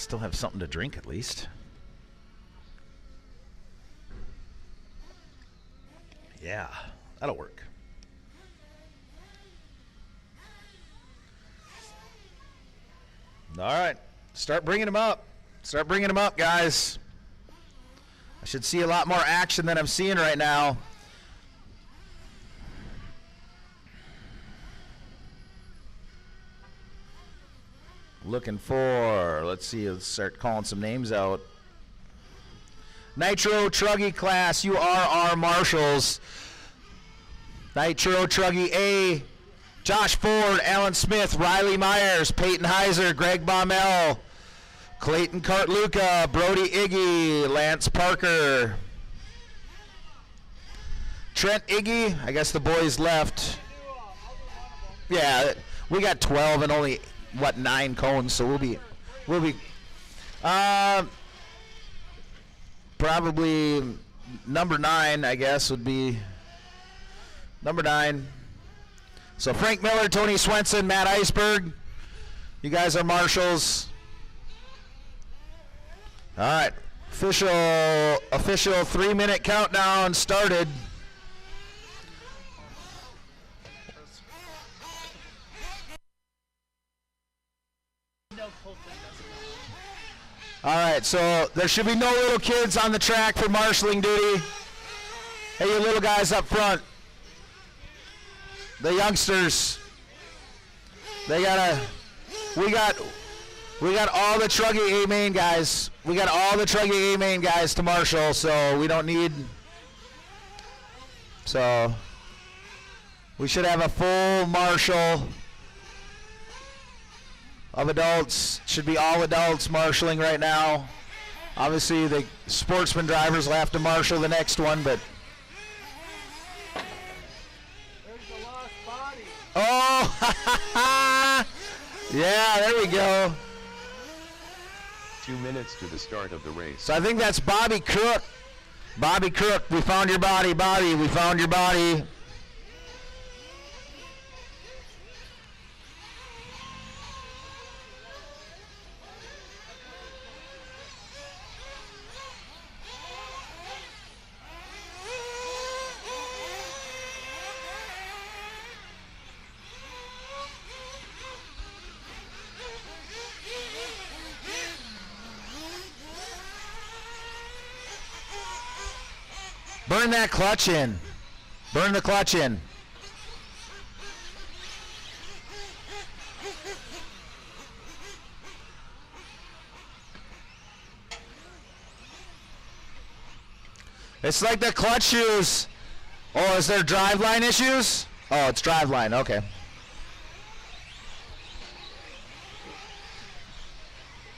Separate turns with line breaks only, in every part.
Still have something to drink at least. Yeah, that'll work. All right, start bringing them up. Start bringing them up, guys. I should see a lot more action than I'm seeing right now. Looking for, let's see, let's start calling some names out. Nitro Truggy class, URR Marshals. Nitro Truggy A, Josh Ford, Alan Smith, Riley Myers, Peyton Heiser, Greg Baumel, Clayton Cartluca, Brody Iggy, Lance Parker, Trent Iggy. I guess the boys left. Yeah, we got 12 and only, what, 9 cones, so we'll be probably number 9, I guess, would be number 9. So Frank Miller, Tony Swenson, Matt Iceberg, you guys are marshals. All right, official 3-minute countdown started. All right, so there should be no little kids on the track for marshaling duty. Hey, you little guys up front. The youngsters. We got all the Truggy A main guys. We got all the Truggy A main guys to marshal, so we don't need. So we should have a full marshal of adults. Should be all adults marshaling right now. Obviously, the sportsman drivers will have to marshal the next one, but.
There's the lost body.
Oh, yeah, there we go.
2 minutes to the start of the race.
So I think that's Bobby Crook. Bobby Crook, we found your body, Bobby. We found your body. Burn that clutch in. Burn the clutch in. It's like the clutch shoes. Oh, is there driveline issues? Oh, it's driveline. Okay.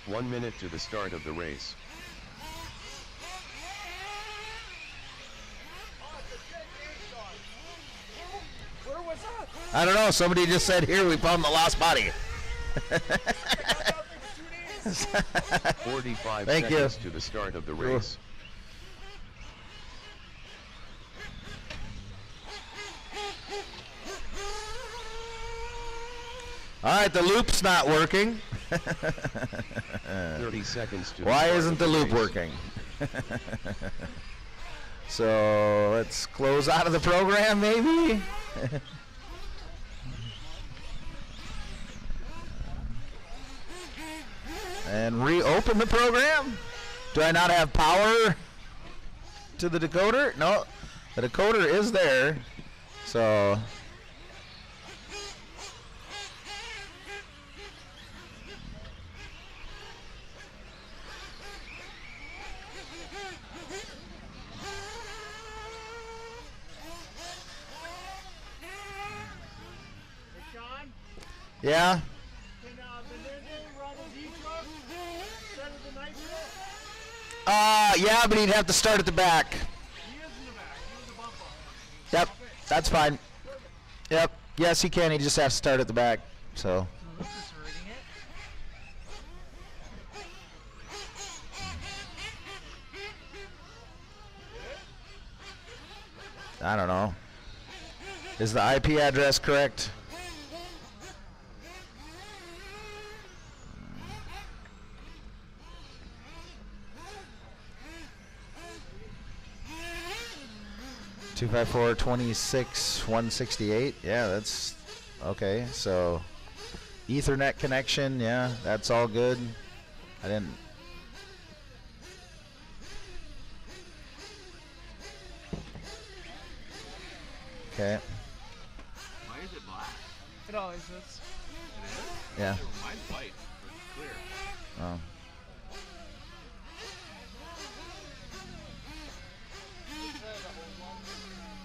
One minute to the start of the race.
I don't know. Somebody just said, here, we found the lost body.
45
Thank
seconds
you.
to the start of the race.
All right, the loop's not working.
30 seconds to
Why
the
isn't the loop working? So let's close out of the program, maybe. And reopen the program. Do I not have power to the decoder? No, the decoder is there. So yeah. Yeah, but he'd have to start at the back.
He is in the back. He was a bump on.
Yep, that's fine. Yep, yes, he can. He just has to start at the back. So.
This is hurting it.
I don't know. Is the IP address correct? 254 26 168. Yeah, that's okay. So Ethernet connection, yeah, that's all good. I didn't. Okay.
Why is it black?
It always is.
It is?
Yeah.
Mine's white, but it's clear.
Oh.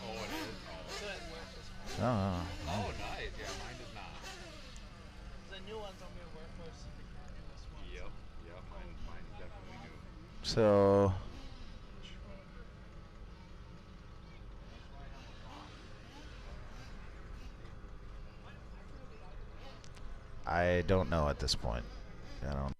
Oh, it is?
Oh.
Oh, nice. Yeah, mine does not.
The new ones on me work most of the newest ones.
Yep. Yep, mine's definitely new.
So I don't know at this point. I don't.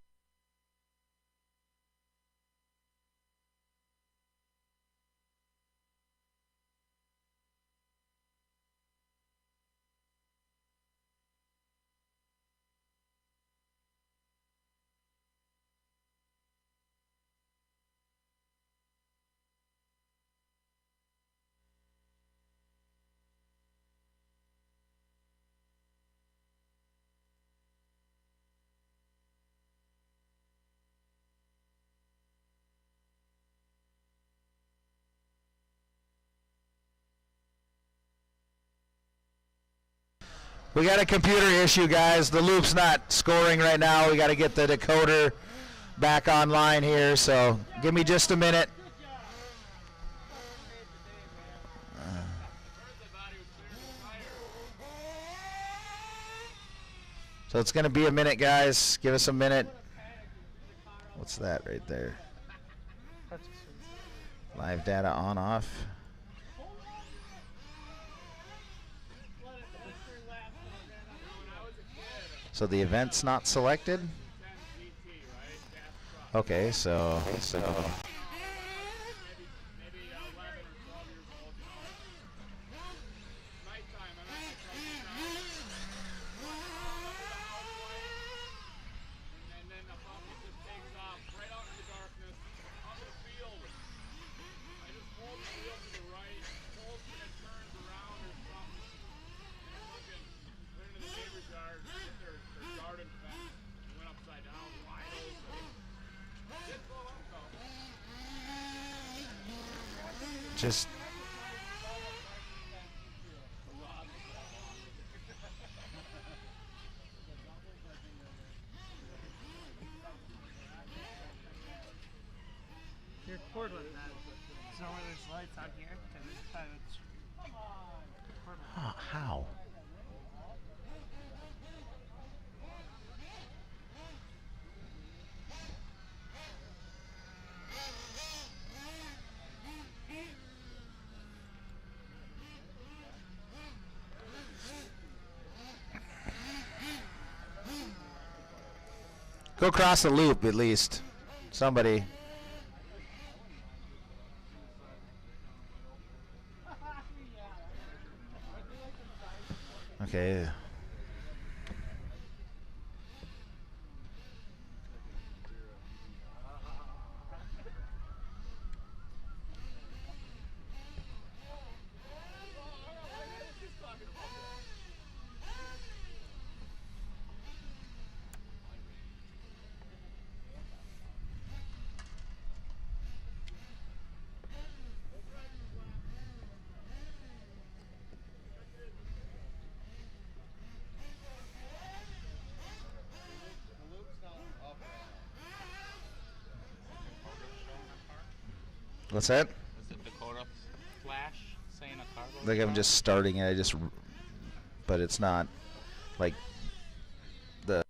We got a computer issue, guys. The loop's not scoring right now. We got to get the decoder back online here, so give me just a minute. So it's going to be a minute, guys. Give us a minute. What's that right there? Live data on, off. So the event's not selected? Okay, so just
Your cord with that. So where there's lights on here, and it's
how? Go across the loop at least. Somebody. Okay. What's that?
Is it Dakota flash saying a cargo?
Like I'm just starting it. But it's not like the.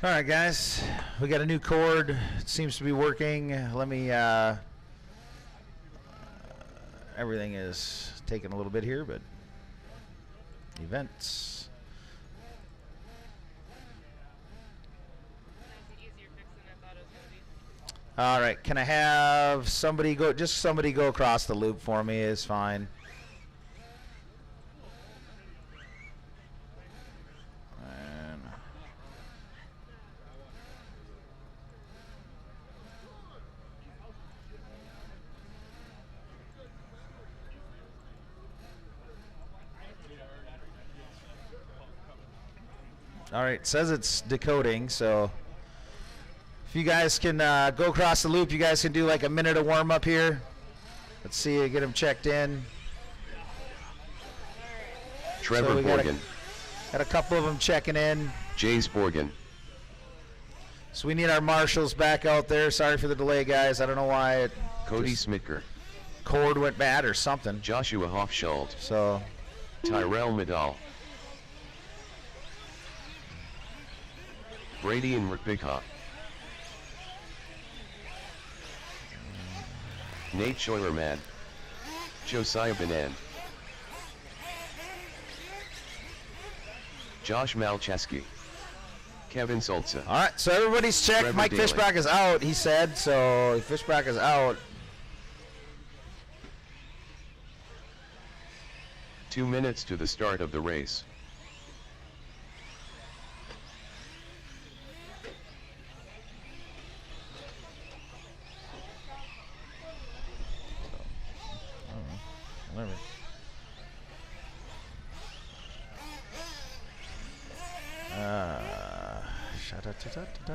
All right, guys, we got a new cord. It seems to be working. Let me, everything is taking a little bit here, but events. All right, can I have somebody go, just somebody go across the loop for me is fine. And all right, it says it's decoding, so if you guys can go across the loop, you guys can do like a minute of warm up here. Let's see, get them checked in.
Trevor
So we
Borgen.
Got a couple of them checking in.
Jays Borgen.
So we need our marshals back out there. Sorry for the delay, guys. I don't know why it
Cody Smitker.
cord went bad or something.
Joshua Hofschuld.
So
Tyrell Medal. Brady and Rikbigha. Nate Scheuerman. Josiah Benand. Josh Malcheski. Kevin Soltza.
all right, so everybody's checked.
Trevor
Mike
Daly.
Fishback is out, he said. So Fishback is out.
2 minutes to the start of the race.
Whatever. Sha-da-da-da-da-da.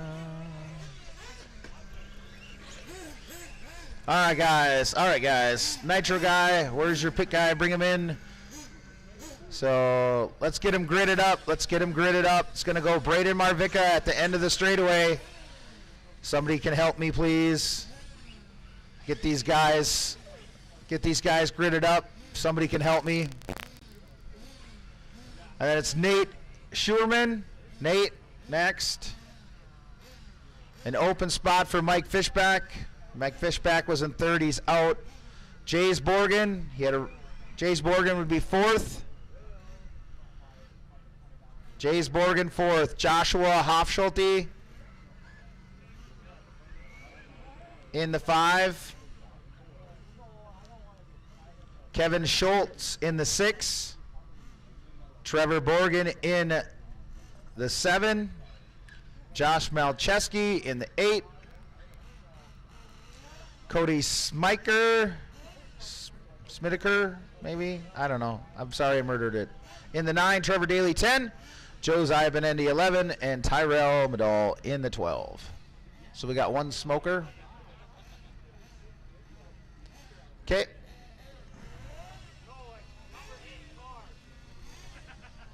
All right, guys. All right, guys. Nitro guy, where's your pick guy? Bring him in. So let's get him gridded up. Let's get him gridded up. It's gonna go Braden Marvica at the end of the straightaway. Somebody can help me, please. Get these guys gridded up. Somebody can help me. And then it's Nate Schurman. Nate, next. An open spot for Mike Fishback. Mike Fishback was in third. He's out. Jays Borgen. Jays Borgen would be fourth. Jays Borgen fourth. Joshua Hofschulte in the 5. Kevin Schultz in the 6. Trevor Borgen in the 7. Josh Malcheski in the 8. Cody Smiker, maybe? I don't know. I'm sorry I murdered it. In the 9, Trevor Daly 10. Josiah Benendi 11. And Tyrell Medal in the 12. So we got one smoker. Okay.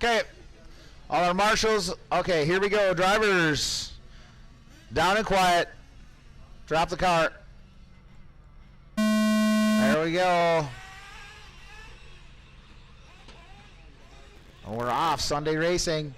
Okay, all our marshals. Okay, here we go. Drivers, down and quiet. Drop the cart. There we go. And we're off. Sunday racing.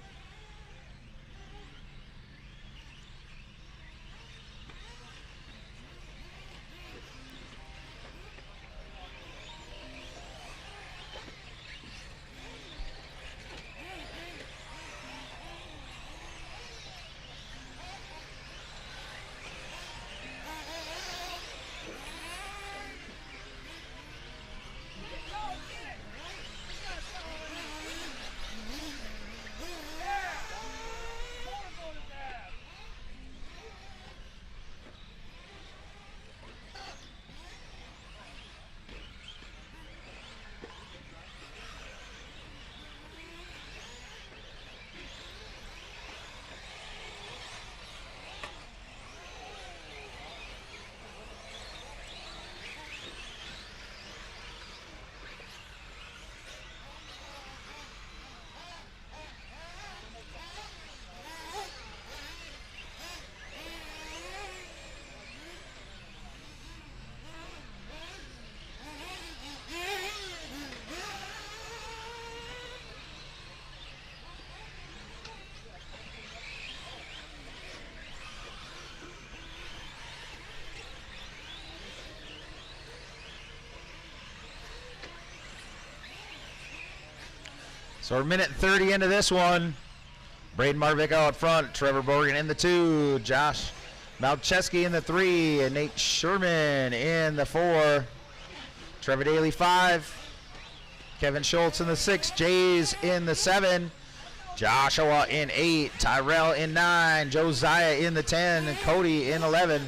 So we're a minute 30 into this one. Braden Marvick out front, Trevor Borgen in the 2, Josh Malcheski in the 3, and Nate Sherman in the 4. Trevor Daly 5, Kevin Schultz in the 6, Jays in the 7, Joshua in 8, Tyrell in 9, Josiah in the 10, and Cody in 11.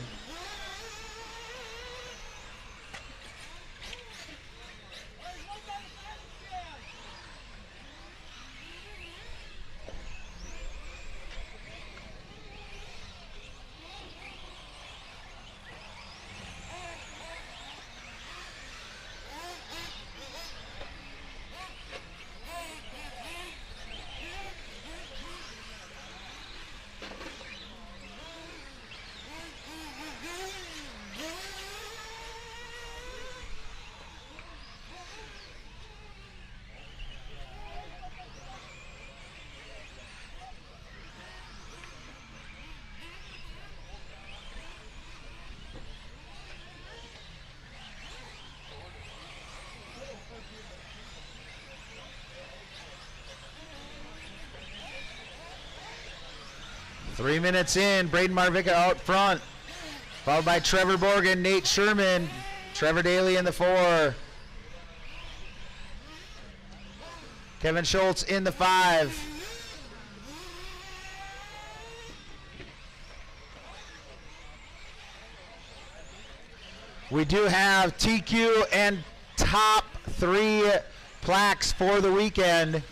Three minutes in, Braden Marvica out front, followed by Trevor Borgen, Nate Sherman, Trevor Daly in the 4, Kevin Schultz in the 5. We do have TQ and top 3 plaques for the weekend.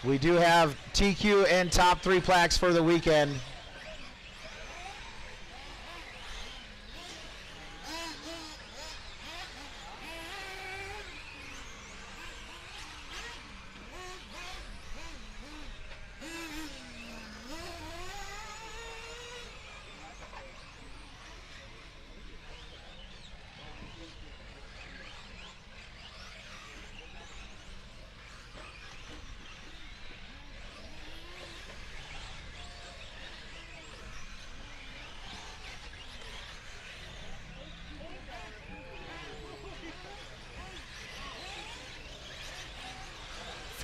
We do have TQ and top 3 plaques for the weekend.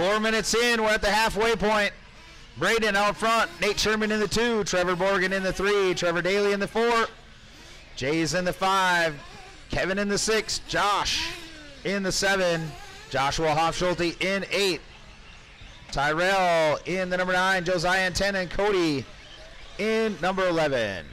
Four minutes in, we're at the halfway point. Braden out front, Nate Sherman in the 2, Trevor Borgen in the 3, Trevor Daly in the 4, Jay's in the 5, Kevin in the 6, Josh in the 7, Joshua Hofschulte in 8, Tyrell in the number 9, Josiah in 10, and Cody in number 11.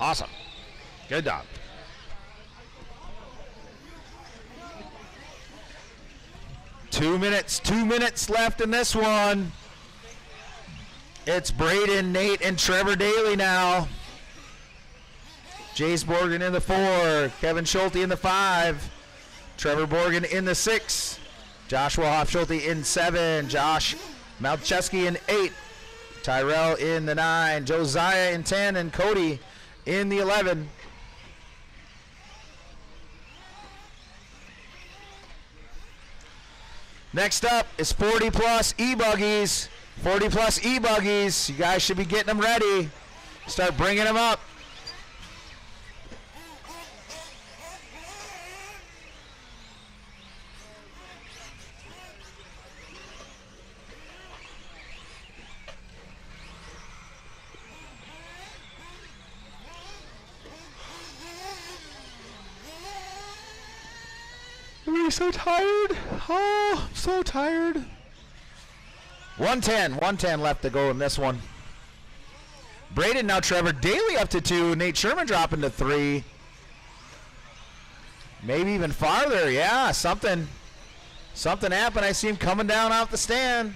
Awesome. Good job. Two minutes left in this one. It's Braden, Nate, and Trevor Daly now. Jace Borgen in the 4, Kevin Schulte in the 5, Trevor Borgen in the 6, Joshua Hofschulte in 7, Josh Malcheski in 8, Tyrell in the 9, Josiah in 10, and Cody in the 11. Next up is 40 plus e-buggies. 40 plus e-buggies. You guys should be getting them ready. Start bringing them up. me so tired. Oh, I'm so tired. 110 left to go in this one. Braden, now Trevor Daly up to 2. Nate Sherman dropping to 3. Maybe even farther. Yeah, something happened. I see him coming down off the stand.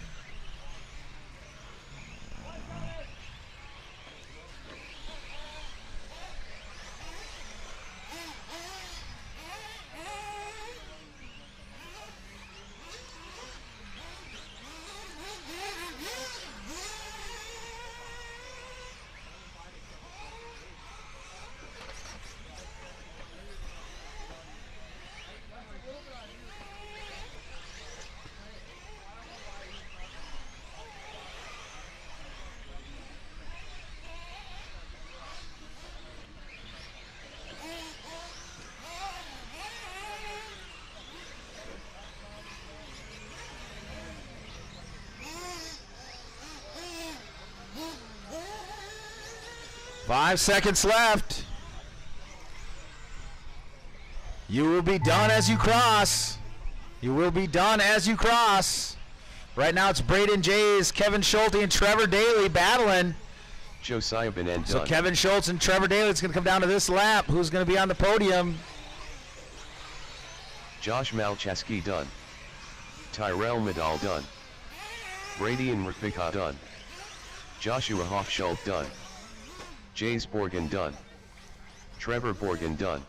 Five seconds left. You will be done as you cross. You will be done as you cross. Right now it's Braden Jays, Kevin Schulte, and Trevor Daly battling.
Josiah Benin
So
done.
Kevin Schultz and Trevor Daly, it's going to come down to this lap. Who's going to be on the podium?
Josh Malchaski done. Tyrell Medal done. Brady and Rafika done. Joshua Hochschild done. Jays Borgen done. Trevor Borgen done.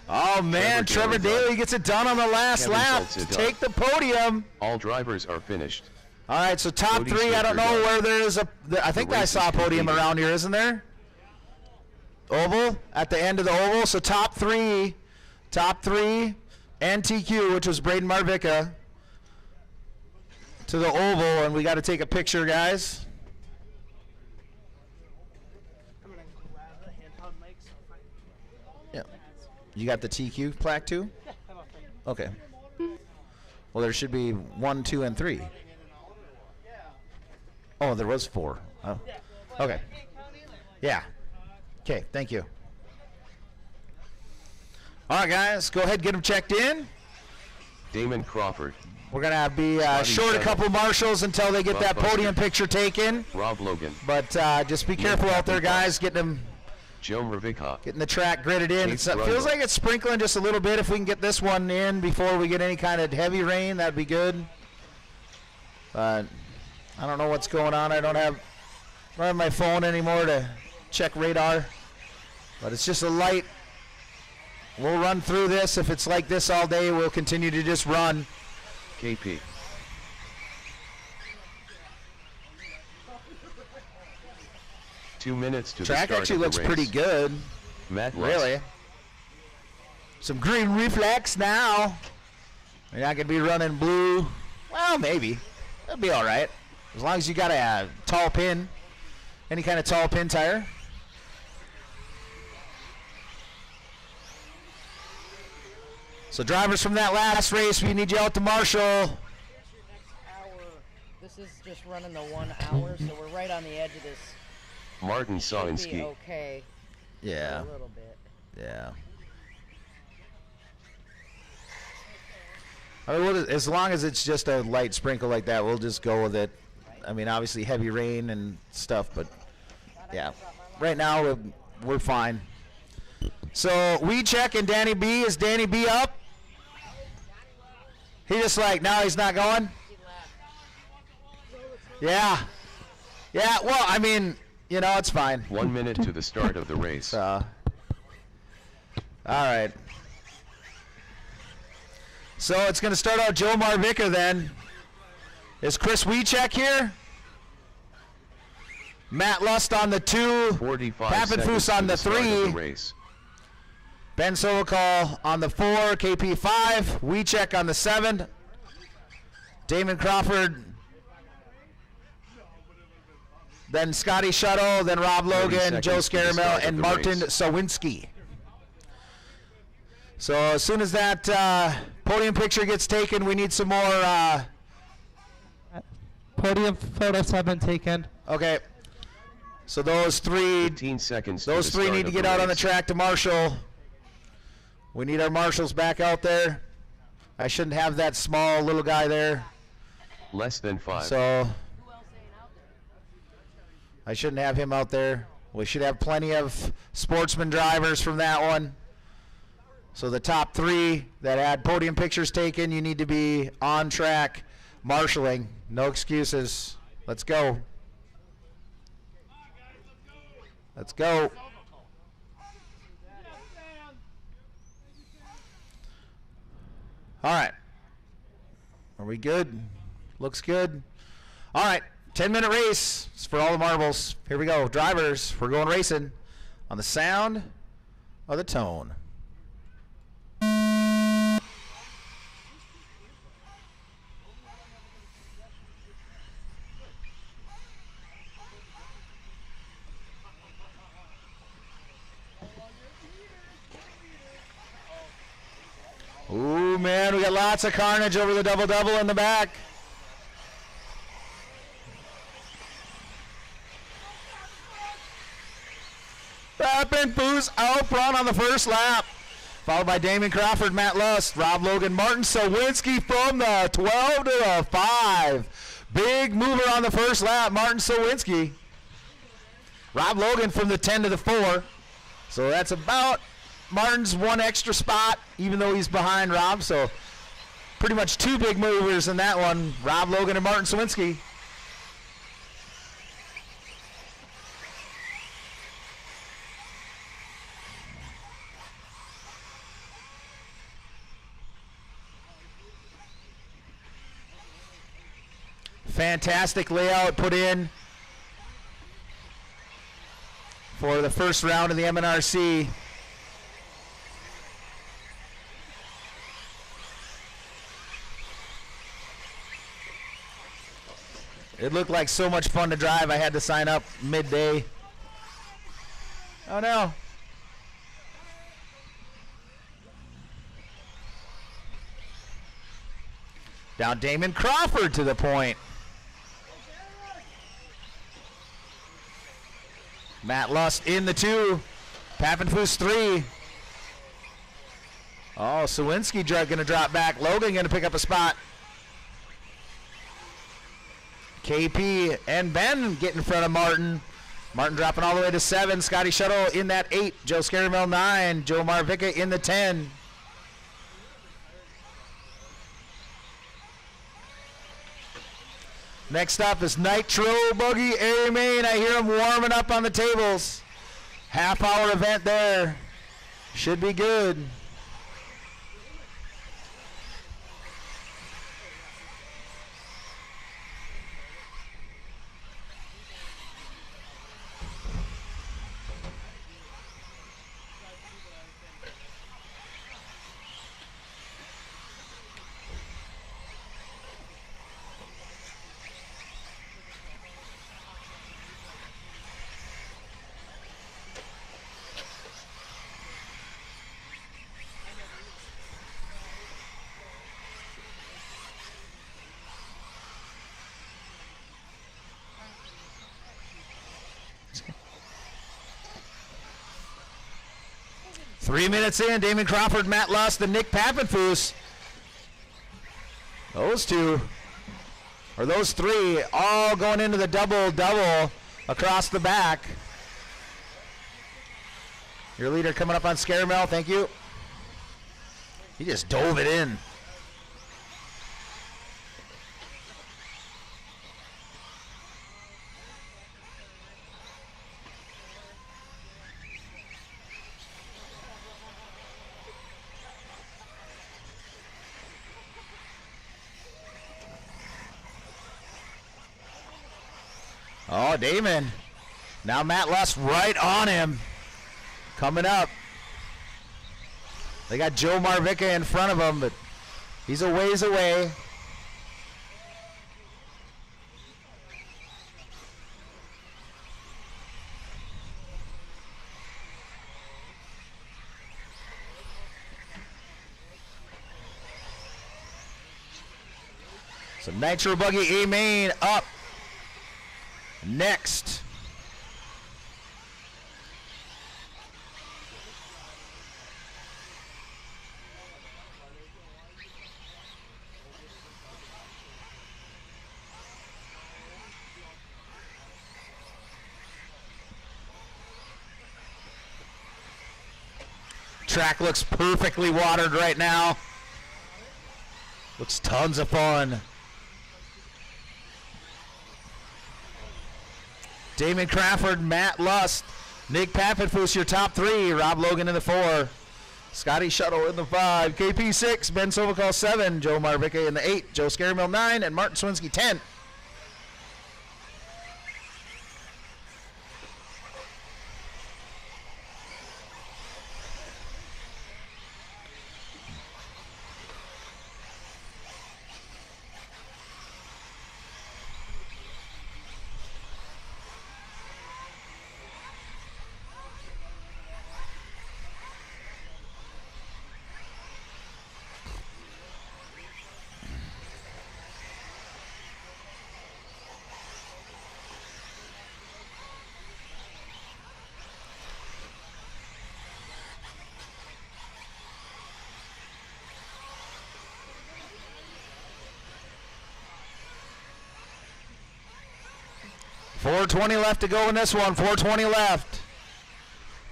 Oh man, Trevor Daly gets it done on the last
Kevin
lap
Schultz
to
is done.
take the podium.
All drivers are finished.
All right, so top
Cody
three. I don't
Swifter
know
done.
where there is a. I think I
race
saw a
is
podium
completed.
around here, isn't there? Oval at the end of the oval. So top three, and TQ, which was Braden Marvica, to the oval, and we got to take a picture, guys.
I'm gonna grab the handheld mic so if I.
Yeah. You got the TQ plaque too?
Yeah, how about three?
Okay. Well, there should be 1, 2, and 3. Oh, there was 4. Oh. Okay. Yeah. Okay, thank you. All right, guys, go ahead and get them checked in.
Damon Crawford.
We're going to be
Bobby
short a
Shuttle.
couple marshals until they get
Buck
that
Buster.
podium picture taken.
Rob Logan.
But just be careful out there, guys, getting
Joe Mravika.
the track gridded in.
Keith
It feels
Brundle.
like it's sprinkling just a little bit. If we can get this one in before we get any kind of heavy rain, that'd be good. But I don't know what's going on. I don't have my phone anymore to check radar. But it's just a light. We'll run through this. If it's like this all day, we'll continue to just run.
KP. Two minutes to
Track
the start
actually
of the
looks
race.
pretty good.
Matt
Really. Some green reflex now. You're not going to be running blue. Well, maybe. That'll be all right. As long as you got a tall pin. Any kind of tall pin tire. So drivers from that last race, we need you out to Marshall.
Hour. This is just running the 1 hour, so we're right on the edge of this.
Martin
Should be
Sawinski.
okay.
Yeah.
A little bit.
Yeah. I mean, as long as it's just a light sprinkle like that, we'll just go with it. I mean, obviously heavy rain and stuff, but yeah. Right now, we're fine. So, we check and Danny B. Is Danny B up? He just like, now he's not going? Yeah. Yeah, well, I mean, you know, it's fine.
1 minute to the start of the race.
All right. So it's going to start out Joe Marvica then. Is Chris Wiechek here? Matt Lust on the 2.
45
Pappenfuss
seconds
on
to
the
start of
3.
the race.
Ben Sokol on the 4. KP 5. Wiechek on the 7. Damon Crawford. Then Scotty Shuttle. Then Rob
30
Logan, Joe
seconds to the start
Scaramel,
of
and
the
Martin
race.
Sawinski. So as soon as that podium picture gets taken, we need some more.
Podium photos have been taken.
Okay. So those 3,
15 seconds
those
to the
3
start
need to
of
get out on the
race.
track to Marshall. We need our marshals back out there. I shouldn't have that small little guy there.
Less than 5.
So I shouldn't have him out there. We should have plenty of sportsman drivers from that one. So the top 3 that had podium pictures taken, you need to be on track, marshaling. No excuses. Let's go. Let's go. All right. Are we good? Looks good. All right. 10-minute race. It's for all the marbles. Here we go. Drivers, we're going racing on the sound of the tone. Ooh, man, we got lots of carnage over the double-double in the back. Pappenfuss out front on the first lap. Followed by Damon Crawford, Matt Lust, Rob Logan, Martin Sawinski from the 12 to the 5. Big mover on the first lap, Martin Sawinski. Rob Logan from the 10 to the 4. So that's about Martin's one extra spot, even though he's behind Rob. So pretty much 2 big movers in that one, Rob Logan and Martin Sawinski. Fantastic layout put in for the first round of the MNRC. It looked like so much fun to drive. I had to sign up midday. Oh no. Down Damon Crawford to the point. Matt Lust in the 2. Pappenfuss 3. Oh, Sawinski going to drop back. Logan going to pick up a spot. KP and Ben get in front of Martin. Martin dropping all the way to 7. Scotty Shuttle in that 8. Joe Scaramel 9. Joe Marvicka in the 10. Next up is Nitro Buggy A Main. I hear him warming up on the tables. Half-hour event there. Should be good. Three minutes in, Damon Crawford, Matt Lust, and Nick Pappenfuss. Those 2, or those 3, all going into the double-double across the back. Your leader coming up on Scaramel, thank you. He just dove it in. Oh, Damon. Now Matt Lust right on him. Coming up. They got Joe Marvicka in front of him, but he's a ways away. So Nitro Buggy A Main up next. Track looks perfectly watered right now. Looks tons of fun. Damon Crawford, Matt Lust, Nick Pappenfuss, your top three. Rob Logan in the 4. Scotty Shuttle in the 5. KP 6, Ben Sovokal 7, Joe Marvica in the 8, Joe Scaramil 9, and Martin Swinsky 10. .420 left to go in this one. 4:20 left.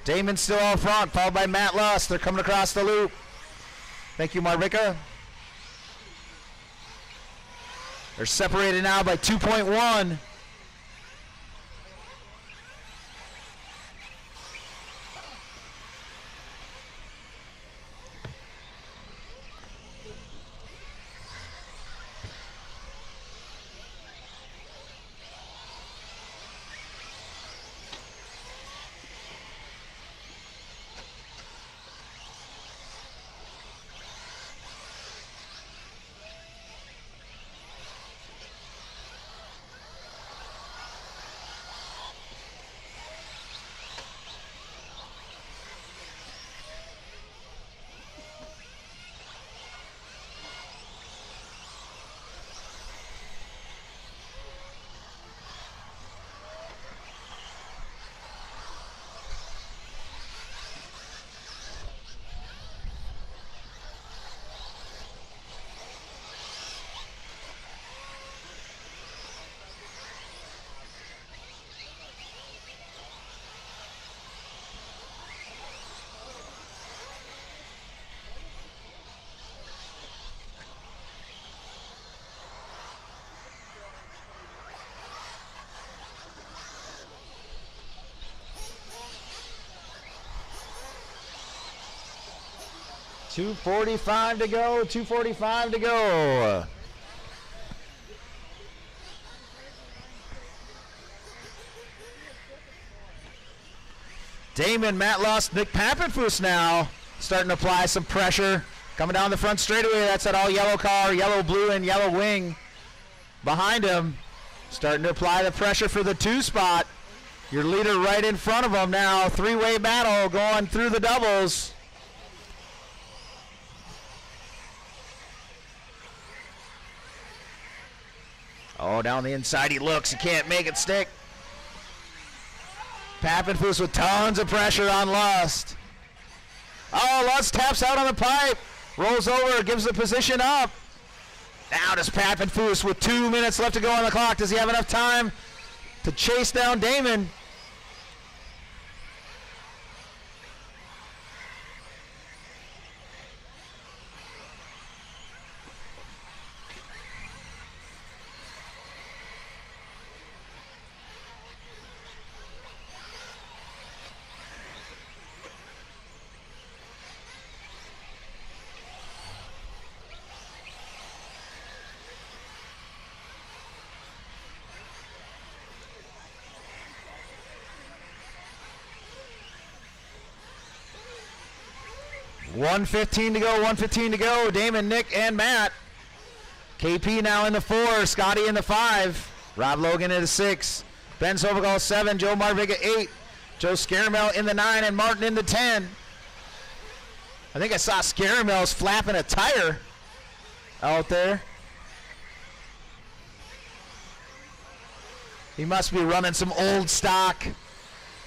Damon still out front, followed by Matt Lust. They're coming across the loop. Thank you, Marvica. They're separated now by 2.1. .245 to go. 2:45 to go. Damon, Matt Lust, Nick Pappenfuss now starting to apply some pressure. Coming down the front straightaway, that's that all yellow car, yellow, blue, and yellow wing behind him. Starting to apply the pressure for the 2 spot. Your leader right in front of him now. 3-way battle going through the doubles. Oh, down the inside he looks. He can't make it stick. Pappenfuss with tons of pressure on Lust. Oh, Lust taps out on the pipe. Rolls over, gives the position up. Now does Pappenfuss with 2 minutes left to go on the clock. Does he have enough time to chase down Damon? .115 to go, 1:15 to go. Damon, Nick, and Matt. KP now in the 4, Scotty in the 5, Rob Logan in the 6, Ben Sovokal 7, Joe Marvica 8, Joe Scaramel in the 9, and Martin in the 10. I think I saw Scaramel's flapping a tire out there. He must be running some old stock.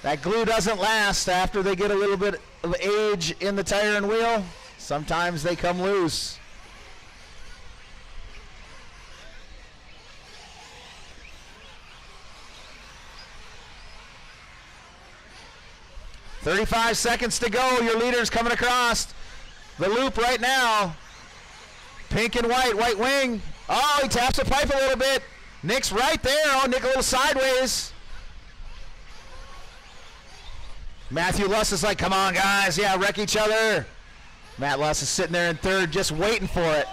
That glue doesn't last after they get a little bit of age in the tire and wheel. Sometimes they come loose. 35 seconds to go. Your leader's coming across the loop right now. Pink and white, white wing. Oh, he taps the pipe a little bit. Nick's right there. Oh, Nick a little sideways. Matthew Luss is like, come on, guys. Yeah, wreck each other. Matt Luss is sitting there in third just waiting for it.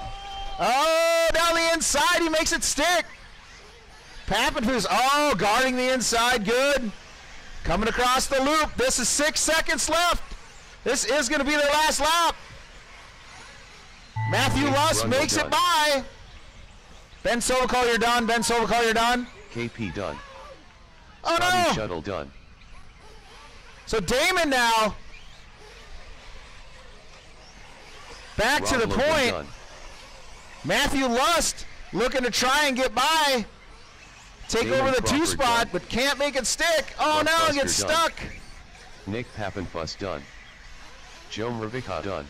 Oh, down the inside. He makes it stick. Pappenfuss, oh, guarding the inside. Good. Coming across the loop. This is 6 seconds left. This is going to be their last lap. Matthew Luss makes it by. Ben Sovakol, you're done. Ben Sovakol, you're done.
KP done.
Oh,
Scotty
no.
Shuttle done.
So Damon now back to the
Rob Logan
point.
done.
Matthew Lust looking to try and get by. Take
Damon
over the
Crawford
2 spot,
done.
but can't make it stick. Oh,
Mark
no,
Buster
gets
done.
stuck.
Nick Pappenfuss done. Joe Mravika done.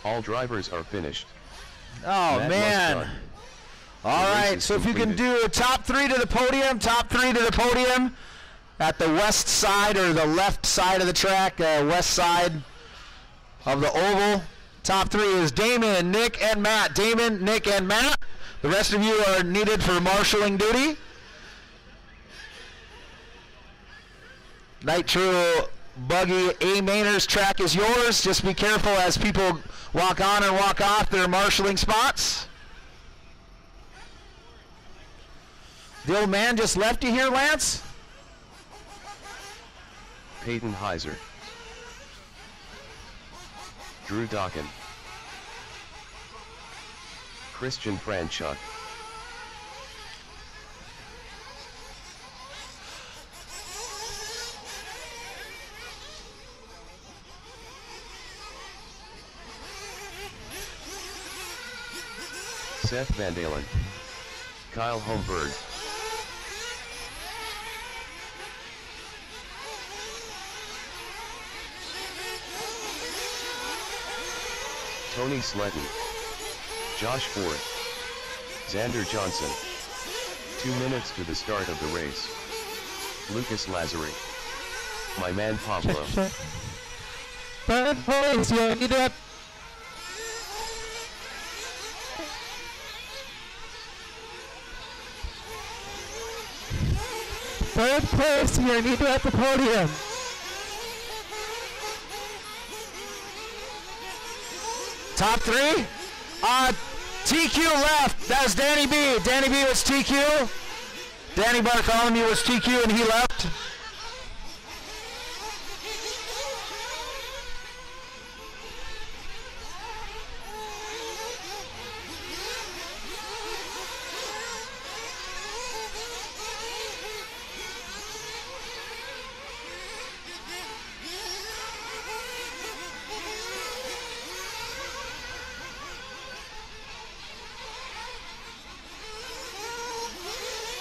All drivers are finished.
Oh,
Matt
man.
Lust done.
All
The race
right,
is
so if you can
completed.
do top 3 to the podium, top 3 to the podium at the west side or the left side of the track, west side of the oval. Top 3 is Damon, Nick, and Matt. Damon, Nick, and Matt. The rest of you are needed for marshalling duty. Nitro Buggy A Mainers track is yours. Just be careful as people walk on and walk off their marshalling spots. The old man just left you here, Lance?
Peyton Heiser. Drew Dokken. Christian Franchuk. Seth Van Dalen. Kyle Holmberg. Tony Sletton. Josh Ford. Xander Johnson. 2 minutes to the start of the race. Lucas Lazary. My man Pablo.
Third place, you need it. Third place, you need to at the podium.
Top 3? TQ left. That was Danny B. Danny B was TQ. Danny Bartholomew was TQ and he left.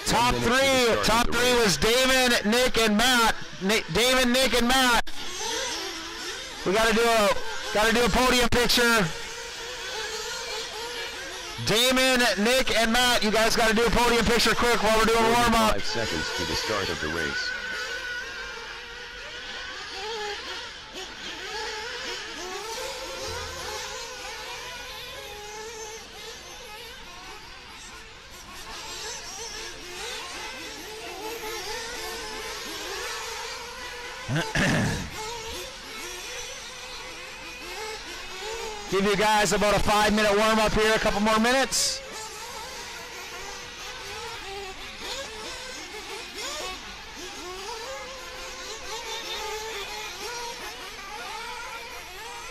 Top 3. Top 3 was Damon, Nick, and Matt. Damon, Nick, and Matt. We gotta do a podium picture. Damon, Nick, and Matt. You guys gotta do a podium picture quick while we're doing warm up.
5 seconds to the start of the race.
Give you guys about a 5-minute warm up here, a couple more minutes.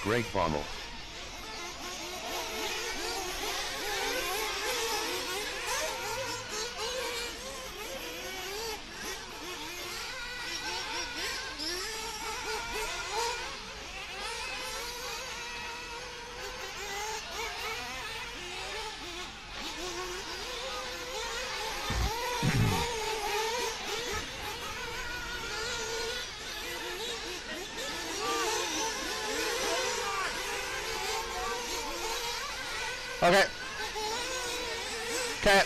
Greg Baumel.
Okay. Okay.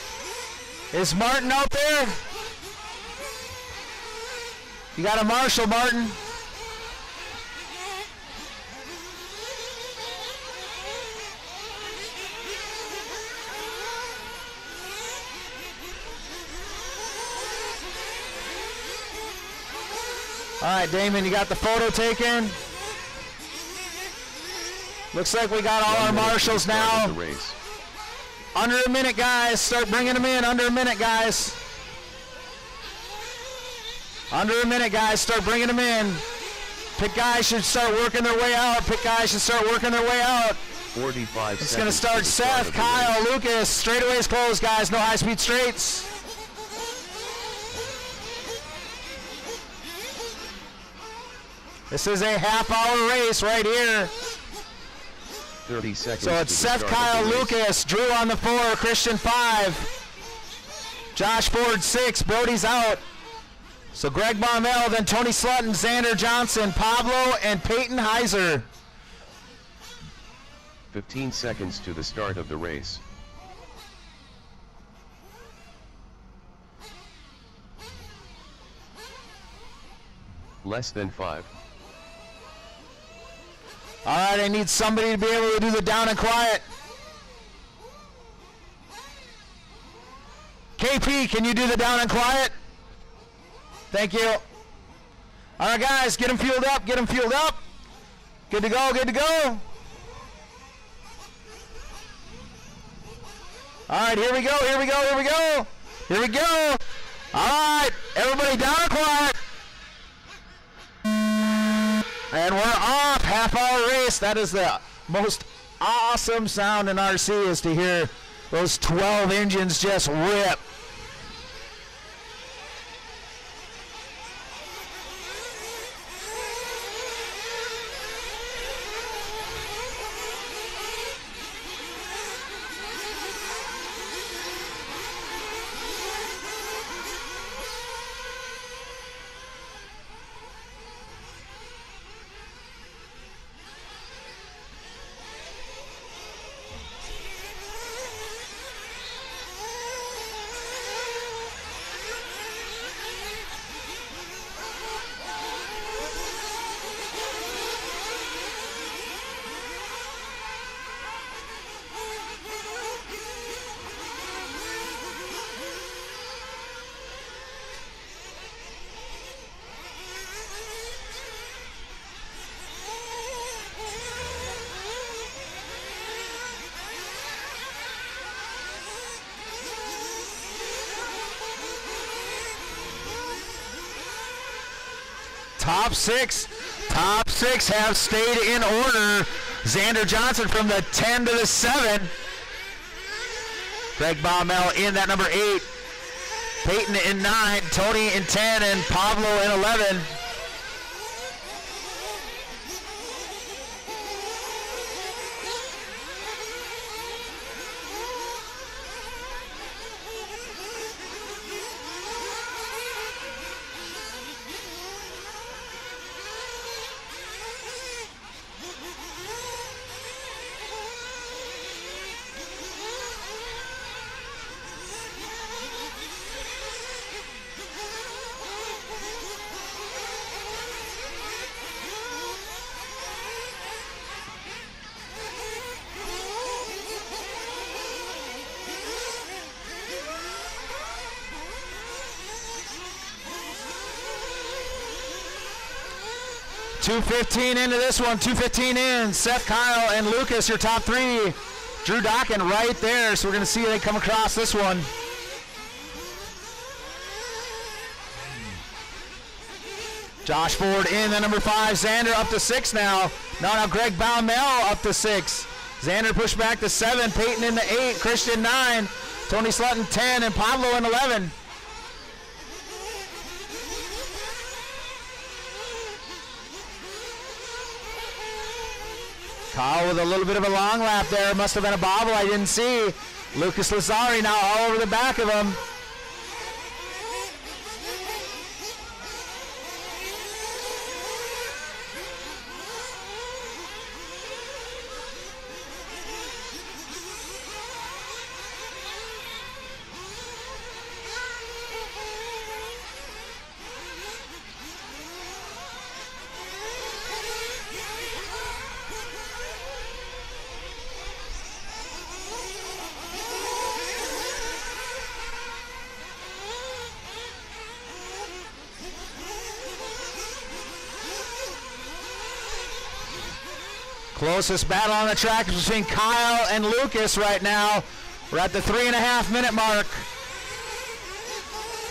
Is Martin out there? You got a marshal, Martin. All right, Damon, you got the photo taken? Looks like we got all our
1 minute to the
marshals
start
now.
of the race.
Under a minute, guys. Start bringing them in. Under a minute, guys. Under a minute, guys. Start bringing them in. Pit guys should start working their way out. Pit guys should start working their way out.
45
It's going to
seconds
start
to the
Seth,
of the
Kyle,
race.
Lucas. Straightaways closed, guys. No high-speed straights. This is a half-hour race right here.
30 seconds
So it's
to the
Seth,
start of
Kyle,
the race.
Lucas, Drew on the 4, Christian 5, Josh Ford 6, Brody's out. So Greg Baumel, then Tony Slutton, Xander Johnson, Pablo, and Peyton Heiser.
15 seconds to the start of the race. Less than 5.
All right, I need somebody to be able to do the down and quiet. KP, can you do the down and quiet? Thank you. All right, guys, get them fueled up, get them fueled up. Good to go, good to go. All right, here we go, here we go, here we go. Here we go. All right, everybody down and quiet. And we're off, half-hour race. That is the most awesome sound in RC, is to hear those 12 engines just rip. Top six have stayed in order. Xander Johnson from the 10 to the 7. Greg Baumel in that number 8. Peyton in 9, Tony in 10, and Pablo in 11. .215 into this one, 2:15 in. Seth, Kyle, and Lucas, your top 3. Drew Dockin right there, so we're going to see they come across this one. Josh Ford in the number 5. Xander up to 6 now. Now Greg Baumel up to 6. Xander pushed back to 7. Peyton in the 8. Christian 9. Tony Slutton 10. And Pablo in 11. Kyle with a little bit of a long lap there. Must have been a bobble I didn't see. Lucas Lazari now all over the back of him. Closest battle on the track is between Kyle and Lucas right now. We're at the 3.5 minute mark.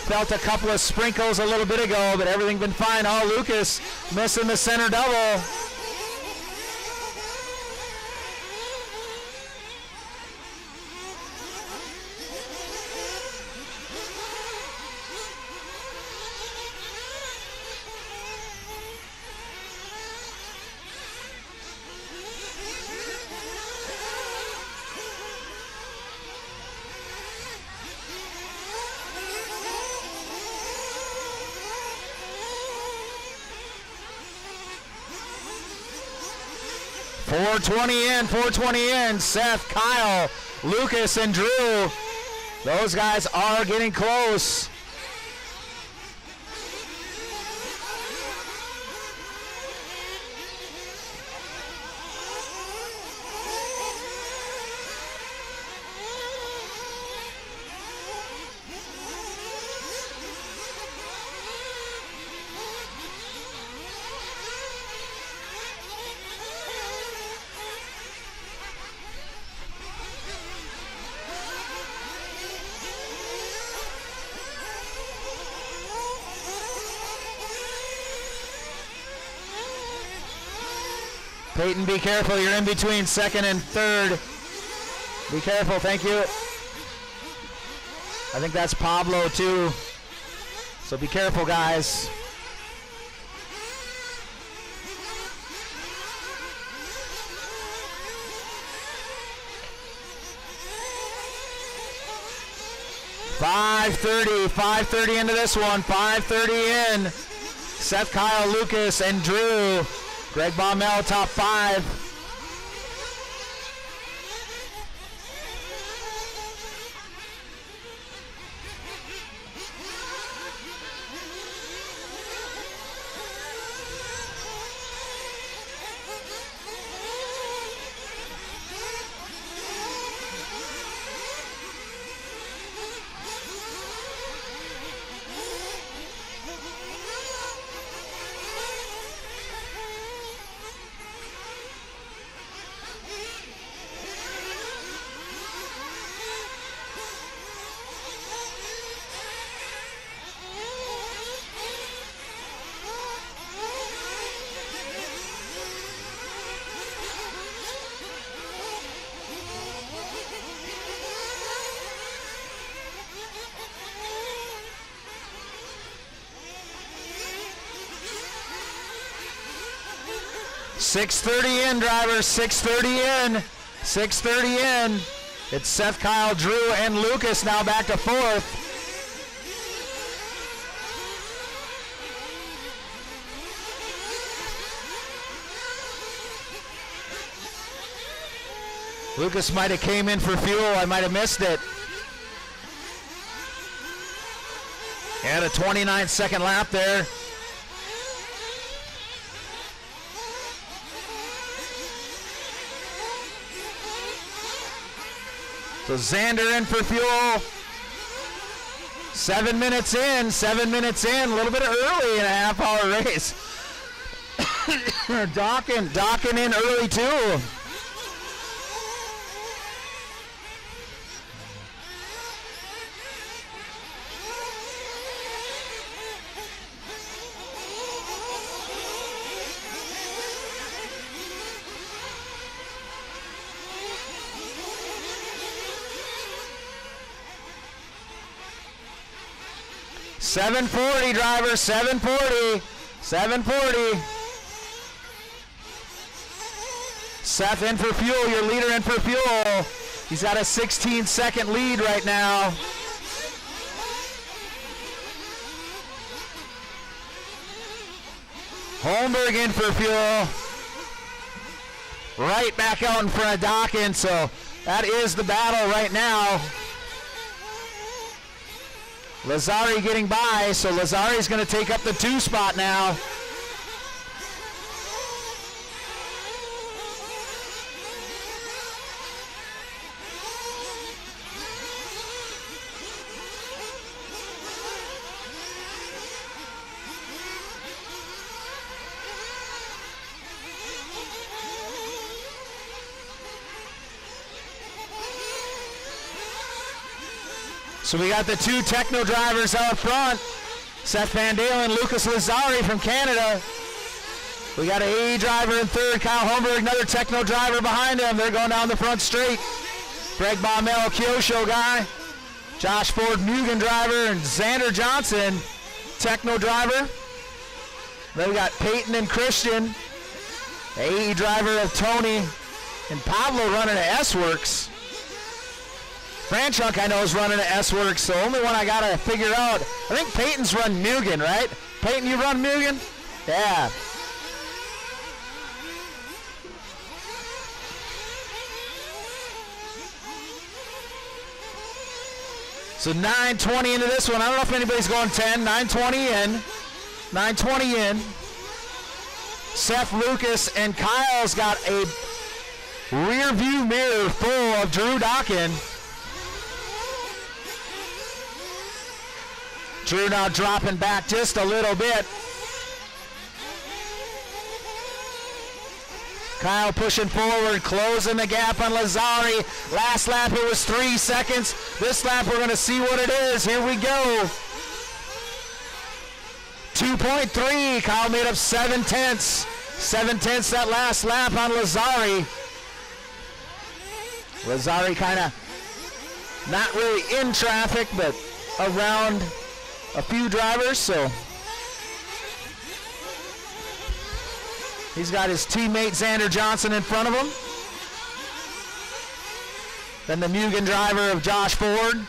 Felt a couple of sprinkles a little bit ago, but everything been fine. Oh, Lucas missing the center double. .420 in. Seth, Kyle, Lucas, and Drew. Those guys are getting close. Peyton, be careful. You're in between second and third. Be careful. Thank you. I think that's Pablo, too. So be careful, guys. .530 into this one. 5:30 in. Seth, Kyle, Lucas, and Drew. Greg Baumel, top 5. .630 in, drivers. 630 in. 630 in. It's Seth, Kyle, Drew, and Lucas now back to 4th. Lucas might have came in for fuel. I might have missed it. And a 29-second lap there. So Xander in for fuel. 7 minutes in, 7 minutes in, a little bit early in a half-hour race. Docking in early too. .740 drivers, 740. 740. Seth in for fuel, your leader in for fuel. He's got a 16-second lead right now. Holmberg in for fuel. Right back out in front of Dawkins, so that is the battle right now. Lazzari getting by, so Lazzari's going to take up the 2 spot now. So we got the two techno drivers out front. Seth Van Dalen, Lucas Lazari from Canada. We got an AE driver in third, Kyle Holmberg, another techno driver behind him. They're going down the front straight. Greg Baumel, Kyosho guy. Josh Ford, Mugen driver, and Xander Johnson, techno driver. Then we got Peyton and Christian, AE driver of Tony, and Pablo running to S-Works. Franchuk, I know, is running to S-Works, so only one I got to figure out. I think Peyton's run Mugen, right? Peyton, you run Mugen? Yeah. So 9:20 into this one. I don't know if anybody's going 10. 9:20 in. 9:20 in. Seth Lucas and Kyle's got a rear view mirror full of Drew Dockin. Drew now dropping back just a little bit. Kyle pushing forward, closing the gap on Lazari. Last lap it was 3 seconds. This lap we're going to see what it is. Here we go. 2.3. Kyle made up 7 tenths. 7 tenths that last lap on Lazari. Lazari kind of not really in traffic, but around a few drivers, so he's got his teammate Xander Johnson in front of him. Then the Mugen driver of Josh Ford.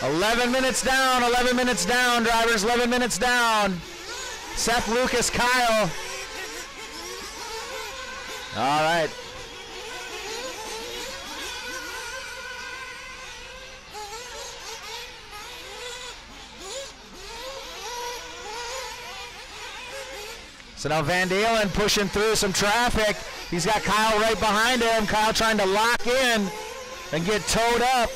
$11 minutes down, drivers, 11 minutes down. Seth Lucas, Kyle. All right. So now Van Dalen pushing through some traffic. He's got Kyle right behind him. Kyle trying to lock in and get towed up.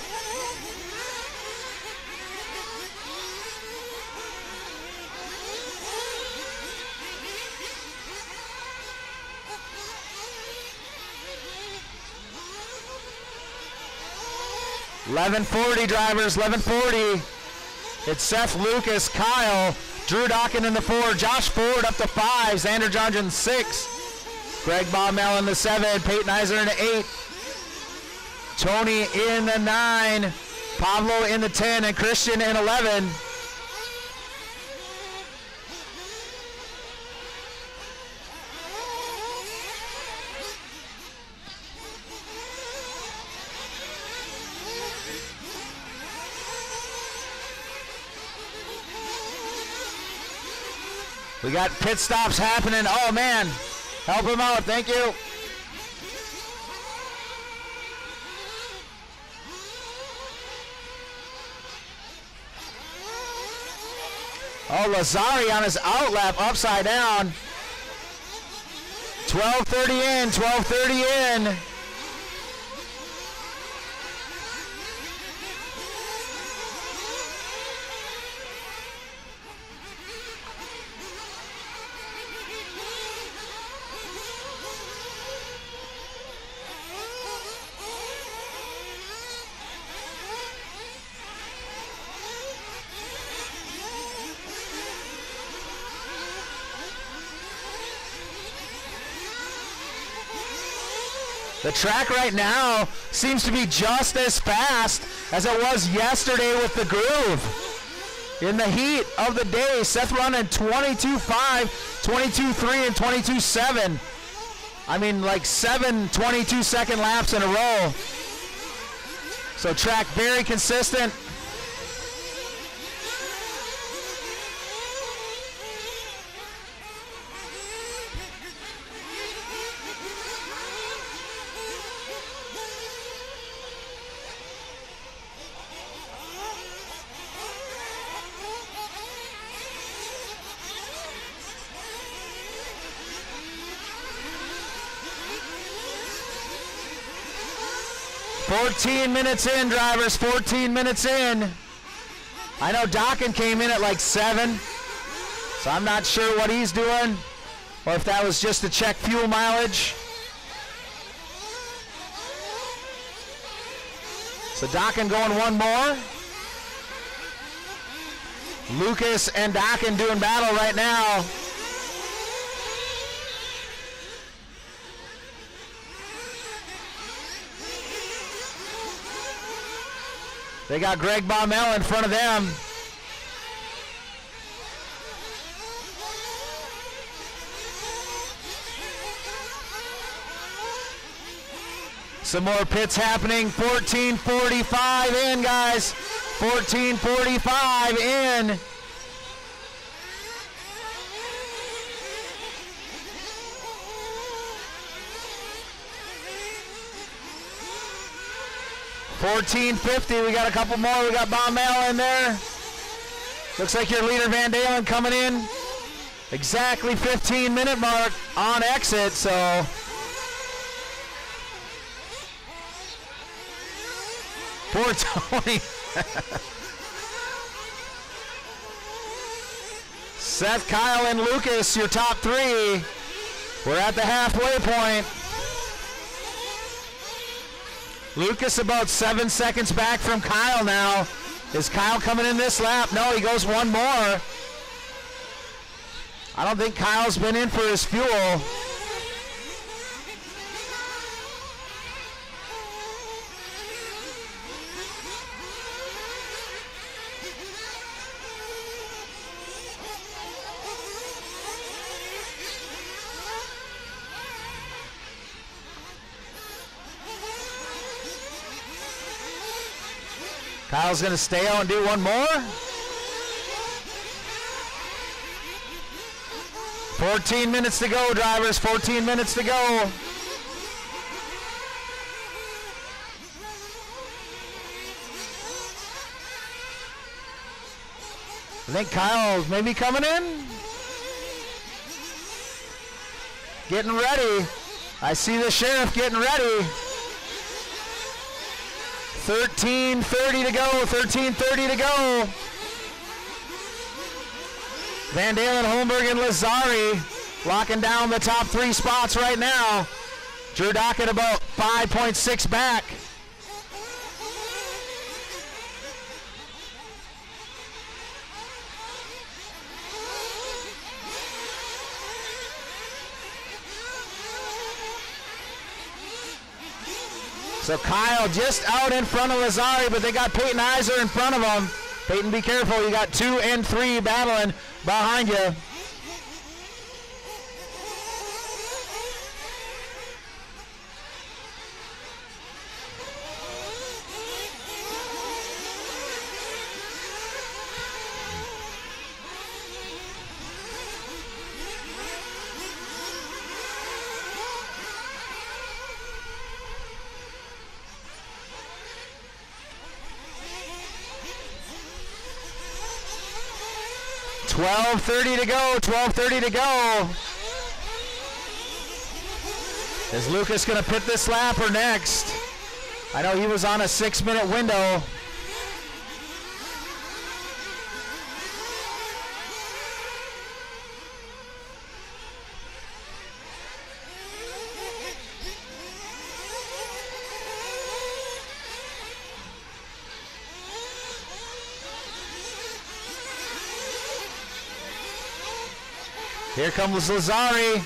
.11:40 drivers, 11:40. It's Seth Lucas, Kyle, Drew Dockin in the 4, Josh Ford up to 5, Xander Johnson 6, Greg Baumel in the 7, Peyton Heiser in the 8, Tony in the 9, Pablo in the 10, and Christian in 11. We got pit stops happening. Oh, man. Help him out. Thank you. Oh, Lazari on his outlap upside down. 12:30 in. 12:30 in. The track right now seems to be just as fast as it was yesterday with the groove. In the heat of the day, Seth running 22.5, 22.3, and 22.7. I mean, like 7 22-second laps in a row. So track very consistent. 14 minutes in, drivers, 14 minutes in. I know Dokken came in at like 7, so I'm not sure what he's doing, or if that was just to check fuel mileage. So Dokken going one more. Lucas and Dokken doing battle right now. They got Greg Baumel in front of them. Some more pits happening. 14:45 in, guys. 14:45 in. $14.50. We got a couple more. We got Baumel in there. Looks like your leader Van Dalen coming in. Exactly 15-minute mark on exit. So 420. Seth, Kyle, and Lucas, your top 3. We're at the halfway point. Lucas about 7 seconds back from Kyle now. Is Kyle coming in this lap? No, he goes one more. I don't think Kyle's been in for his fuel. Kyle's going to stay out and do one more. 14 minutes to go, drivers. 14 minutes to go. I think Kyle's maybe coming in. Getting ready. I see the sheriff getting ready. 13:30 to go, 13:30 to go. Van Dalen, Holmberg, and Lazari locking down the top 3 spots right now. Drew Dokken about 5.6 back. So Kyle just out in front of Lazari, but they got Peyton Heiser in front of him. Peyton, be careful. You got 2 and 3 battling behind you. $12:30 to go, 12:30 to go. Is Lucas going to pit this lap or next? I know he was on a 6-minute window. Here comes Lazari.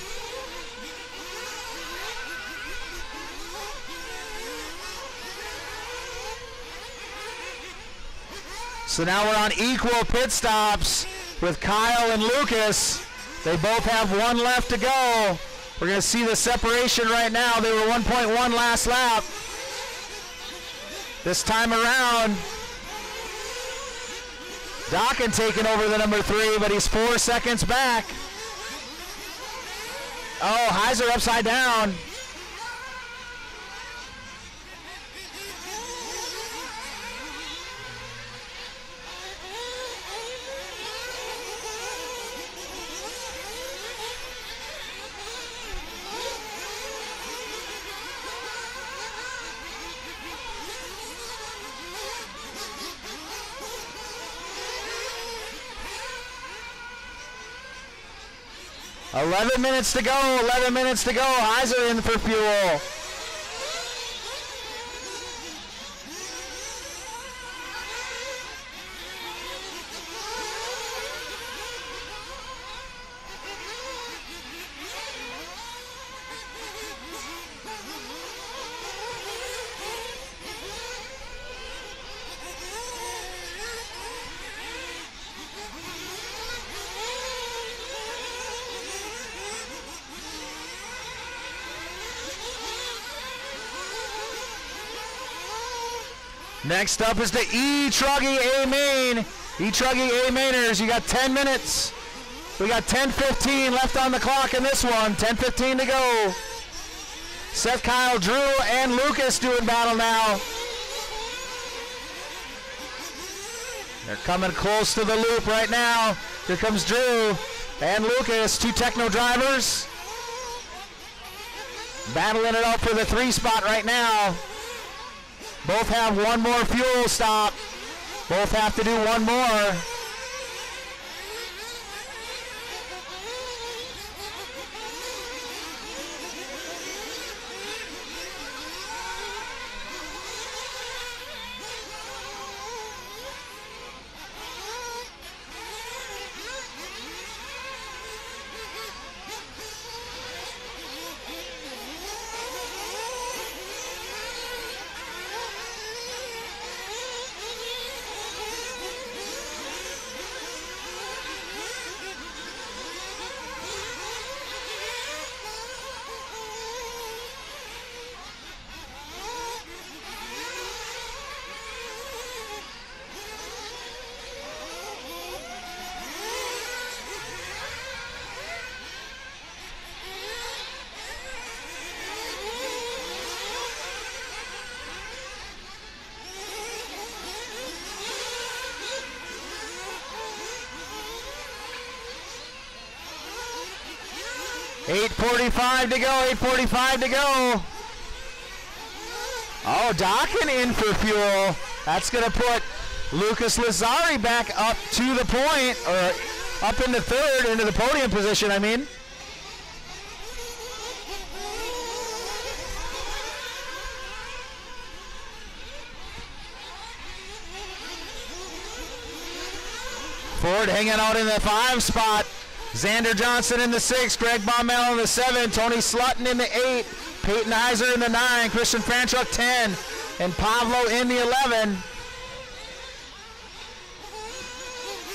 So now we're on equal pit stops with Kyle and Lucas. They both have 1 left to go. We're going to see the separation right now. They were 1.1 last lap. This time around, Dokken taking over the number 3, but he's 4 seconds back. Oh, Heiser upside down. 11 minutes to go. 11 minutes to go. Heiser in for fuel. Next up is the E-Truggy A-Main. E-Truggy A-Mainers, you got 10 minutes. We got 10:15 left on the clock in this one. 10:15 to go. Seth, Kyle, Drew, and Lucas doing battle now. They're coming close to the loop right now. Here comes Drew and Lucas, two Techno drivers. Battling it out for the 3 spot right now. Both have one more fuel stop. Both have to do one more. .845 to go, 8:45 to go. Oh, Dockin in for fuel. That's going to put Lucas Lazari back up to the point, or up into third, into the podium position, I mean. Ford hanging out in the 5 spot. Xander Johnson in the 6, Greg Baumel in the 7, Tony Slutton in the 8, Peyton Heiser in the 9, Christian Franchuk 10, and Pablo in the 11.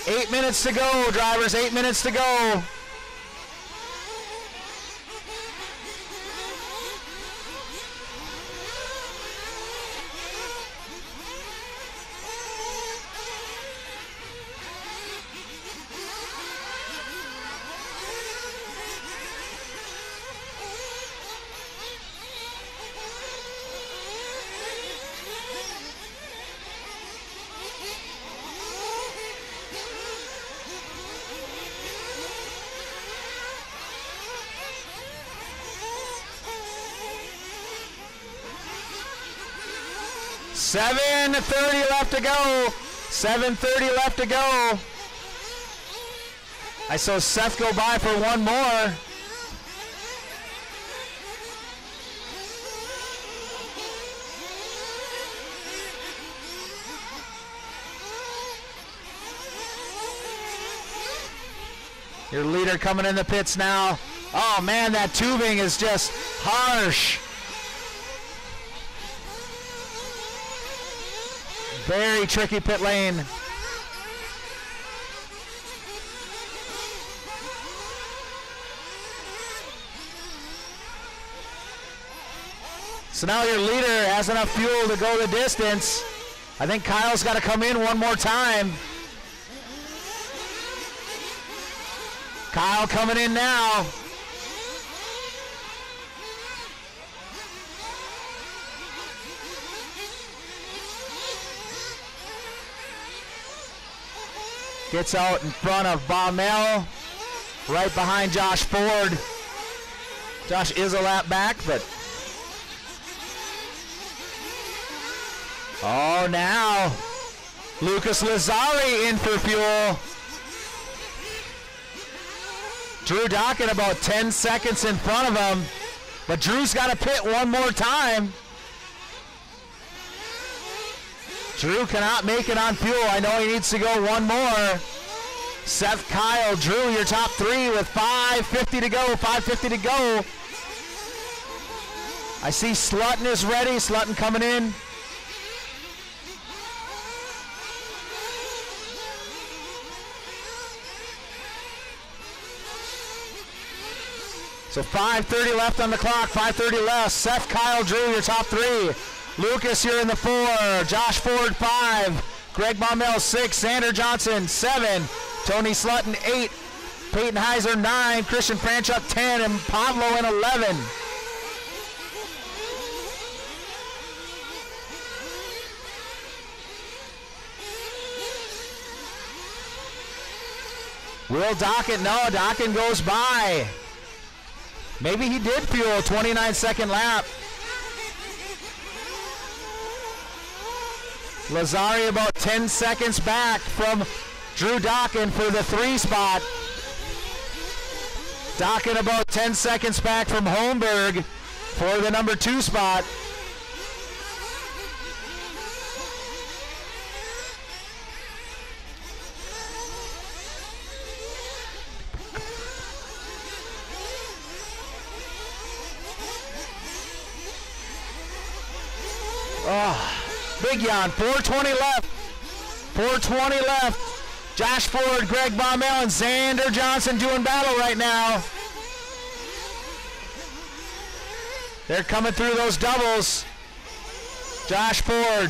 8 minutes to go, drivers, 8 minutes to go. .730 left to go. 7:30 left to go. I saw Seth go by for one more. Your leader coming in the pits now. Oh man, that tubing is just harsh. Very tricky pit lane. So now your leader has enough fuel to go the distance. I think Kyle's got to come in one more time. Kyle coming in now. Gets out in front of Baumel, right behind Josh Ford. Josh is a lap back, but... Oh, now Lucas Lazari in for fuel. Drew Docken about 10 seconds in front of him, but Drew's got to pit one more time. Drew cannot make it on fuel. I know he needs to go one more. Seth, Kyle, Drew, your top three with 5:50 to go, 5:50 to go. I see Slutton is ready, Slutton coming in. So 5:30 left on the clock, 5:30 left. Seth, Kyle, Drew, your top three. Lucas, you're in the 4. Josh Ford, 5. Greg Baumel, 6. Xander Johnson, 7. Tony Slutton, 8. Peyton Heiser, 9. Christian Franchuk, 10. And Pablo in 11. Will Docken? No, Docken goes by. Maybe he did fuel, 29-second lap. Lazari about 10 seconds back from Drew Docken for the 3 spot. Docken about 10 seconds back from Holmberg for the number 2 spot. Oh, big yawn. 4:20 left. 4:20 left. Josh Ford, Greg Baumel, and Xander Johnson doing battle right now. They're coming through those doubles. Josh Ford.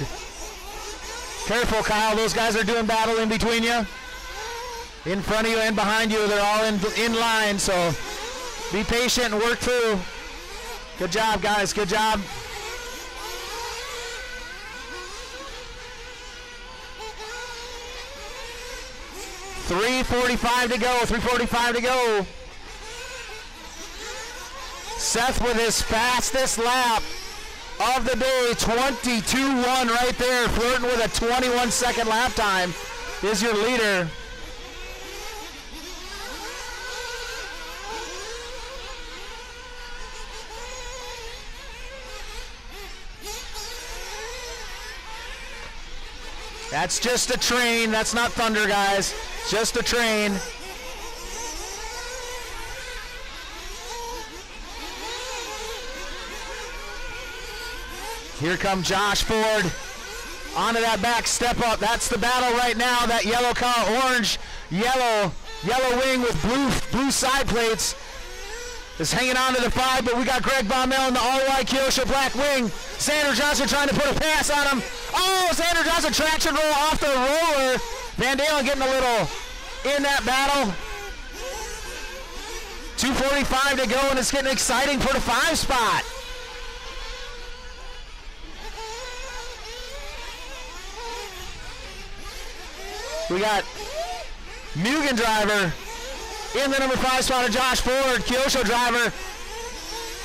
Careful, Kyle. Those guys are doing battle in between you. In front of you and behind you. They're all in line, so be patient and work through. Good job, guys. Good job. .345 to go, 3:45 to go. Seth with his fastest lap of the day, 22.1 right there, flirting with a 21-second lap time, is your leader. That's just a train. That's not thunder, guys. It's just a train. Here comes Josh Ford onto that back step up. That's the battle right now. That yellow car, orange, yellow wing with blue side plates is hanging on to the 5, but we got Greg Baumel in the all-white Kyosho black wing. Xander Johnson trying to put a pass on him. Oh, Xander Johnson traction roll off the roller. Van Dalen getting a little in that battle. 2:45 to go, and it's getting exciting for the 5 spot. We got Mugen driver in the number 5 spot of Josh Ford, Kyosho driver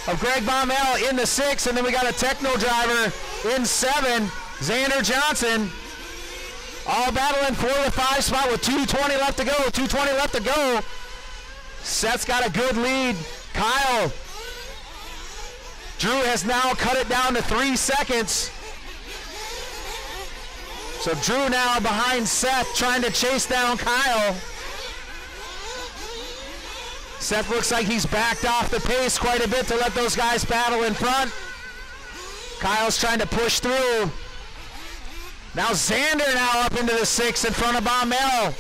of Greg Baumel in the 6, and then we got a Techno driver in 7, Xander Johnson. All battling for the 5 spot with 2:20 left to go, 2:20 left to go. Seth's got a good lead. Kyle. Drew has now cut it down to 3 seconds. So Drew now behind Seth trying to chase down Kyle. Seth looks like he's backed off the pace quite a bit to let those guys battle in front. Kyle's trying to push through. Now Xander now up into the 6 in front of Baumel.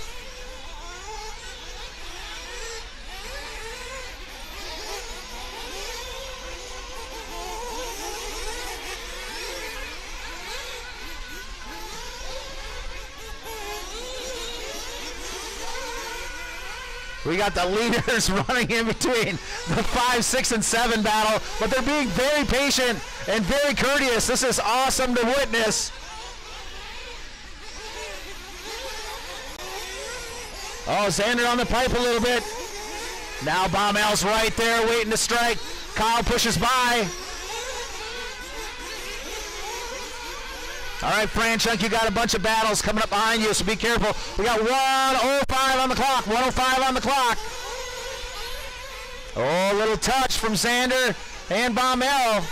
We got the leaders running in between the 5, 6, and 7 battle, but they're being very patient and very courteous. This is awesome to witness. Oh, Xander on the pipe a little bit. Now Baumel's right there waiting to strike. Kyle pushes by. All right, Franchuk, you got a bunch of battles coming up behind you, so be careful. We got 1:05 on the clock, 1:05 on the clock. Oh, a little touch from Xander and Baumel.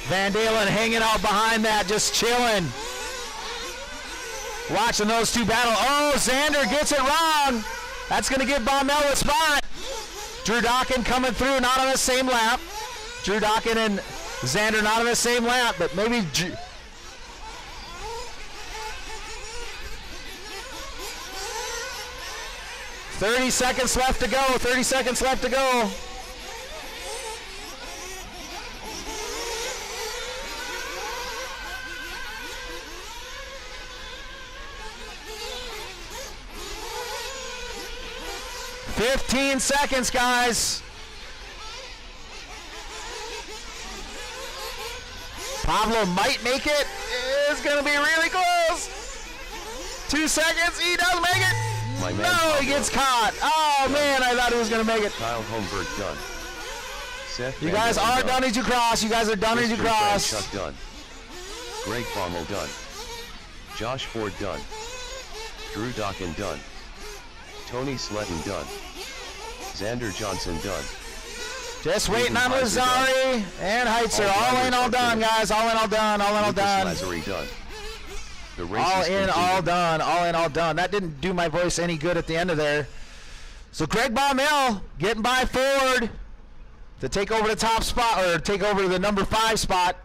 Van Dalen hanging out behind that, just chilling. Watching those two battle. Oh, Xander gets it wrong. That's going to give Baumel a spot. Drew Dawkin coming through, not on the same lap. Drew Dawkin and Xander not on the same lap, but maybe... 30 seconds left to go. 30 seconds left to go. "15 seconds, guys." Pablo might make it. It's going to be really close. 2 seconds. He does make it.
My man
No,
Pablo.
he gets caught. Oh, man, I thought he was going to make it.
Kyle Holmberg done. Seth
You
Van
guys
Dalen
are done as you cross. You guys are done as you
Christian
cross.
Franchuk done. Greg Baumel done. Josh Ford done. Drew Dawkin done. Tony Sletton done. Xander Johnson done.
Just waiting on
Heitzer done.
Lazari and Heitzer. All in, all done, guys. All in, all done. All in, all
Lucas
done.
Lazari done. The race
All
is
in,
concluded.
all done. All in, all done. That didn't do my voice any good at the end of there. So Greg Baumel getting by Ford to take over the top spot, or take over the number 5 spot.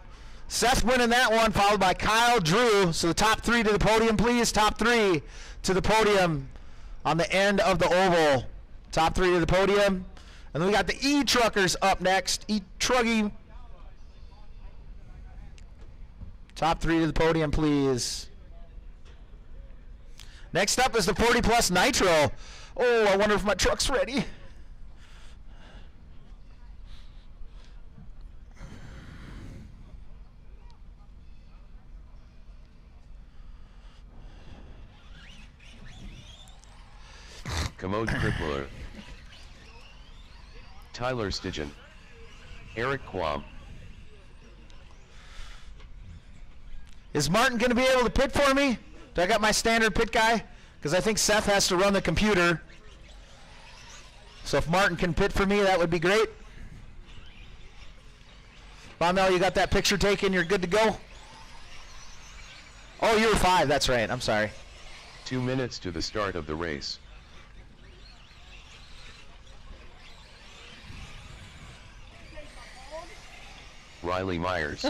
Seth winning that one, followed by Kyle Drew. So the top 3 to the podium, please. Top 3 to the podium on the end of the oval. Top 3 to the podium. And then we got the E-Truckers up next. E-Truggy. Top 3 to the podium, please. Next up is the 40 Plus Nitro. Oh, I wonder if my truck's ready.
Commode Crippler. Tyler Stigen. Eric Quam.
Is Martin going to be able to pit for me? Do I got my standard pit guy? Because I think Seth has to run the computer. So if Martin can pit for me, that would be great. Baumel, you got that picture taken? You're good to go? Oh, you were 5. That's right. I'm sorry.
2 minutes to the start of the race. Riley Myers.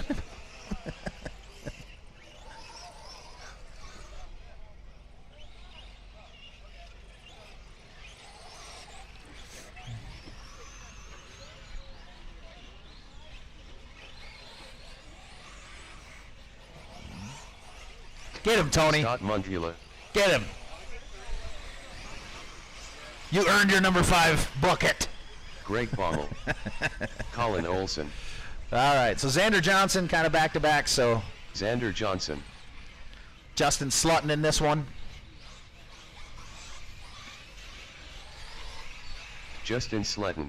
Get him, Tony.
Scott Mundula.
Get him. You earned your number 5 bucket.
Greg Baumel. Colin Olson.
All right, so Xander Johnson kind of back-to-back, so
Xander Johnson.
Justin Slutton in this one.
Justin Sletton.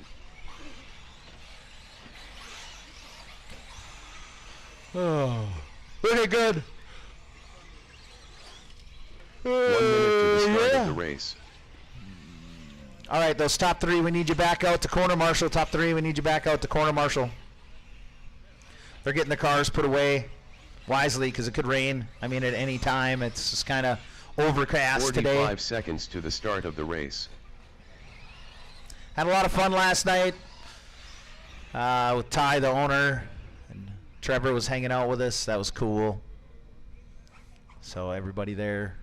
Oh, pretty good.
1 minute to the start
yeah.
of the race.
All right, those top 3, we need you back out to corner marshal. Top 3, we need you back out to corner marshal. They're getting the cars put away wisely because it could rain. I mean, at any time. It's just kind of overcast
45
today.
seconds to the start of the race.
Had a lot of fun last night with Ty, the owner, and Trevor was hanging out with us. That was cool. So everybody there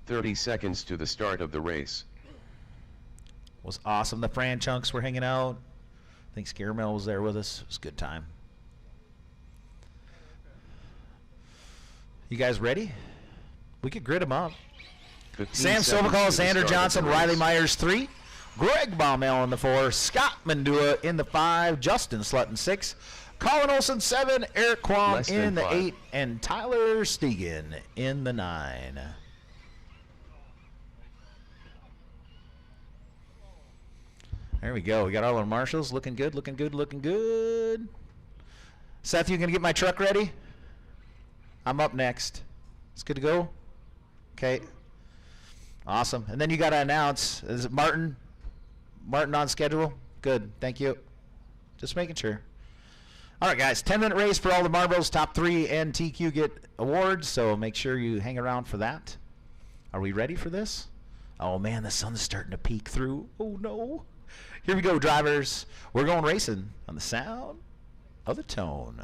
30 seconds to the start of the race.
was awesome. The Fran Chunks were hanging out. I think Scaramel was there with us. It was a good time. You guys ready? We could grid them up.
15
Sam
seconds
Sobacall,
to the start
Xander
of
Johnson,
the
Riley
race.
Myers 3, Greg Baumel in the 4, Scott Mandua in the 5, Justin Slutton 6, Colin Olson 7, Eric Quam
Less than
in the
5.
8, and Tyler Stegen in the 9. There we go. We got all our marshals looking good, looking good, looking good. Seth, you gonna get my truck ready? I'm up next. It's good to go? Okay. Awesome. And then you got to announce, is it Martin? Martin on schedule? Good. Thank you. Just making sure. All right, guys. 10-minute race for all the marbles. Top 3 and TQ get awards, so make sure you hang around for that. Are we ready for this? Oh, man, the sun's starting to peek through. Oh, no. Here we go, drivers. We're going racing on the sound of the tone.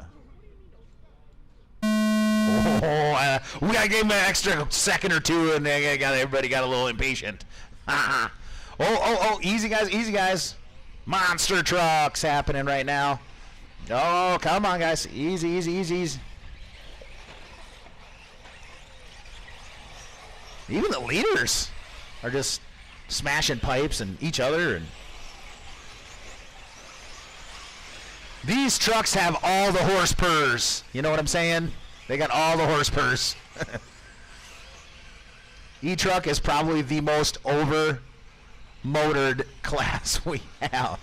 Oh, we got to give him an extra second or two, and everybody got a little impatient. Oh, easy, guys, easy, guys. Monster trucks happening right now. Oh, come on, guys. Easy, easy, easy, easy. Even the leaders are just smashing pipes and each other. And these trucks have all the horse purrs. You know what I'm saying? They got all the horse purrs. E-Truck is probably the most over-motored class we have.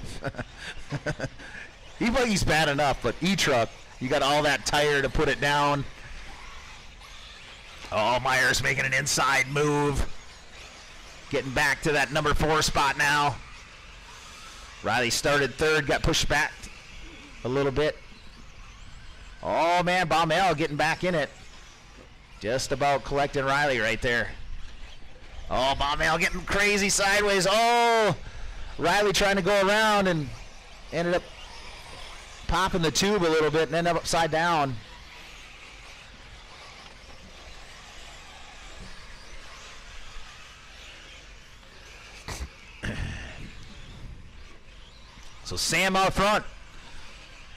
E-Buggy's bad enough, but E-Truck, you got all that tire to put it down. Oh, Myers making an inside move. Getting back to that number 4 spot now. Riley started third, got pushed back a little bit. Oh, man, Baumel getting back in it. Just about collecting Riley right there. Oh, Baumel getting crazy sideways. Oh, Riley trying to go around and ended up popping the tube a little bit and ended up upside down. So Sam out front.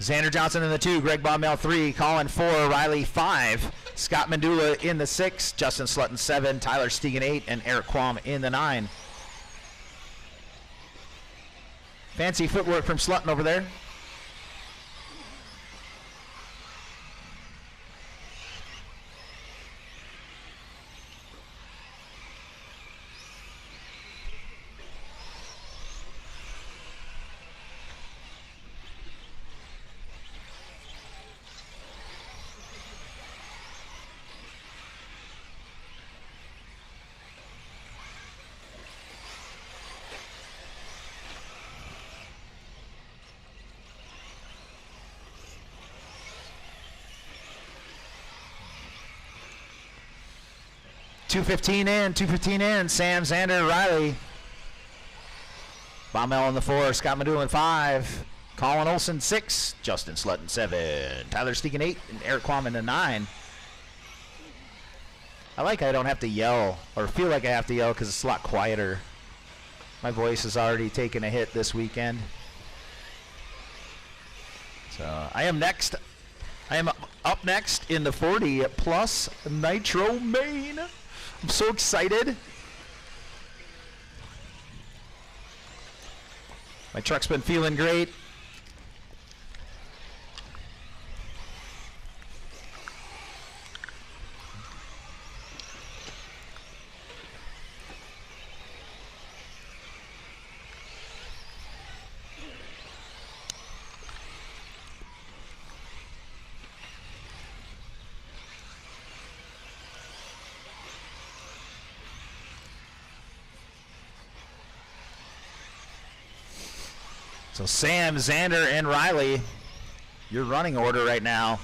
Xander Johnson in the 2, Greg Baumel 3, Colin 4, Riley 5, Scott Mandula in the 6, Justin Slutton 7, Tyler Stegen 8, and Eric Quam in the 9. Fancy footwork from Slutton over there. .215 in, Sam, Xander, Riley. Baumel in the 4, Scott Medulin in 5, Colin Olson 6, Justin Slutton 7, Tyler Stegen 8, and Eric Quam in the 9. I like I don't have to yell, or feel like I have to yell because it's a lot quieter. My voice has already taken a hit this weekend. So I am next. I am up next in the 40 plus Nitro Main. I'm so excited. My truck's been feeling great. So Sam, Xander, and Riley, your running order right now.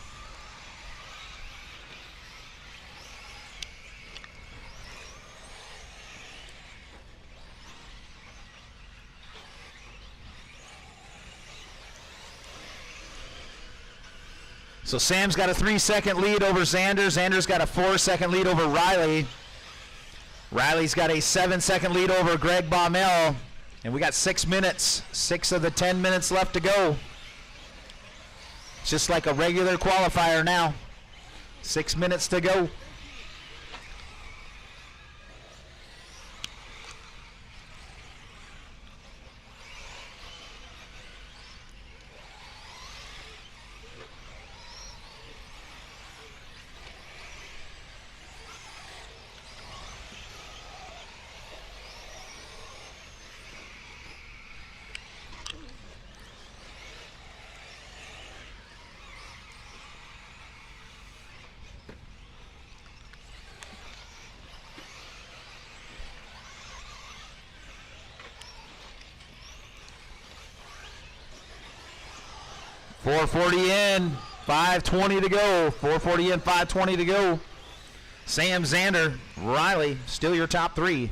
So Sam's got a 3-second lead over Xander. Xander's got a 4-second lead over Riley. Riley's got a 7-second lead over Greg Baumel. And we got 6 minutes, 6 of the 10 minutes left to go. It's just like a regular qualifier now. 6 minutes to go. 440 in, 5:20 to go. 440 in, 5:20 to go. Sam, Xander, Riley, still your top three.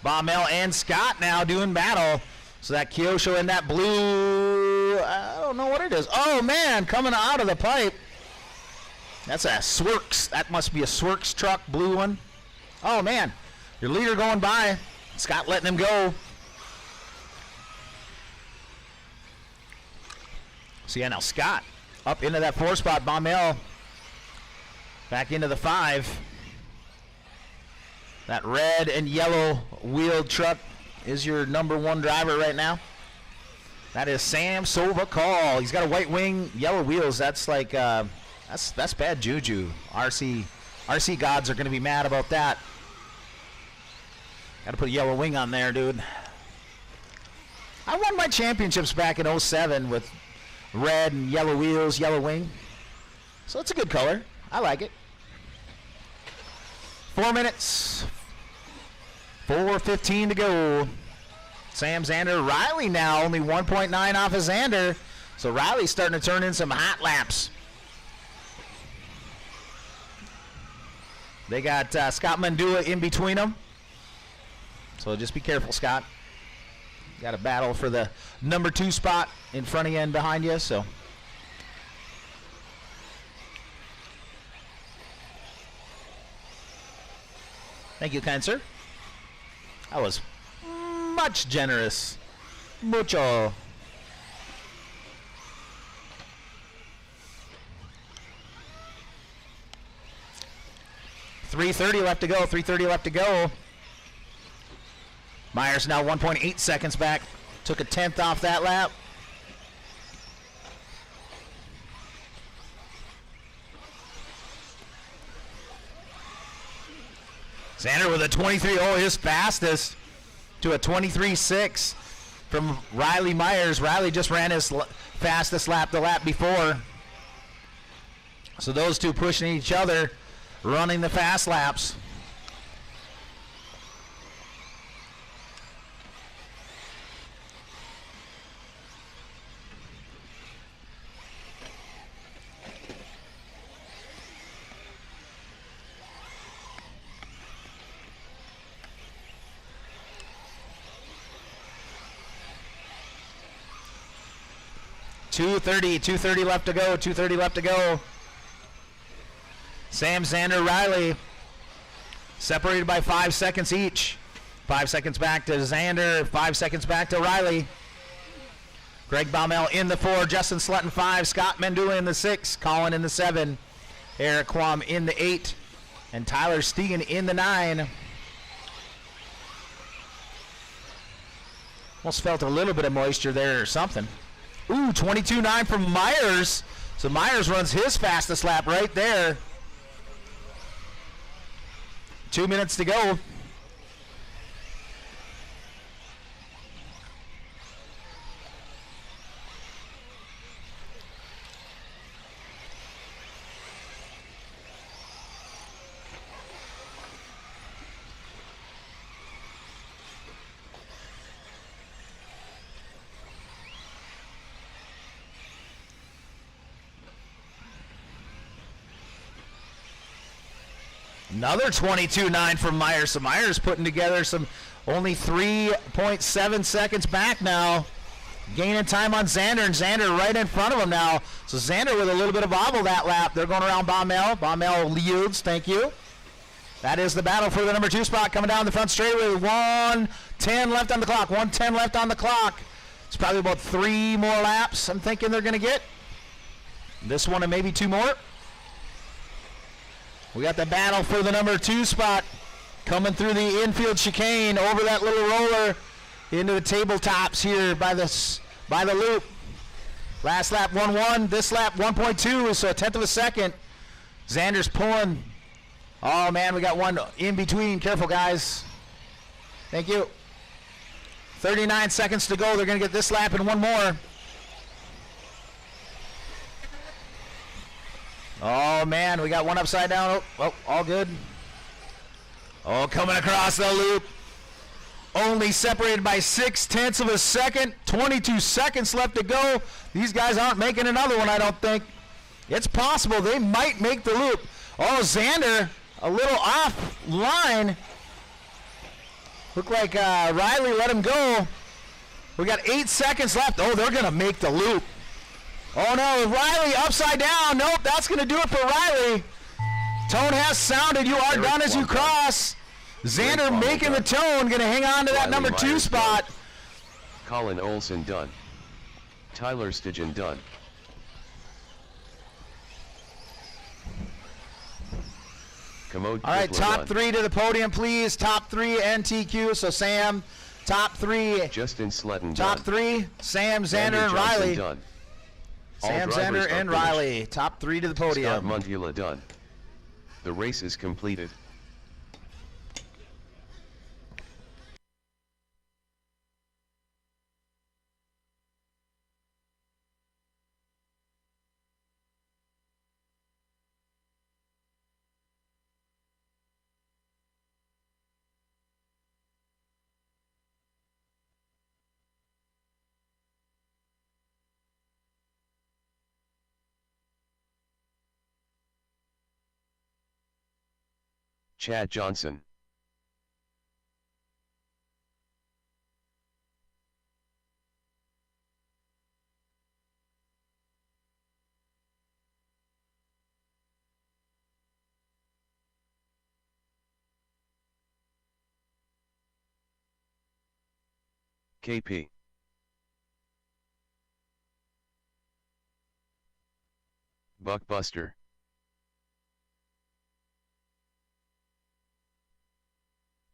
Baumel and Scott now doing battle. So that Kyosho and that blue, I don't know what it is. Oh, man, coming out of the pipe. That's a Swerks. That must be a Swerks truck, blue one. Oh, man, your leader going by. Scott letting him go. So, yeah, now Scott up into that 4 spot. Baumel back into the 5. That red and yellow wheeled truck is your number 1 driver right now. That is Sam Sovakal. He's got a white wing, yellow wheels. That's like that's bad juju. RC gods are going to be mad about that. Got to put a yellow wing on there, dude. I won my championships back in 07 with red and yellow wheels, yellow wing. So it's a good color. I like it. 4 minutes. 4:15 to go. Sam, Xander, Riley now only 1.9 off of Xander. So Riley's starting to turn in some hot laps. They got Scott Mandua in between them. So just be careful, Scott. Got a battle for the number 2 spot in front of you and behind you. So thank you, kind sir. That was much generous. Mucho. .330 left to go. 3:30 left to go. Myers now 1.8 seconds back. Took a 10th off that lap. Xander with a 23, his fastest, to a 23.6 from Riley Myers. Riley just ran his fastest lap the lap before. So those two pushing each other, running the fast laps. .230 left to go. 2:30 left to go. Sam, Xander, Riley separated by 5 seconds each. 5 seconds back to Xander. 5 seconds back to Riley. Greg Baumel in the 4. Justin Slutton 5. Scott Mandula in the 6. Colin in the 7. Eric Quam in the 8. And Tyler Stegen in the 9. Almost felt a little bit of moisture there or something. Ooh, 22.9 from Myers. So Myers runs his fastest lap right there. 2 minutes to go. Another 22.9 from Myers. So Myers putting together some only 3.7 seconds back now. Gaining time on Xander, and Xander right in front of him now. So Xander with a little bit of bobble that lap. They're going around Baumel. Baumel yields, thank you. That is the battle for the number 2 spot coming down the front straightaway. 1:10 left on the clock. 1:10 left on the clock. It's probably about 3 more laps I'm thinking they're going to get. This one and maybe 2 more. We got the battle for the number 2 spot coming through the infield chicane over that little roller into the tabletops here by the loop. Last lap 1:1, this lap 1.2, so a 1/10 of a second. Xander's pulling. Oh man, we got one in between. Careful, guys. Thank you. 39 seconds to go. They're going to get this lap and one more. Oh, man, we got one upside down. Oh, all good. Oh, coming across the loop. Only separated by 0.6 of a second. 22 seconds left to go. These guys aren't making another one, I don't think. It's possible they might make the loop. Oh, Xander, a little off line. Looked like Riley let him go. We got 8 seconds left. Oh, they're going to make the loop. Oh, no, Riley upside down. Nope, that's going to do it for Riley. Tone has sounded. You are done as you cross. Xander making the tone. Going to hang on to that number 2 spot.
Colin Olson done. Tyler Stigen done. Commode
All right,
Kipler
top
done.
3 to the podium, please. Top 3 NTQ. So Sam, top 3.
Justin Sletton
Top
done.
3, Sam, Xander, and
Johnson
Riley.
done. All
Sam,
drivers
Xander,
are
and
finished.
Riley. Top 3 to the
Scott
podium.
Muntula done. The race is completed. Chad Johnson. KP. Buckbuster.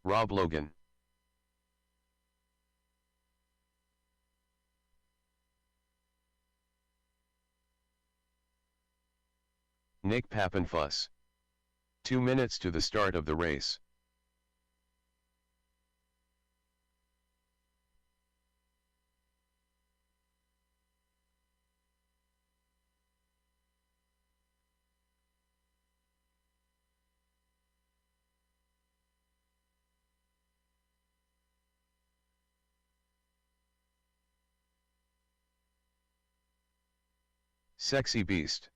Rob Logan. Nick Pappenfuss. 2 minutes to the start of the race. Sexy Beast.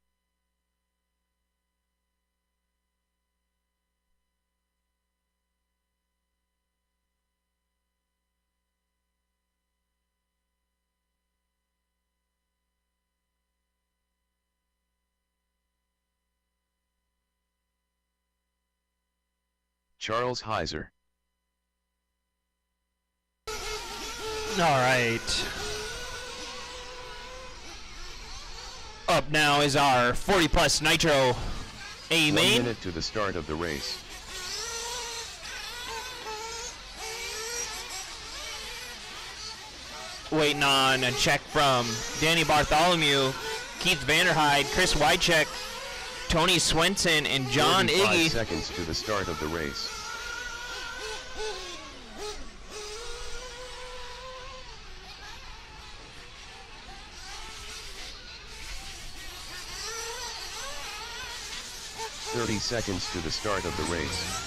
Charles Heiser.
All right. Up now is our 40 plus Nitro A
1
main.
minute to the start of the race.
Waiting on a check from Danny Bartholomew, Keith Vanderhyde, Chris Wycheck, Tony Swenson, and John
45
Iggy.
seconds to the start of the race. "30 seconds to the start of the race.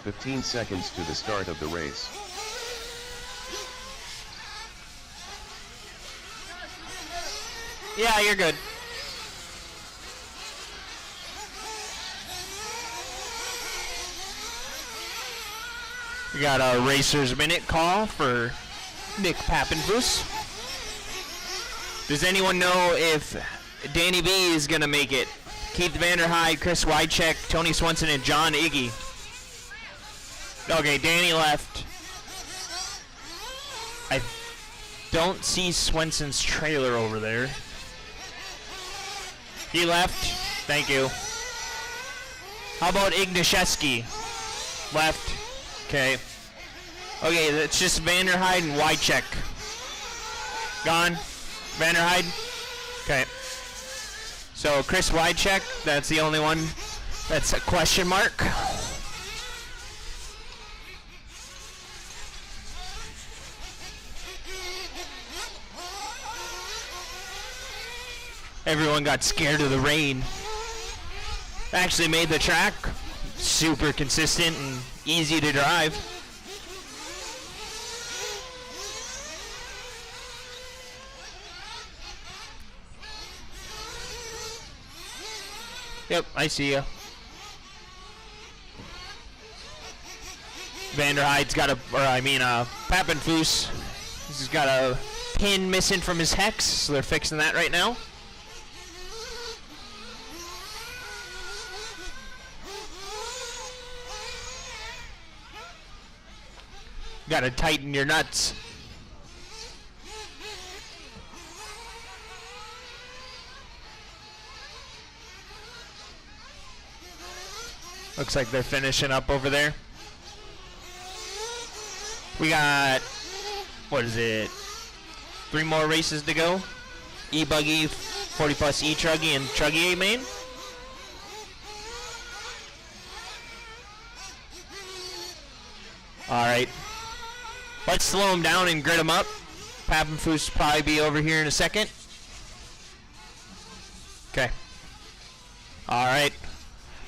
"15 seconds to the start of the race.
Yeah, you're good. We got a Racer's Minute call for Nick Pappenfuss. Does anyone know if Danny B is going to make it? Keith Vanderhyde, Chris Wycheck, Tony Swenson, and John Iggy. Okay, Danny left. I don't see Swenson's trailer over there. He left. Thank you. How about Ignashevsky? Left. Okay. Okay, that's just Vanderhyde and Wycheck. Gone. Vanderhyde. Okay. So Chris Wycheck, that's the only one that's a question mark. Everyone got scared of the rain. Actually made the track super consistent and easy to drive. Yep, I see ya. Vanderhyde's got Pappenfuss. He's got a pin missing from his hex, so they're fixing that right now. Gotta tighten your nuts. Looks like they're finishing up over there. We got, what is it, 3 more races to go. E-Buggy, 40 plus E-Truggy, and Truggy 8 main. Alright. Let's slow him down and grid him up. Pappenfuss will probably be over here in a second. Okay. Alright.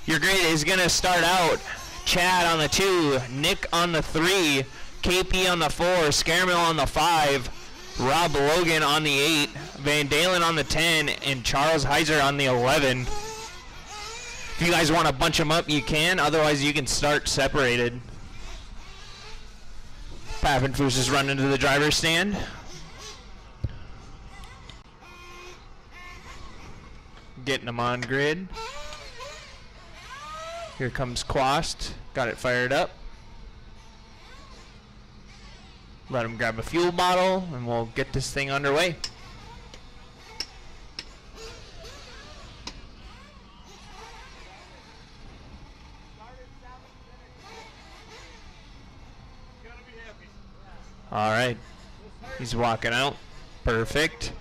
Your grid is going to start out Chad on the 2, Nick on the 3, KP on the 4, Scaremill on the 5, Rob Logan on the 8, Van Dalen on the 10, and Charles Heiser on the 11. If you guys want to bunch them up, you can. Otherwise, you can start separated. Pappenfuss is running to the driver's stand. Getting them on grid. Here comes Quast. Got it fired up. Let him grab a fuel bottle and we'll get this thing underway. All right. He's walking out. Perfect.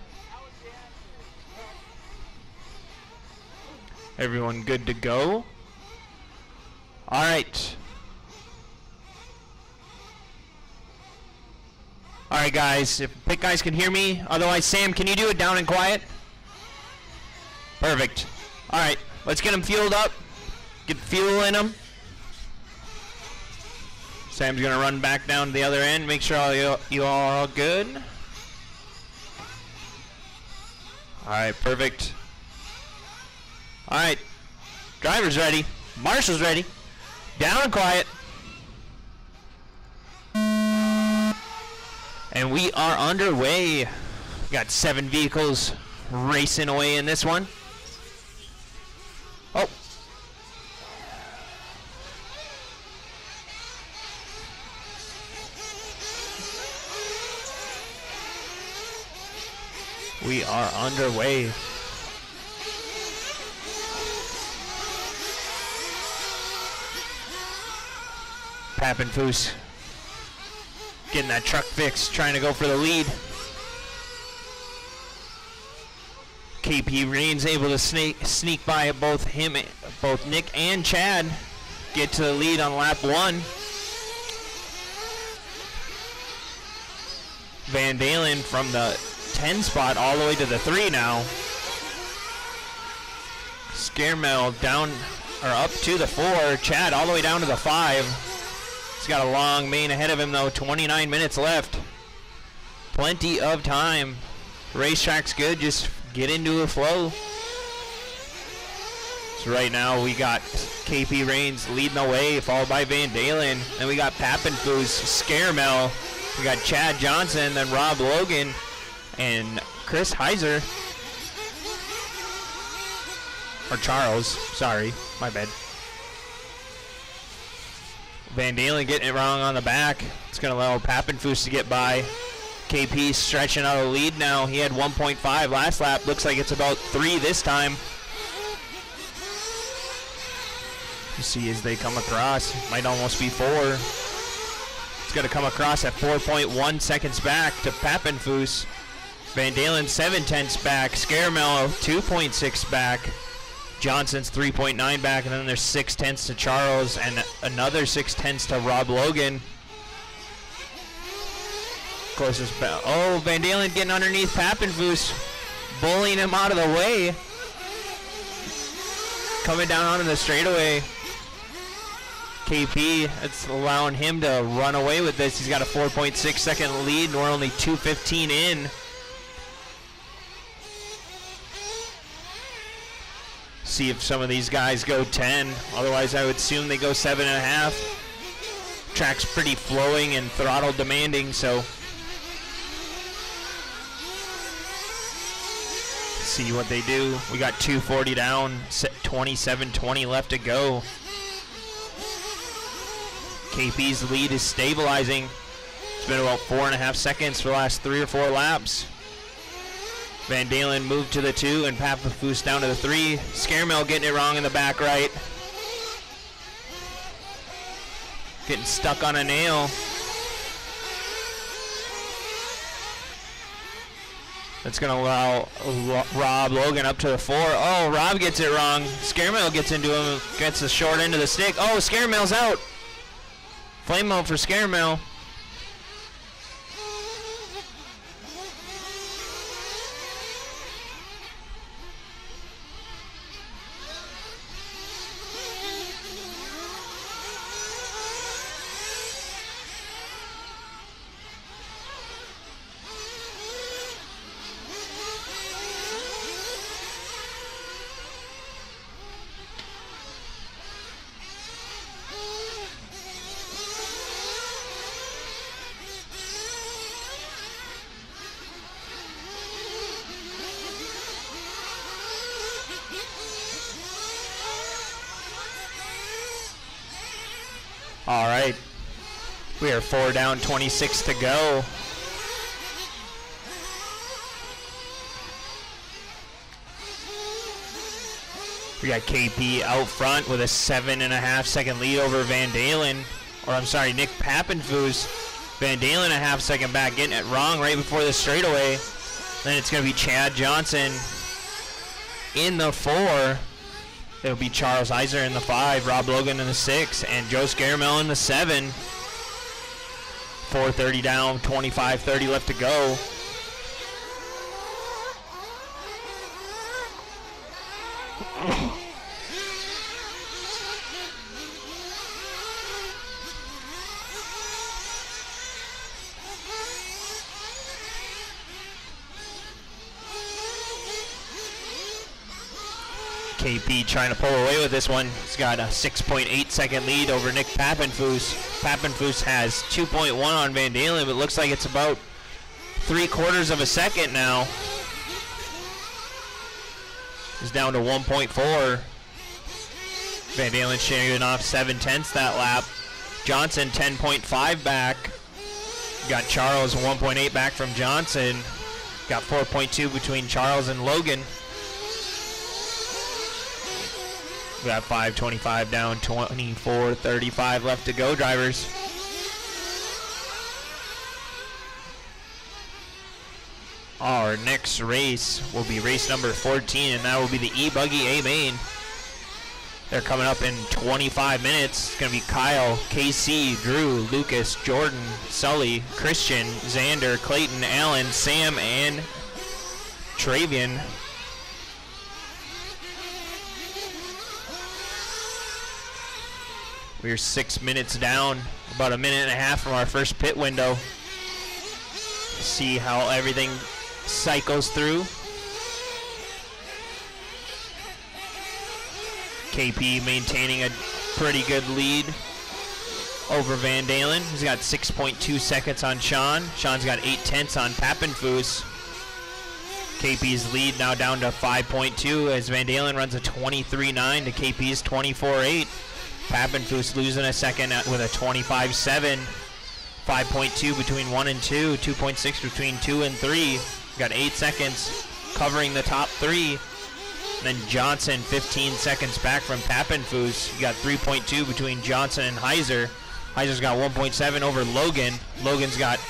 Everyone good to go. All right. All right, guys. If pit guys can hear me, otherwise, Sam, can you do it down and quiet? Perfect. All right. Let's get them fueled up. Get fuel in them. Sam's gonna run back down to the other end. Make sure you all are all good. All right. Perfect. All right. Driver's ready. Marshall's ready. Down and quiet. And we are underway. Got 7 vehicles racing away in this one. Oh. We are underway. Pappenfuss getting that truck fixed, trying to go for the lead. KP Rain's able to sneak by both Nick and Chad. Get to the lead on lap 1. Van Dalen from the 10 spot all the way to the 3 now. Scaremel down or up to the 4. Chad all the way down to the 5. He's got a long main ahead of him though. 29 minutes left. Plenty of time. Racetrack's good. Just get into a flow. So right now we got KP Rains leading the way, followed by Van Dalen. Then we got Pappenfuss, Scaremel. We got Chad Johnson, then Rob Logan, and Chris Heiser. Or Charles, sorry, my bad. Van Dalen getting it wrong on the back. It's going to allow Pappenfuss to get by. KP stretching out a lead now. He had 1.5 last lap. Looks like it's about 3 this time. You see as they come across. Might almost be 4. It's going to come across at 4.1 seconds back to Pappenfuss. Van Dalen 7/10 back. Scaramelo 2.6 back. Johnson's 3.9 back, and then there's 6/10 to Charles and another 6/10 to Rob Logan. Closest. Oh, Van Dalen getting underneath Pappenfuss. bullying him out of the way. Coming down onto the straightaway. KP, it's allowing him to run away with this. He's got a 4.6 second lead, and we're only 2:15 in. See if some of these guys go 10. Otherwise, I would assume they go 7.5. Track's pretty flowing and throttle demanding, so see what they do. We got 240 down, 27:20 left to go. KP's lead is stabilizing. It's been about 4.5 seconds for the last 3 or 4 laps. Van Dalen moved to the 2 and Papafoose down to the 3. Scaremel getting it wrong in the back right. Getting stuck on a nail. That's going to allow Rob Logan up to the 4. Oh, Rob gets it wrong. Scaremel gets into him, gets the short end of the stick. Oh, Scaremel's out. Flame out for Scaremel. All right, we are 4 down, 26 to go. We got KP out front with a 7.5 second lead over Van Dalen, or I'm sorry, Nick Papenfoos. Van Dalen a half second back, getting it wrong right before the straightaway. Then it's going to be Chad Johnson in the 4. It'll be Charles Heiser in the 5, Rob Logan in the 6, and Joe Scaramel in the 7. 4:30 down, 25:30 left to go. KP trying to pull away with this one. He's got a 6.8 second lead over Nick Papenfoos. Papenfoos has 2.1 on Van Dalen, but looks like it's about 3/4 of a second now. He's down to 1.4. Van Dalen shaving off 7/10 that lap. Johnson 10.5 back. Got Charles 1.8 back from Johnson. Got 4.2 between Charles and Logan. We got 5:25 down, 24:35 left to go, drivers. Our next race will be race number 14, and that will be the E-Buggy A-Main. They're coming up in 25 minutes. It's going to be Kyle, KC, Drew, Lucas, Jordan, Sully, Christian, Xander, Clayton, Allen, Sam, and Travian. We're 6 minutes down, about a minute and a half from our first pit window. See how everything cycles through. KP maintaining a pretty good lead over Van Dalen. He's got 6.2 seconds on Sean. Sean's got 8/10 on Papenfoos. KP's lead now down to 5.2 as Van Dalen runs a 23.9 to KP's 24.8. Papenfoos losing a second with a 25.7. 5.2 between 1 and 2. 2.6 between 2 and 3. Got 8 seconds covering the top 3. Then Johnson 15 seconds back from Papenfoos. You got 3.2 between Johnson and Heiser. Heiser's got 1.7 over Logan. Logan's got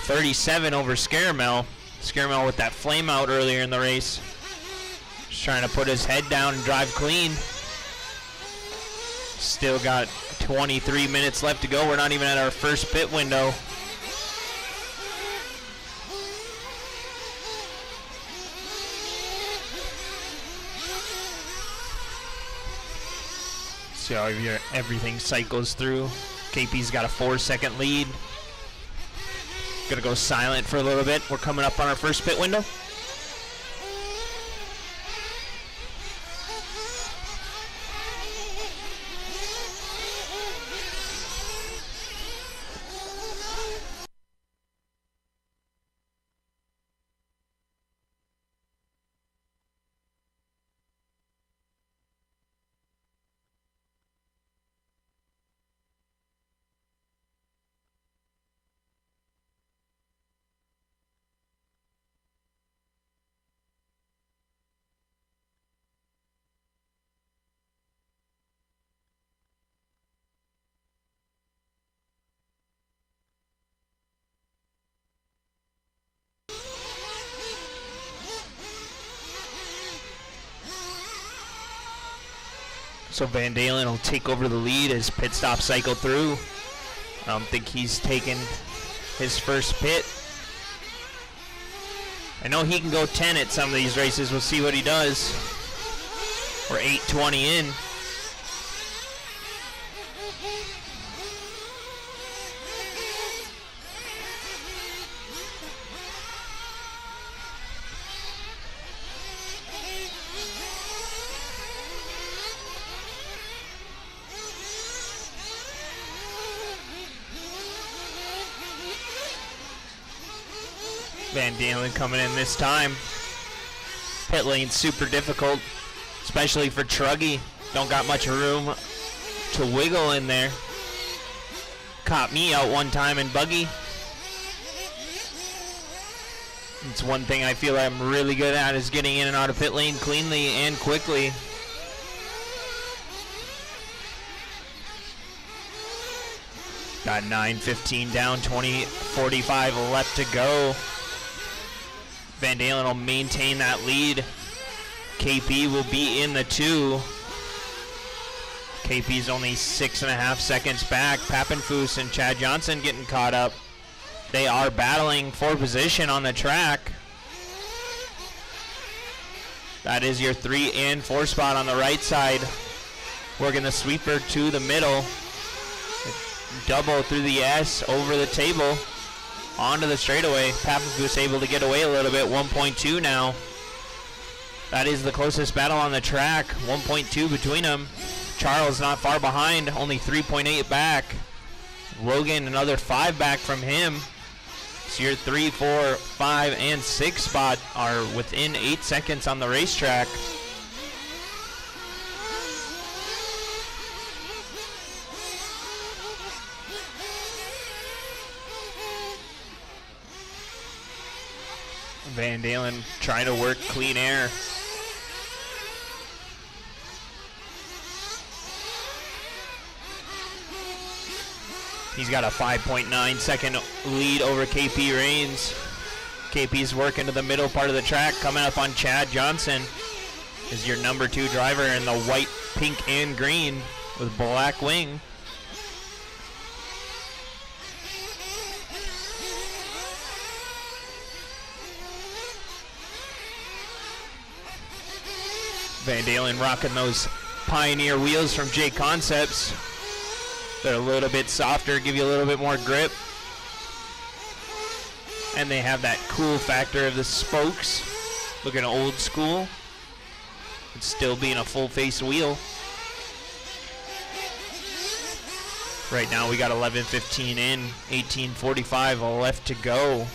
37 over Scaramel. Scaramel with that flame out earlier in the race. Just trying to put his head down and drive clean. Still got 23 minutes left to go. We're not even at our first pit window. See how everything cycles through. KP's got a 4-second lead. Gonna go silent for a little bit. We're coming up on our first pit window. So Van Dalen will take over the lead as pit stop cycle through. I don't think he's taken his first pit. I know he can go 10 at some of these races. We'll see what he does. We're 8:20 in. Van Dalen coming in this time. Pit lane super difficult, especially for Truggy. Don't got much room to wiggle in there. Caught me out one time in buggy. It's one thing I feel I'm really good at is getting in and out of pit lane cleanly and quickly. Got 9:15 down, 20:45 left to go. Van Dalen will maintain that lead. KP will be in the 2. KP's only 6.5 seconds back. Pappenfuss and Chad Johnson getting caught up. They are battling for position on the track. That is your 3 and 4 spot on the right side. Working the sweeper to the middle. Double through the S, over the table. Onto the straightaway. Pappenfuss able to get away a little bit. 1.2 now. That is the closest battle on the track. 1.2 between them. Charles not far behind. Only 3.8 back. Logan another 5 back from him. So your 3, 4, 5, and 6 spot are within 8 seconds on the racetrack. Van Dalen trying to work clean air. He's got a 5.9 second lead over KP Rains. KP's working to the middle part of the track, coming up on Chad Johnson. Is your number 2 driver in the white, pink, and green with black wing. Van Dalen rocking those Pioneer wheels from J Concepts. They're a little bit softer, give you a little bit more grip. And they have that cool factor of the spokes. Looking old school. It's still being a full face wheel. Right now we got 11:15 in, 18:45 left to go.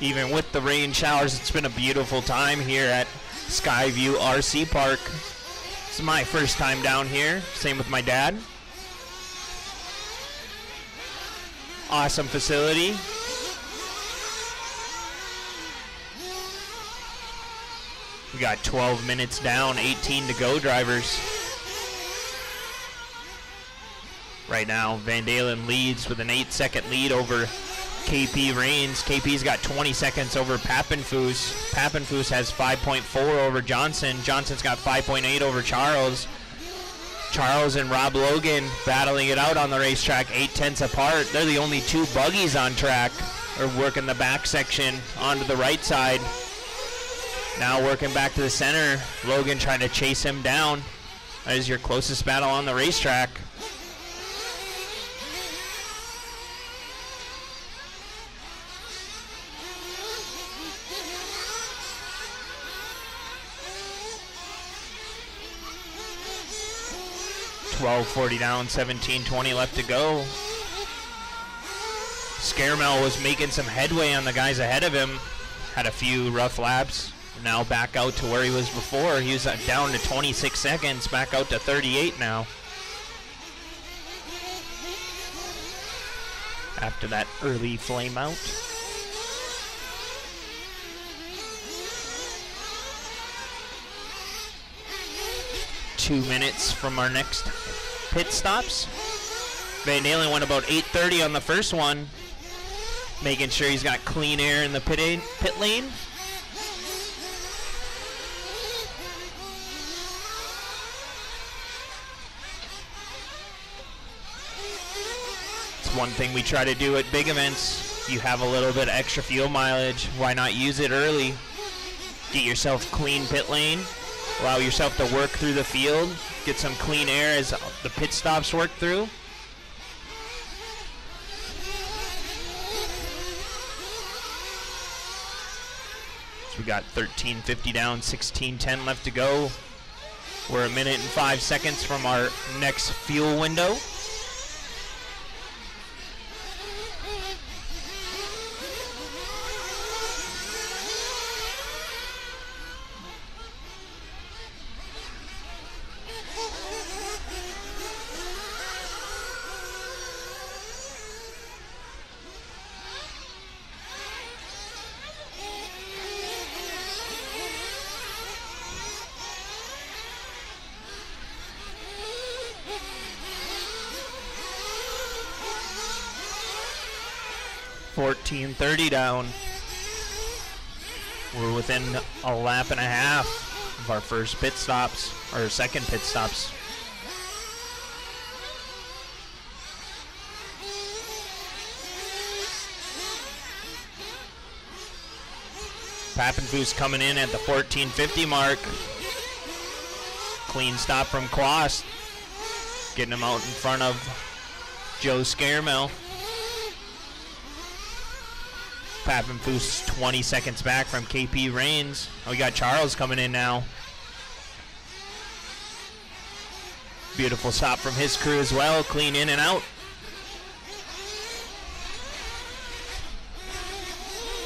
Even with the rain showers, it's been a beautiful time here at SkyView RC Park. It's my first time down here, same with my dad. Awesome facility. We got 12 minutes down, 18 to go, drivers. Right now, Van Dalen leads with an 8-second lead over KP Rains. KP's got 20 seconds over Pappenfuss. Pappenfuss has 5.4 over Johnson. Johnson's got 5.8 over Charles. Charles and Rob Logan battling it out on the racetrack, 8/10 apart. They're the only two buggies on track, or working the back section onto the right side. Now working back to the center. Logan trying to chase him down. That is your closest battle on the racetrack. $12.40 down, 17:20 left to go. Scaramel was making some headway on the guys ahead of him. Had a few rough laps. Now back out to where he was before. He was down to 26 seconds, back out to 38 now. After that early flame out. Two minutes from our next pit stops. Van Dalen went about 8:30 on the first one, making sure he's got clean air in the pit lane. It's one thing we try to do at big events. You have a little bit of extra fuel mileage, why not use it early? Get yourself clean pit lane. Allow yourself to work through the field, get some clean air as the pit stops work through. So we got 13:50 down, 16:10 left to go. We're 1 minute and 5 seconds from our next fuel window. $14.30 down. We're within a lap and a half of our first pit stops, or second pit stops. Pappenfuss coming in at the 14:50 mark. Clean stop from Quast, getting him out in front of Joe Scaramel. Pappenfuss 20 seconds back from KP Rains. We got Charles coming in now. Beautiful stop from his crew as well. Clean in and out.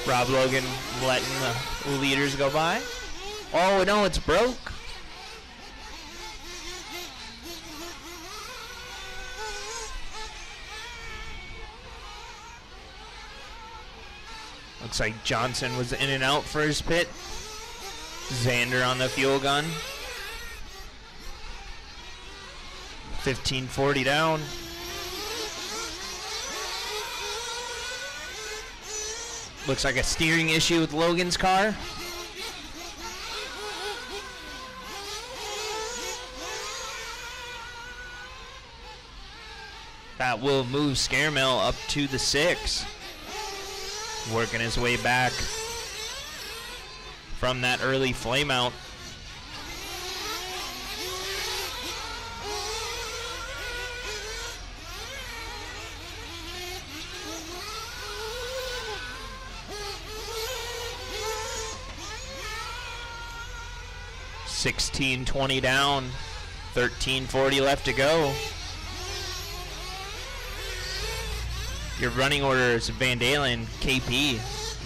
Rob Logan letting the leaders go by. Oh no, it's broke. Looks like Johnson was in and out for his pit. Xander on the fuel gun. 15:40 down. Looks like a steering issue with Logan's car. That will move Scaramel up to the 6. Working his way back from that early flame out. $16.20 down, 13:40 left to go. Your running order is Van Dalen, KP,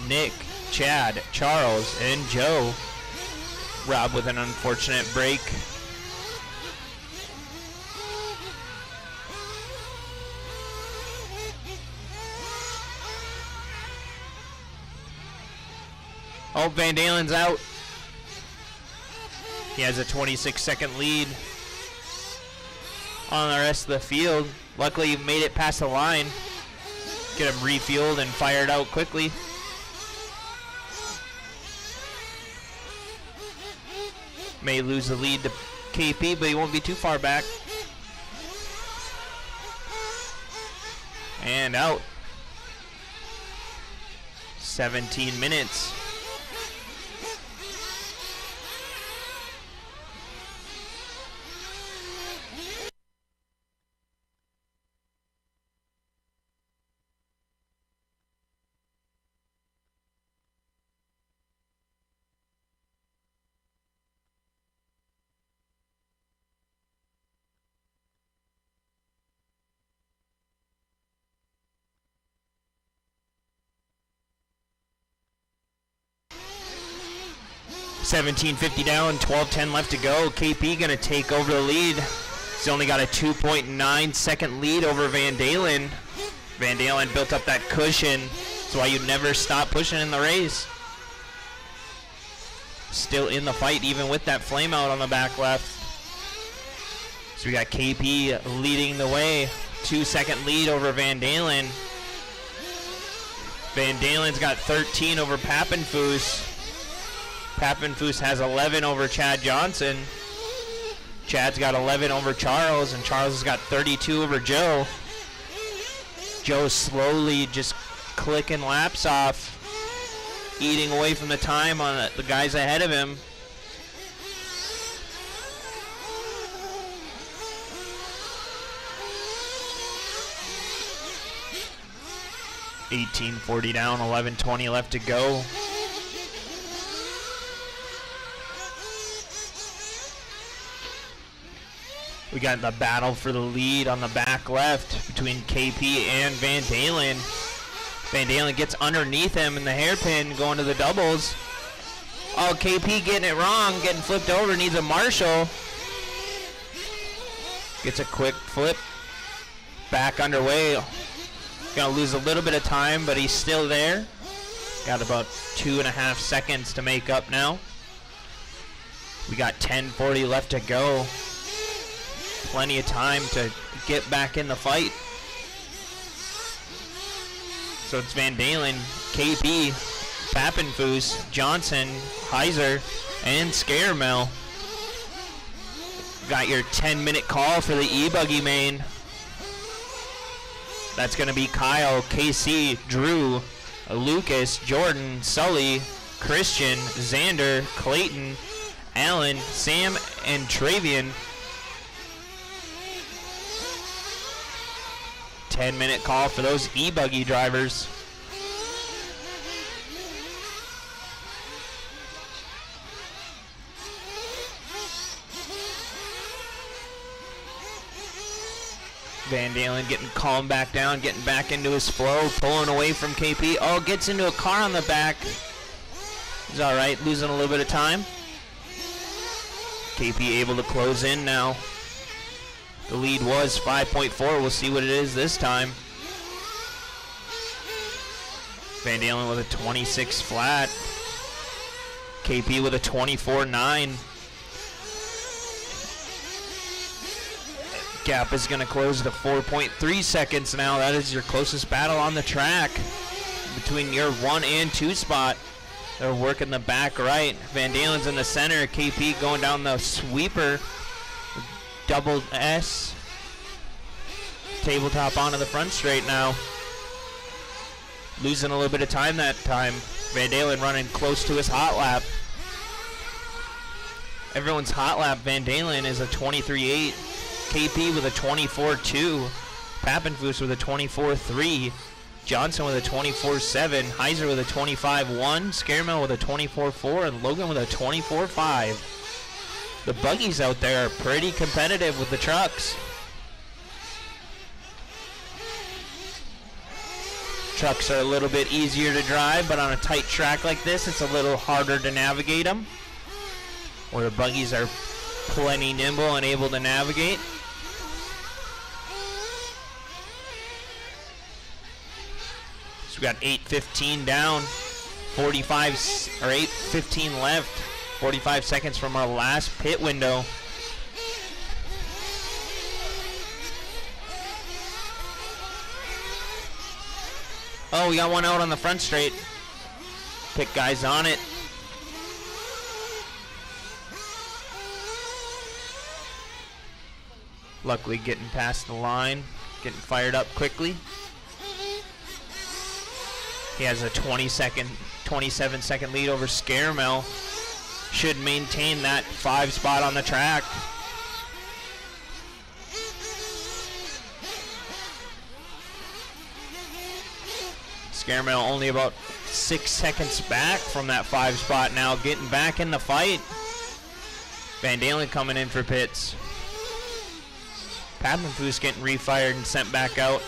Nick, Chad, Charles, and Joe. Rob with an unfortunate break. Oh, Van Dalen's out. He has a 26-second lead on the rest of the field. Luckily, he made it past the line. Get him refueled and fired out quickly. May lose the lead to KP, but he won't be too far back. stand out. 17 minutes. $17.50 down, 12:10 left to go. KP gonna take over the lead. He's only got a 2.9 second lead over Van Dalen. Van Dalen built up that cushion. That's why you never stop pushing in the race. Still in the fight even with that flame out on the back left. So we got KP leading the way. 2-second lead over Van Dalen. Van Dalen's got 13 over Pappenfuss. Pappenfuss has 11 over Chad Johnson. Chad's got 11 over Charles, and Charles has got 32 over Joe. Joe's slowly just clicking laps off, eating away from the time on the guys ahead of him. $18.40 down, 11:20 left to go. We got the battle for the lead on the back left between KP and Van Dalen. Van Dalen gets underneath him in the hairpin going to the doubles. Oh, KP getting it wrong, getting flipped over, needs a Marshall. Gets a quick flip. Back underway. Gonna lose a little bit of time, but he's still there. Got about 2.5 seconds to make up now. We got 10:40 left to go. Plenty of time to get back in the fight. So it's Van Dalen, KP, Pappenfuss, Johnson, Heiser, and Scaramel. Got your 10-minute call for the E-Buggy main. That's going to be Kyle, KC, Drew, Lucas, Jordan, Sully, Christian, Xander, Clayton, Alan, Sam, and Travian. 10-minute call for those E-Buggy drivers. Van Dalen getting calmed back down, getting back into his flow, pulling away from KP. Oh, gets into a car on the back. He's all right, losing a little bit of time. KP able to close in now. The lead was 5.4. We'll see what it is this time. Van Dalen with a 26 flat. KP with a 24.9. Gap is going to close to 4.3 seconds now. That is your closest battle on the track between your 1 and 2 spot. They're working the back right. Van Dalen's in the center. KP going down the sweeper. Double S. Tabletop onto the front straight now. Losing a little bit of time that time. Van Dalen running close to his hot lap. Everyone's hot lap. Van Dalen is a 23.8. KP with a 24.2. Pappenfuss with a 24.3. Johnson with a 24.7. Heiser with a 25.1. Scaramel with a 24.4. And Logan with a 24.5. The buggies out there are pretty competitive with the trucks. Trucks are a little bit easier to drive, but on a tight track like this, it's a little harder to navigate them. Where the buggies are plenty nimble and able to navigate. So we got 8:15 down, 8:15 left. 45 seconds from our last pit window. Oh, we got one out on the front straight. Pit guys on it. Luckily getting past the line, getting fired up quickly. He has a 27-second lead over Scaramel. Should maintain that 5 spot on the track. Scaramel only about 6 seconds back from that 5 spot now, getting back in the fight. Van Dalen coming in for pits. Pappenfuss getting refired and sent back out.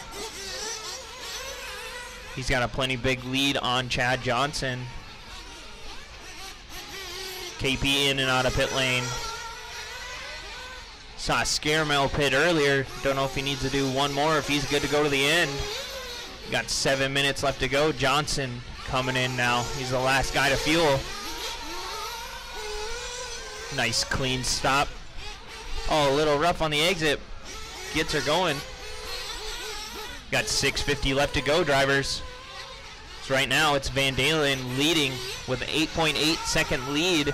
He's got a plenty big lead on Chad Johnson. KP in and out of pit lane. Saw Scaramel pit earlier. Don't know if he needs to do one more, if he's good to go to the end. Got 7 minutes left to go. Johnson coming in now. He's the last guy to fuel. Nice clean stop. Oh, a little rough on the exit. Gets her going. Got 6:50 left to go, drivers. So right now it's Van Dalen leading with an 8.8 second lead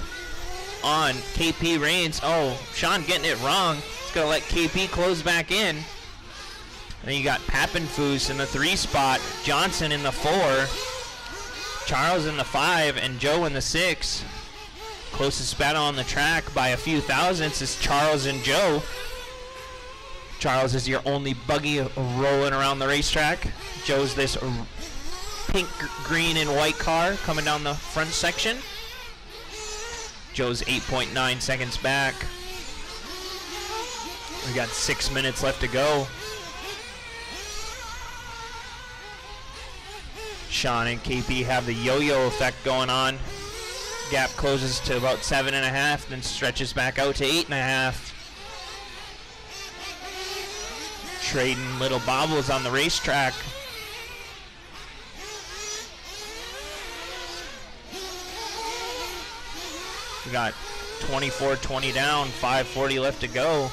on KP Reigns. Oh, Sean getting it wrong. It's going to let KP close back in. And then you got Pappenfuss in the 3 spot, Johnson in the 4, Charles in the 5, and Joe in the 6. Closest battle on the track by a few thousandths is Charles and Joe. Charles is your only buggy rolling around the racetrack. Joe's this pink, green, and white car coming down the front section. Joe's 8.9 seconds back. We got 6 minutes left to go. Sean and KP have the yo-yo effect going on. Gap closes to about 7.5, then stretches back out to 8.5. Trading little bobbles on the racetrack. We got 24-20 down, 5:40 left to go.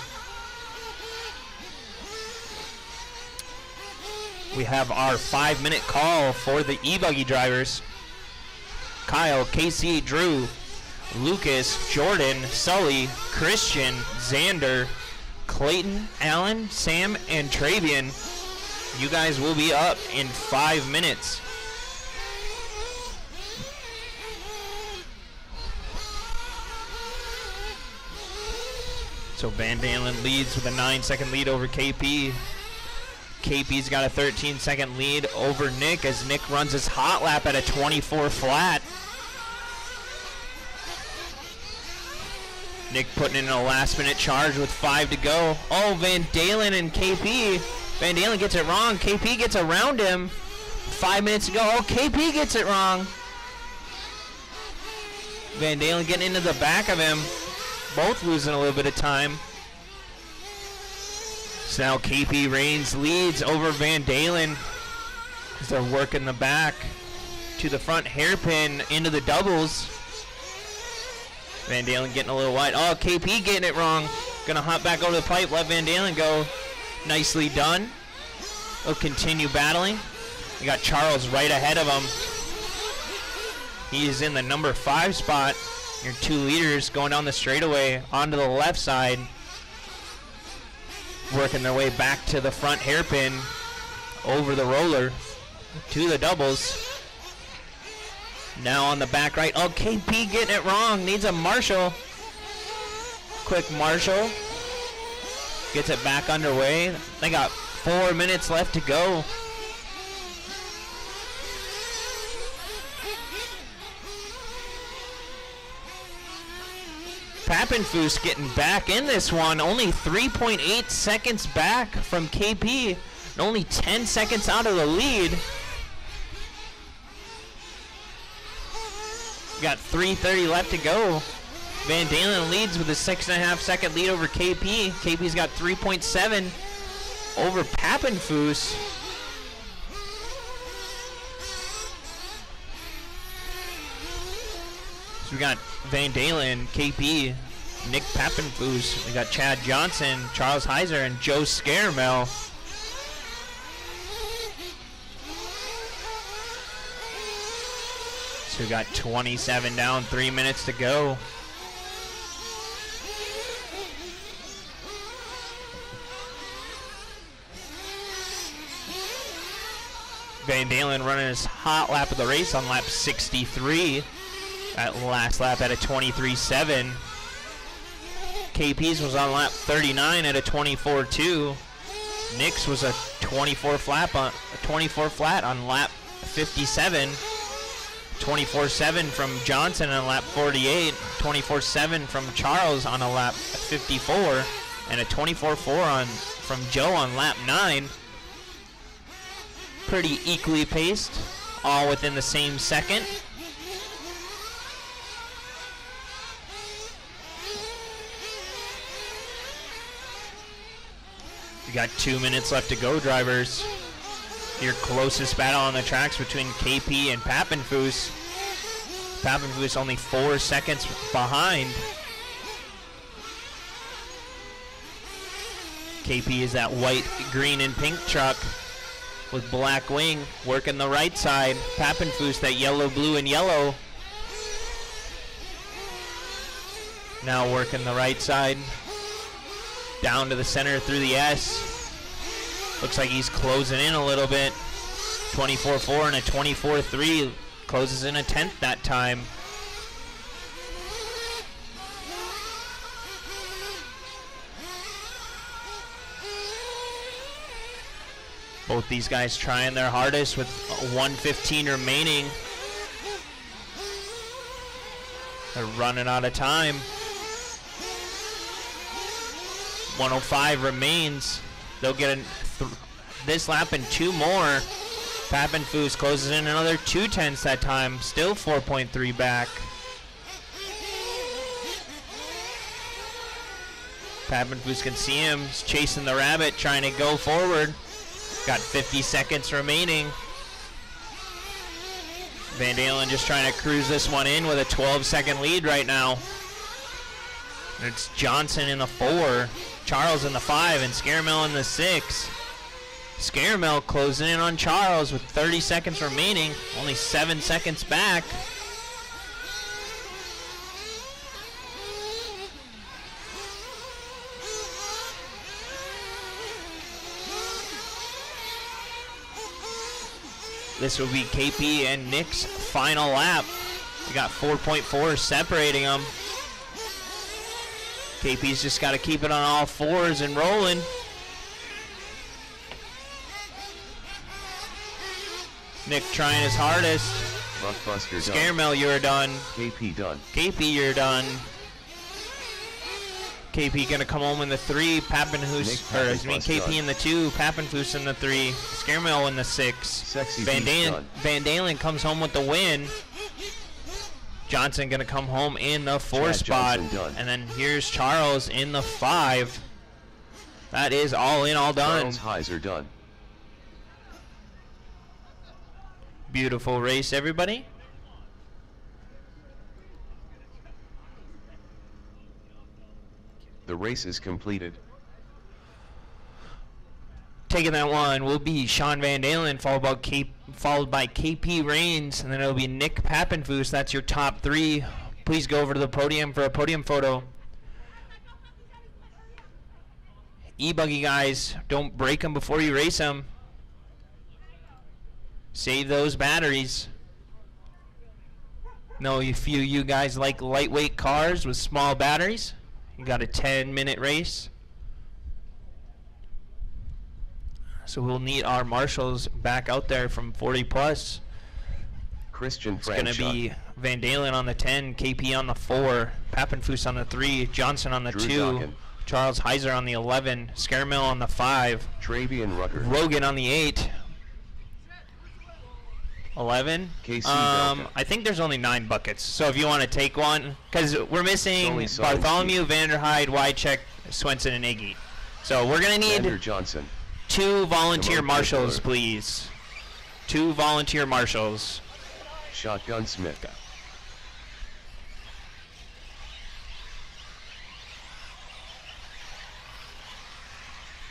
We have our 5-minute call for the e-buggy drivers. Kyle, Casey, Drew, Lucas, Jordan, Sully, Christian, Xander, Clayton, Allen, Sam, and Travian. You guys will be up in 5 minutes. So Van Dalen leads with a 9-second lead over KP. KP's got a 13-second lead over Nick as Nick runs his hot lap at a 24 flat. Nick putting in a last-minute charge with 5 to go. Oh, Van Dalen and KP. Van Dalen gets it wrong. KP gets around him. 5 minutes to go. Oh, KP gets it wrong. Van Dalen getting into the back of him. Both losing a little bit of time. So now KP Reigns leads over Van Dalen as they're working the back to the front hairpin into the doubles. Van Dalen getting a little wide. Oh, KP getting it wrong. Gonna hop back over the pipe, let Van Dalen go. Nicely done. They'll continue battling. We got Charles right ahead of him. He is in the number 5 spot. Your 2 leaders going down the straightaway onto the left side. Working their way back to the front hairpin over the roller to the doubles. Now on the back right. Oh, KP getting it wrong. Needs a marshal. Quick marshal. Gets it back underway. They got 4 minutes left to go. Pappenfuss getting back in this one. Only 3.8 seconds back from KP. And only 10 seconds out of the lead. Got 3:30 left to go. Van Dalen leads with a 6.5 second lead over KP. KP's got 3.7 over Pappenfuss. So we got Van Dalen, KP, Nick Pappenfuss. We got Chad Johnson, Charles Heiser, and Joe Scaramel. So we got 27 down, 3 minutes to go. Van Dalen running his hot lap of the race on lap 63. That last lap at a 23.7. KP's was on lap 39 at a 24.2. Nick's was a 24 flat on lap 57. 24.7 from Johnson on lap 48. 24.7 from Charles on a lap 54, and a 24.4 from Joe on lap 9. Pretty equally paced, all within the same second. You got 2 minutes left to go, drivers. Your closest battle on the tracks between KP and Pappenfuss. Pappenfuss only 4 seconds behind. KP is that white, green, and pink truck with black wing, working the right side. Pappenfuss, that yellow, blue, and yellow. Now working the right side. Down to the center through the S. Looks like he's closing in a little bit. 24.4 and a 24.3. Closes in a 10th that time. Both these guys trying their hardest with 1:15 remaining. They're running out of time. 1:05 remains. They'll get this lap and 2 more. Pappenfuss closes in another 2/10 that time. Still 4.3 back. Pappenfuss can see him. He's chasing the rabbit, trying to go forward. Got 50 seconds remaining. Van Dalen just trying to cruise this one in with a 12-second lead right now. It's Johnson in the 4, Charles in the 5, and Scaramel in the 6. Scaramel closing in on Charles with 30 seconds remaining, only 7 seconds back. This will be KP and Nick's final lap. We got 4.4 separating them. KP's just got to keep it on all fours and rolling. Nick trying his hardest.
Buckbuster done.
Scaramel, you're done.
KP done.
KP, you're done. KP gonna come home in the 3. Pappenfuss, or I mean KP
done.
in the 2. Pappenfuss in the 3. Scaramel in the 6.
Sexy
Van
Beast done.
Dalen comes home with the win. Johnson gonna come home in the 4
Chad
spot,
Johnson done.
and then here's Charles in the 5. That is all in, all done.
Charles Heiser done.
Beautiful race, everybody.
The race is completed.
Taking that one will be Sean Van Dalen, followed by KP Rains, and then it'll be Nick Pappenfuss. That's your top 3. Please go over to the podium for a podium photo. E-buggy guys, don't break them before you race them. Save those batteries. No, if you guys like lightweight cars with small batteries, you got a 10-minute race. So we'll need our marshals back out there from 40 plus.
Christian
It's going to be Van Dalen on the 10, KP on the 4, Pappenfuss on the 3, Johnson on the
Drew
2,
Doggin.
Charles Heiser on the 11, Scaramel on the 5,
Travian Rucker.
Rogan on the 8. 11.
KC Delta.
I think there's only 9 buckets. So if you want to take one, because we're missing
Only Solid
Bartholomew,
Steve.
Vanderhyde, Wycheck, Swenson, and Iggy. So we're going to need
Vander Johnson.
2 volunteer
Remote
marshals,
controller.
please. 2 volunteer marshals.
Shotgun Smith.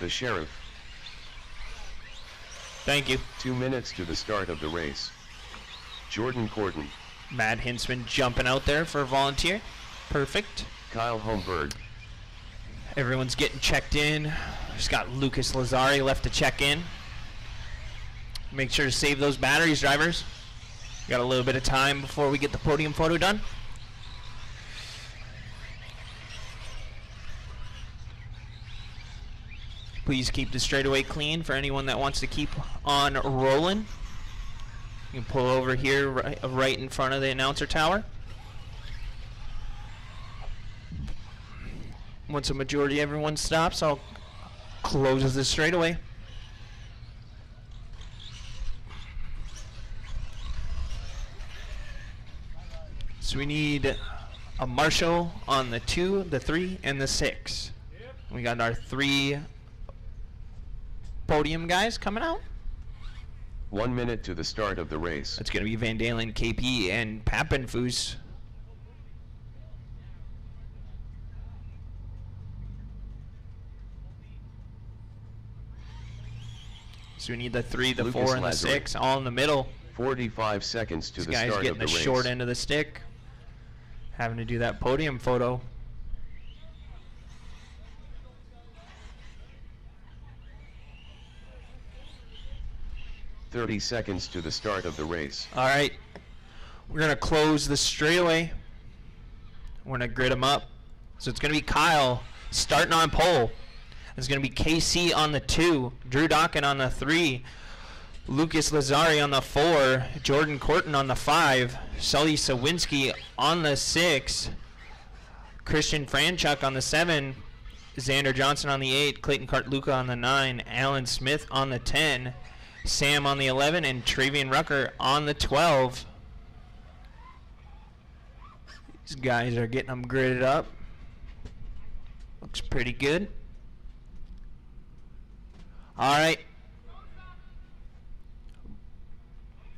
The Sheriff.
Thank you.
2 minutes to the start of the race. Jordan Corden.
Matt Hinsman jumping out there for a volunteer. Perfect.
Kyle Holmberg.
Everyone's getting checked in. Just got Lucas Lazari left to check in. Make sure to save those batteries, drivers. Got a little bit of time before we get the podium photo done. Please keep the straightaway clean for anyone that wants to keep on rolling. You can pull over here right in front of the announcer tower. Once a majority everyone stops, I'll close the straightaway. So we need a marshal on the 2, the 3, and the 6. We got our 3 podium guys coming out.
1 minute to the start of the race.
It's going to be Van Dalen, KP, and Pappenfuss. So we need the 3, the
Lucas
4, and the
Lazarus.
6 all in the middle.
45 seconds to
This
the
guy's
start
getting
of the
the
race.
short end of the stick. Having to do that podium photo.
.30 seconds to the start of the race.
All right. We're going to close the straightaway. We're going to grid them up. So it's going to be Kyle starting on pole. It's going to be KC on the 2, Drew Dokken on the 3, Lucas Lazari on the 4, Jordan Corton on the 5, Sully Sawinski on the 6, Christian Franchuk on the 7, Xander Johnson on the 8, Clayton Cartluca on the 9, Alan Smith on the 10, Sam on the 11, and Travian Rucker on the 12. These guys are getting them gridded up. Looks pretty good. All right.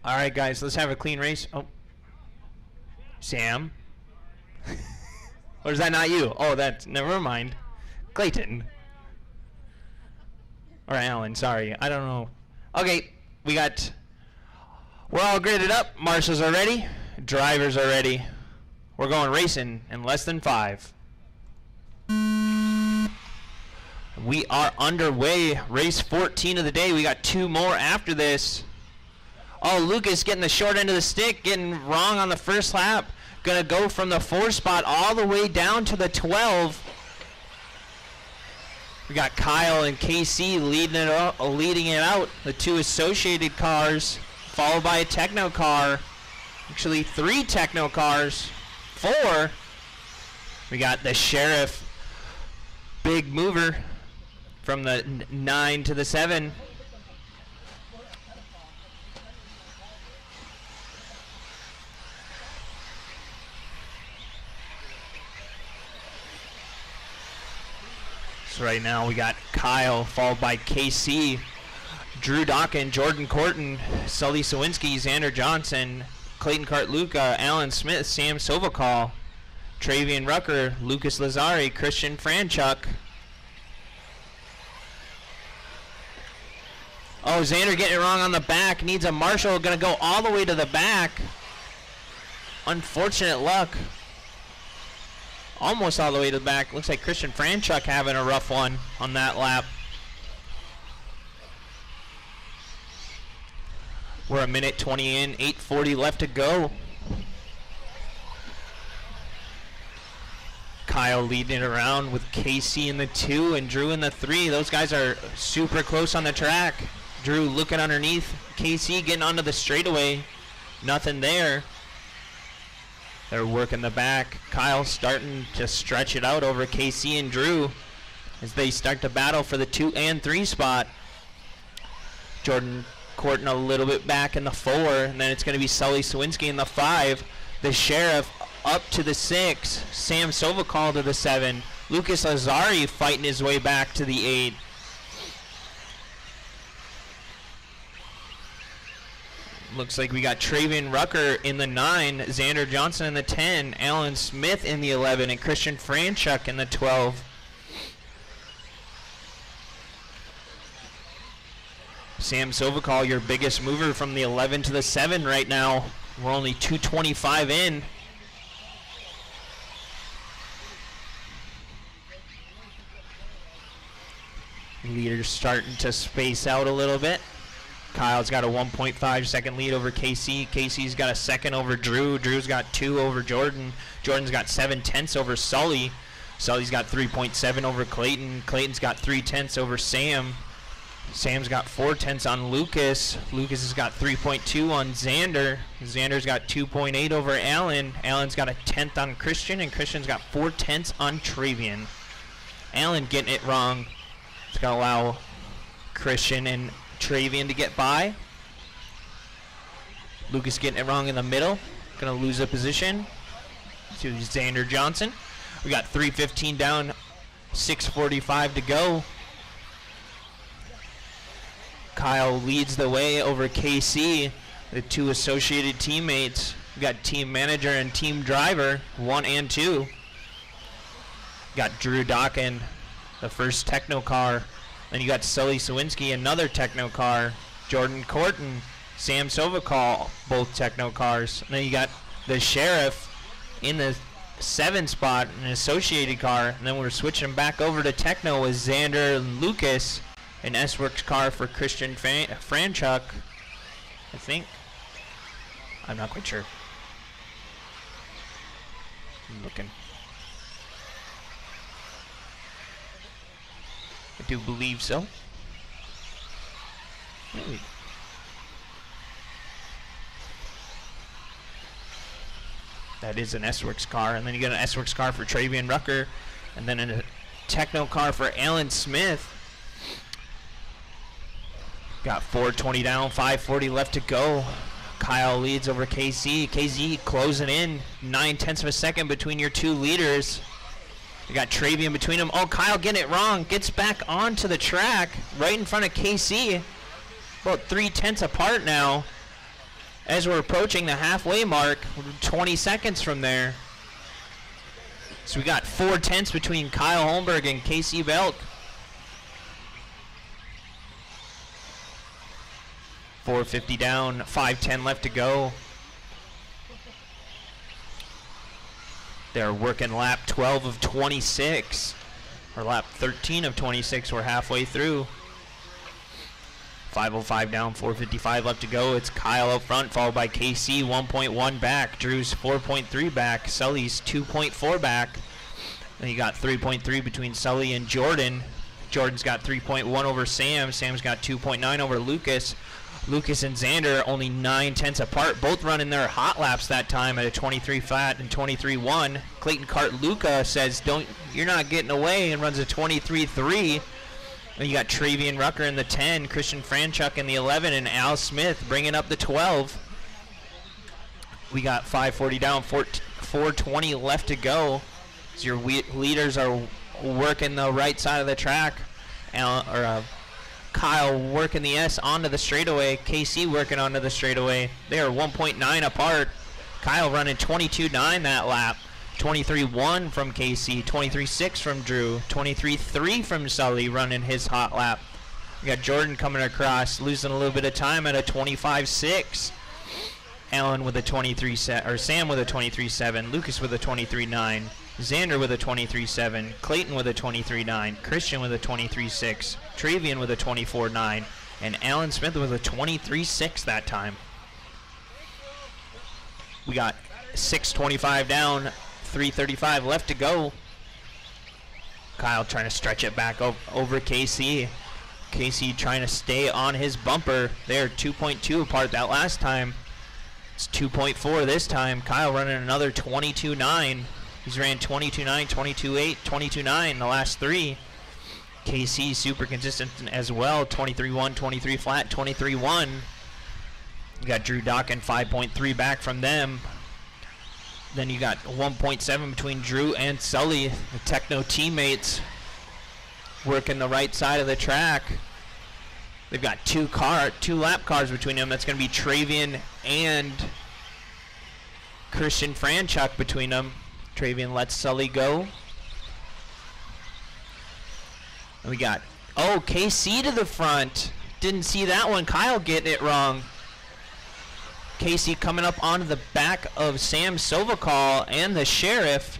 All right, guys, let's have a clean race. Oh. Sam. Or is that not you? Oh, that's, never mind. Clayton. Or Alan, sorry. I don't know. Okay, we're all gridded up. Marshals are ready. Drivers are ready. We're going racing in less than 5. We are underway. Race 14 of the day. We got 2 more after this. Oh, Lucas getting the short end of the stick, getting wrong on the first lap. Gonna go from the 4 spot all the way down to the 12. We got Kyle and KC leading it out. The 2 associated cars, followed by a Techno car. Actually, 3 Techno cars. 4. We got the Sheriff, big mover from the 9 to the 7. So right now we got Kyle followed by KC, Drew Dokken, Jordan Corton, Sully Sawinski, Xander Johnson, Clayton Cartluca, Alan Smith, Sam Sovokal, Travian Rucker, Lucas Lazari, Christian Franchuk. Oh, Xander getting it wrong on the back. Needs a marshal. Going to go all the way to the back. Unfortunate luck. Almost all the way to the back. Looks like Christian Franchuk having a rough one on that lap. We're a minute 20 in, 8:40 left to go. Kyle leading it around with KC in the 2 and Drew in the 3. Those guys are super close on the track. Drew looking underneath. KC getting onto the straightaway. Nothing there. They're working the back. Kyle starting to stretch it out over KC and Drew as they start to battle for the 2 and 3 spot. Jordan Corton a little bit back in the 4, and then it's going to be Sully Sawinski in the 5. The Sheriff up to the 6. Sam Sovokal to the 7. Lucas Lazari fighting his way back to the 8. Looks like we got Travian Rucker in the 9, Xander Johnson in the 10, Alan Smith in the 11, and Christian Franchuk in the 12. Sam Sovokal, your biggest mover from the 11 to the 7 right now. We're only 2:25 in. Leaders starting to space out a little bit. Kyle's got a 1.5 second lead over Casey. Casey's got a second over Drew. Drew's got 2 over Jordan. Jordan's got 7/10 over Sully. Sully's got 3.7 over Clayton. Clayton's got 3/10 over Sam. Sam's got 4/10 on Lucas. Lucas has got 3.2 on Xander. Xander's got 2.8 over Alan. Alan's got a 10th on Christian, and Christian's got 4/10 on Travian. Alan getting it wrong. It's going to allow Christian and Travian to get by. Lucas getting it wrong in the middle. Going to lose a position to Xander Johnson. We got 3:15 down, 6:45 to go. Kyle leads the way over KC, the 2 associated teammates. We got team manager and team driver, 1 and 2. Got Drew Dockin, the first techno car. Then you got Sully Sawinski, another techno car. Jordan Corton, Sam Sovakal, both techno cars. And then you got the sheriff in the 7 spot, an associated car. And then we're switching back over to techno with Xander and Lucas. An S-Works car for Christian Franchuk, I think. I'm not quite sure. I'm looking. I do believe so. Maybe. That is an S-Works car. And then you got an S-Works car for Travian Rucker. And then a techno car for Alan Smith. Got 4:20 down, 5:40 left to go. Kyle leads over KC. KC closing in, 9/10 of a second between your 2 leaders. You got Travian between them. Oh, Kyle getting it wrong. Gets back onto the track right in front of KC. About 3/10 apart now. As we're approaching the halfway mark, 20 seconds from there. So we got 4/10 between Kyle Holmberg and KC Belk. 4:50 down, 5:10 left to go. They're working lap 12 of 26, or lap 13 of 26. We're halfway through. 5:05 down, 4:55 left to go. It's Kyle up front, followed by KC, 1.1 back. Drew's 4.3 back. Sully's 2.4 back. Then you got 3.3 between Sully and Jordan. Jordan's got 3.1 over Sam. Sam's got 2.9 over Lucas. Lucas and Xander only 9/10 apart, both running their hot laps that time at a 23 flat and 23.1. Clayton Cart Luca says, you're not getting away, and runs a 23.3. And you got Travian Rucker in the 10, Christian Franchuk in the 11, and Al Smith bringing up the 12. We got 5:40 down, 4:20 left to go. So your leaders are working the right side of the track. Kyle working the S onto the straightaway. KC working onto the straightaway. They are 1.9 apart. Kyle running 22.9 that lap. 23.1 from KC. 23.6 from Drew. 23.3 from Sully running his hot lap. We got Jordan coming across, losing a little bit of time at a 25.6. Alan with a 23.7, or Sam with a 23.7. Lucas with a 23.9. Xander with a 23.7, Clayton with a 23.9, Christian with a 23.6, Travian with a 24.9, and Alan Smith with a 23.6 that time. We got 6:25 down, 3:35 left to go. Kyle trying to stretch it back over KC. KC trying to stay on his bumper. They're 2.2 apart that last time. It's 2.4 this time. Kyle running another 22.9. He's ran 22.9, 22.8, 22.9 the last 3. KC super consistent as well. 23.1, 23 flat, 23.1. You got Drew Dockin 5.3 back from them. Then you got 1.7 between Drew and Sully, the Techno teammates, working the right side of the track. They've got two lap cars between them. That's going to be Travian and Christian Franchuk between them. Travian lets Sully go. And we got, KC to the front. Didn't see that one. Kyle getting it wrong. KC coming up onto the back of Sam Sovakal and the Sheriff.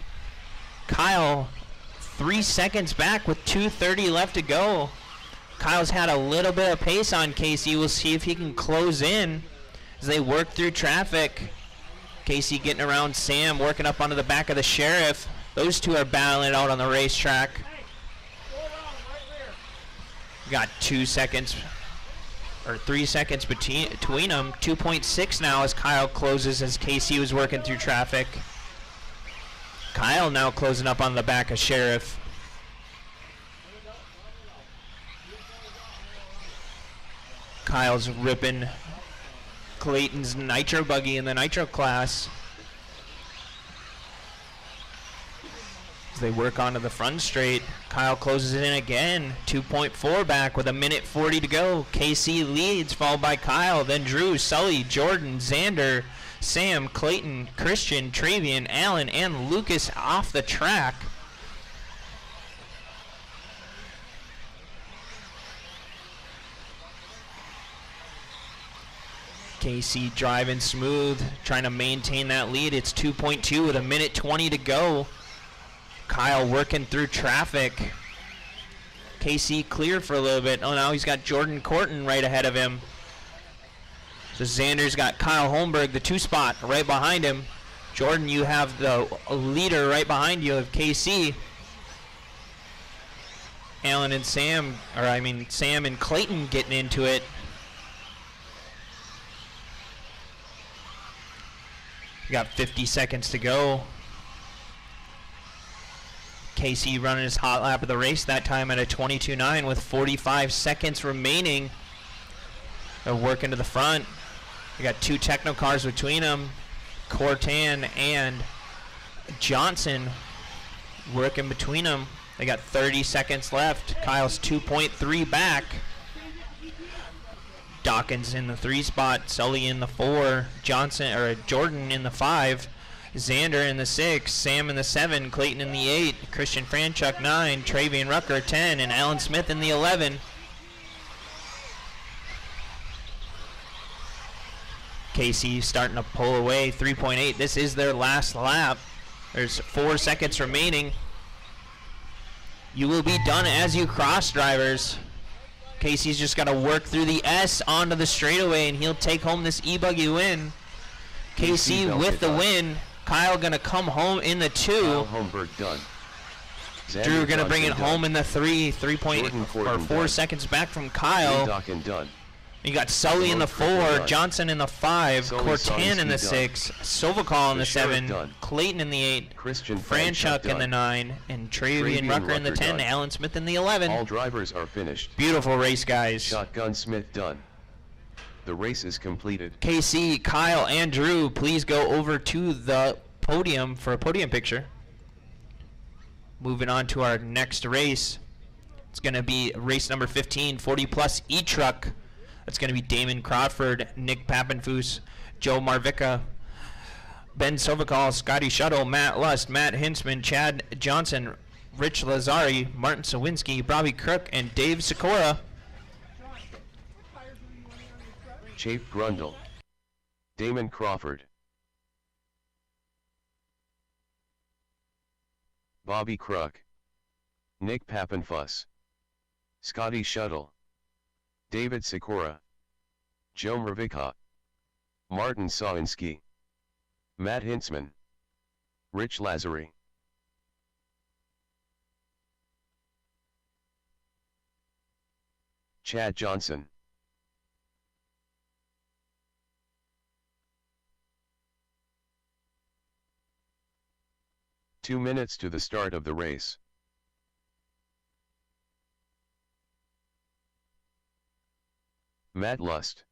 Kyle 3 seconds back with 2:30 left to go. Kyle's had a little bit of pace on Casey. We'll see if he can close in as they work through traffic. Casey getting around Sam, working up onto the back of the Sheriff. Those two are battling it out on the racetrack. Got 2 seconds or 3 seconds between them. 2.6 now as Kyle closes as Casey was working through traffic. Kyle now closing up on the back of Sheriff. Kyle's ripping Clayton's nitro buggy in the nitro class. As they work onto the front straight, Kyle closes it in again. 2.4 back with 1:40 to go. KC leads, followed by Kyle, then Drew, Sully, Jordan, Xander, Sam, Clayton, Christian, Travian, Allen, and Lucas off the track. KC driving smooth, trying to maintain that lead. It's 2.2 with 1:20 to go. Kyle working through traffic. KC clear for a little bit. Oh, now he's got Jordan Corton right ahead of him. So Xander's got Kyle Holmberg, the 2 spot, right behind him. Jordan, you have the leader right behind you of KC. Allen and Sam, Sam and Clayton getting into it. We got 50 seconds to go. KC running his hot lap of the race, that time at a 22.9 with 45 seconds remaining. They're working to the front. We got 2 techno cars between them. Cortan and Johnson working between them. They got 30 seconds left. Kyle's 2.3 back. Dawkins in the 3 spot, Sully in the 4, Jordan in the 5, Xander in the 6, Sam in the 7, Clayton in the 8, Christian Franchuk 9, Travian Rucker 10, and Alan Smith in the 11. KC starting to pull away, 3.8. This is their last lap. There's 4 seconds remaining. You will be done as you cross, drivers. Casey's just got to work through the S onto the straightaway, and he'll take home this e-buggy win. KC with the win. Kyle going to come home in the 2.
Kyle Holmberg done.
Drew going to bring it home in the 3. 4 seconds back from Kyle.
Done.
You got Sully in the 4, Johnson in the 5, Cortan in the 6, Sovakal in the 7, Clayton in the 8,
Christian
Franchuk in the 9, and Travian Rucker in the 10, Alan Smith in the 11.
All drivers are finished.
Beautiful race, guys.
Shotgun Smith done. The race is completed.
KC, Kyle, and Drew, please go over to the podium for a podium picture. Moving on to our next race. It's going to be race number 15, 40-plus E-Truck. It's going to be Damon Crawford, Nick Pappenfuss, Joe Marvica, Ben Sovakal, Scotty Shuttle, Matt Lust, Matt Hinsman, Chad Johnson, Rich Lazari, Martin Sawinski, Bobby Crook, and Dave Sikora.
Chape Grundle. Damon Crawford. Bobby Crook. Nick Pappenfuss. Scotty Shuttle. David Sikora, Joe Mravika, Martin Sawinski, Matt Hinsman, Rich Lazary. Chad Johnson. Two minutes to the start of the race. Matt Lust.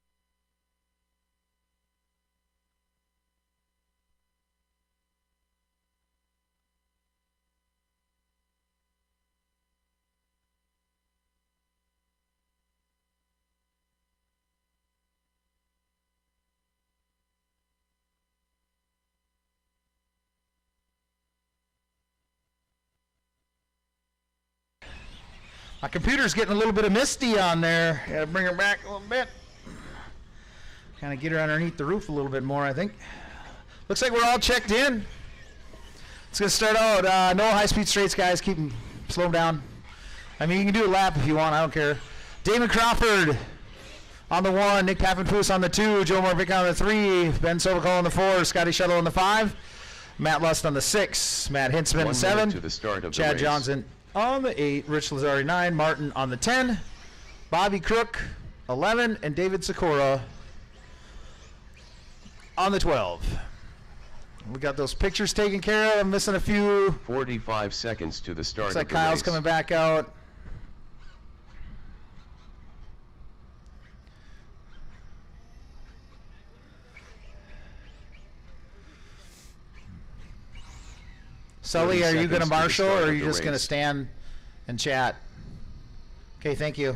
My computer's getting a little bit of misty on there. Gotta bring her back a little bit. Kind of get her underneath the roof a little bit more, I think. Looks like we're all checked in. It's gonna start out. No high-speed straights, guys. Slow them down. I mean, you can do a lap if you want. I don't care. Damon Crawford on the 1, Nick Pappenfuss on the 2, Joe Marvick on the 3, Ben Sobacol on the 4, Scotty Shuttle on the 5, Matt Lust on the 6, Matt Hintzman
1 minute
7,
to the start of the
Chad
race.
Johnson on the 8, Rich Lazari 9, Martin on the 10, Bobby Crook 11, and David Sikora on the 12. We got those pictures taken care of. I'm missing a few.
45 seconds to the start
Looks
of
like
the
Kyle's
race.
coming back out. Sully,
30
are you
seconds
going to
to the
marshal,
start
or are
of
you
the
just going to
race.
stand and chat? Okay, thank you.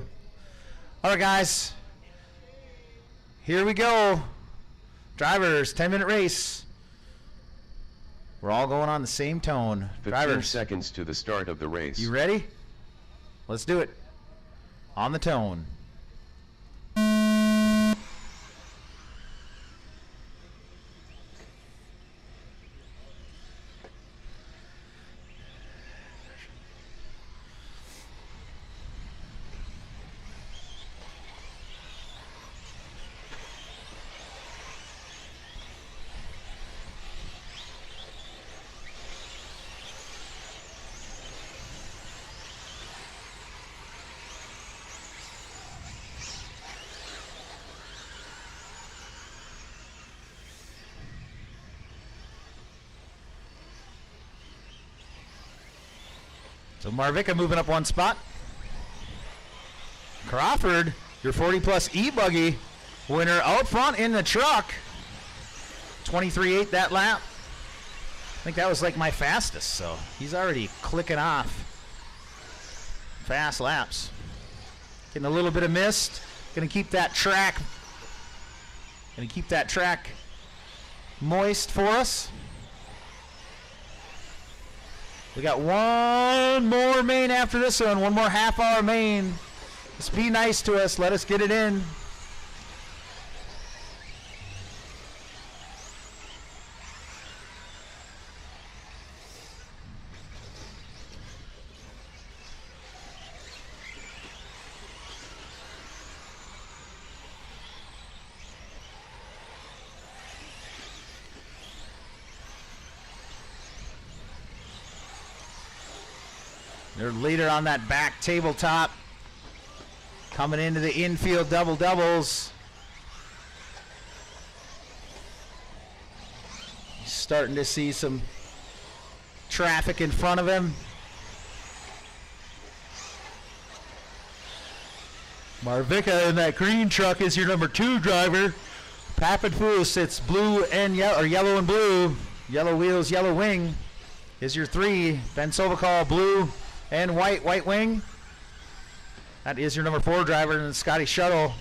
All right, guys. Here we go. Drivers, 10-minute race. We're all going on the same tone.
15
Drivers,
seconds to the start of the race.
you ready? Let's do it. On the tone. So Marvica moving up one spot. Crawford, your 40-plus E-Buggy winner out front in the truck. 23.8 that lap. I think that was like my fastest, so he's already clicking off. Fast laps. Getting a little bit of mist. Gonna keep that track moist for us. We got one more main after this one more half-hour main. Just be nice to us. Let us get it in. Their leader on that back tabletop. Coming into the infield double-doubles. Starting to see some traffic in front of him. Marvica in that green truck is your number 2 driver. Pappenfuss, it's blue and yellow, or yellow and blue. Yellow wheels, yellow wing is your 3. Ben Sobacol, blue and white wing. That is your number 4 driver, and Scotty Shuttle.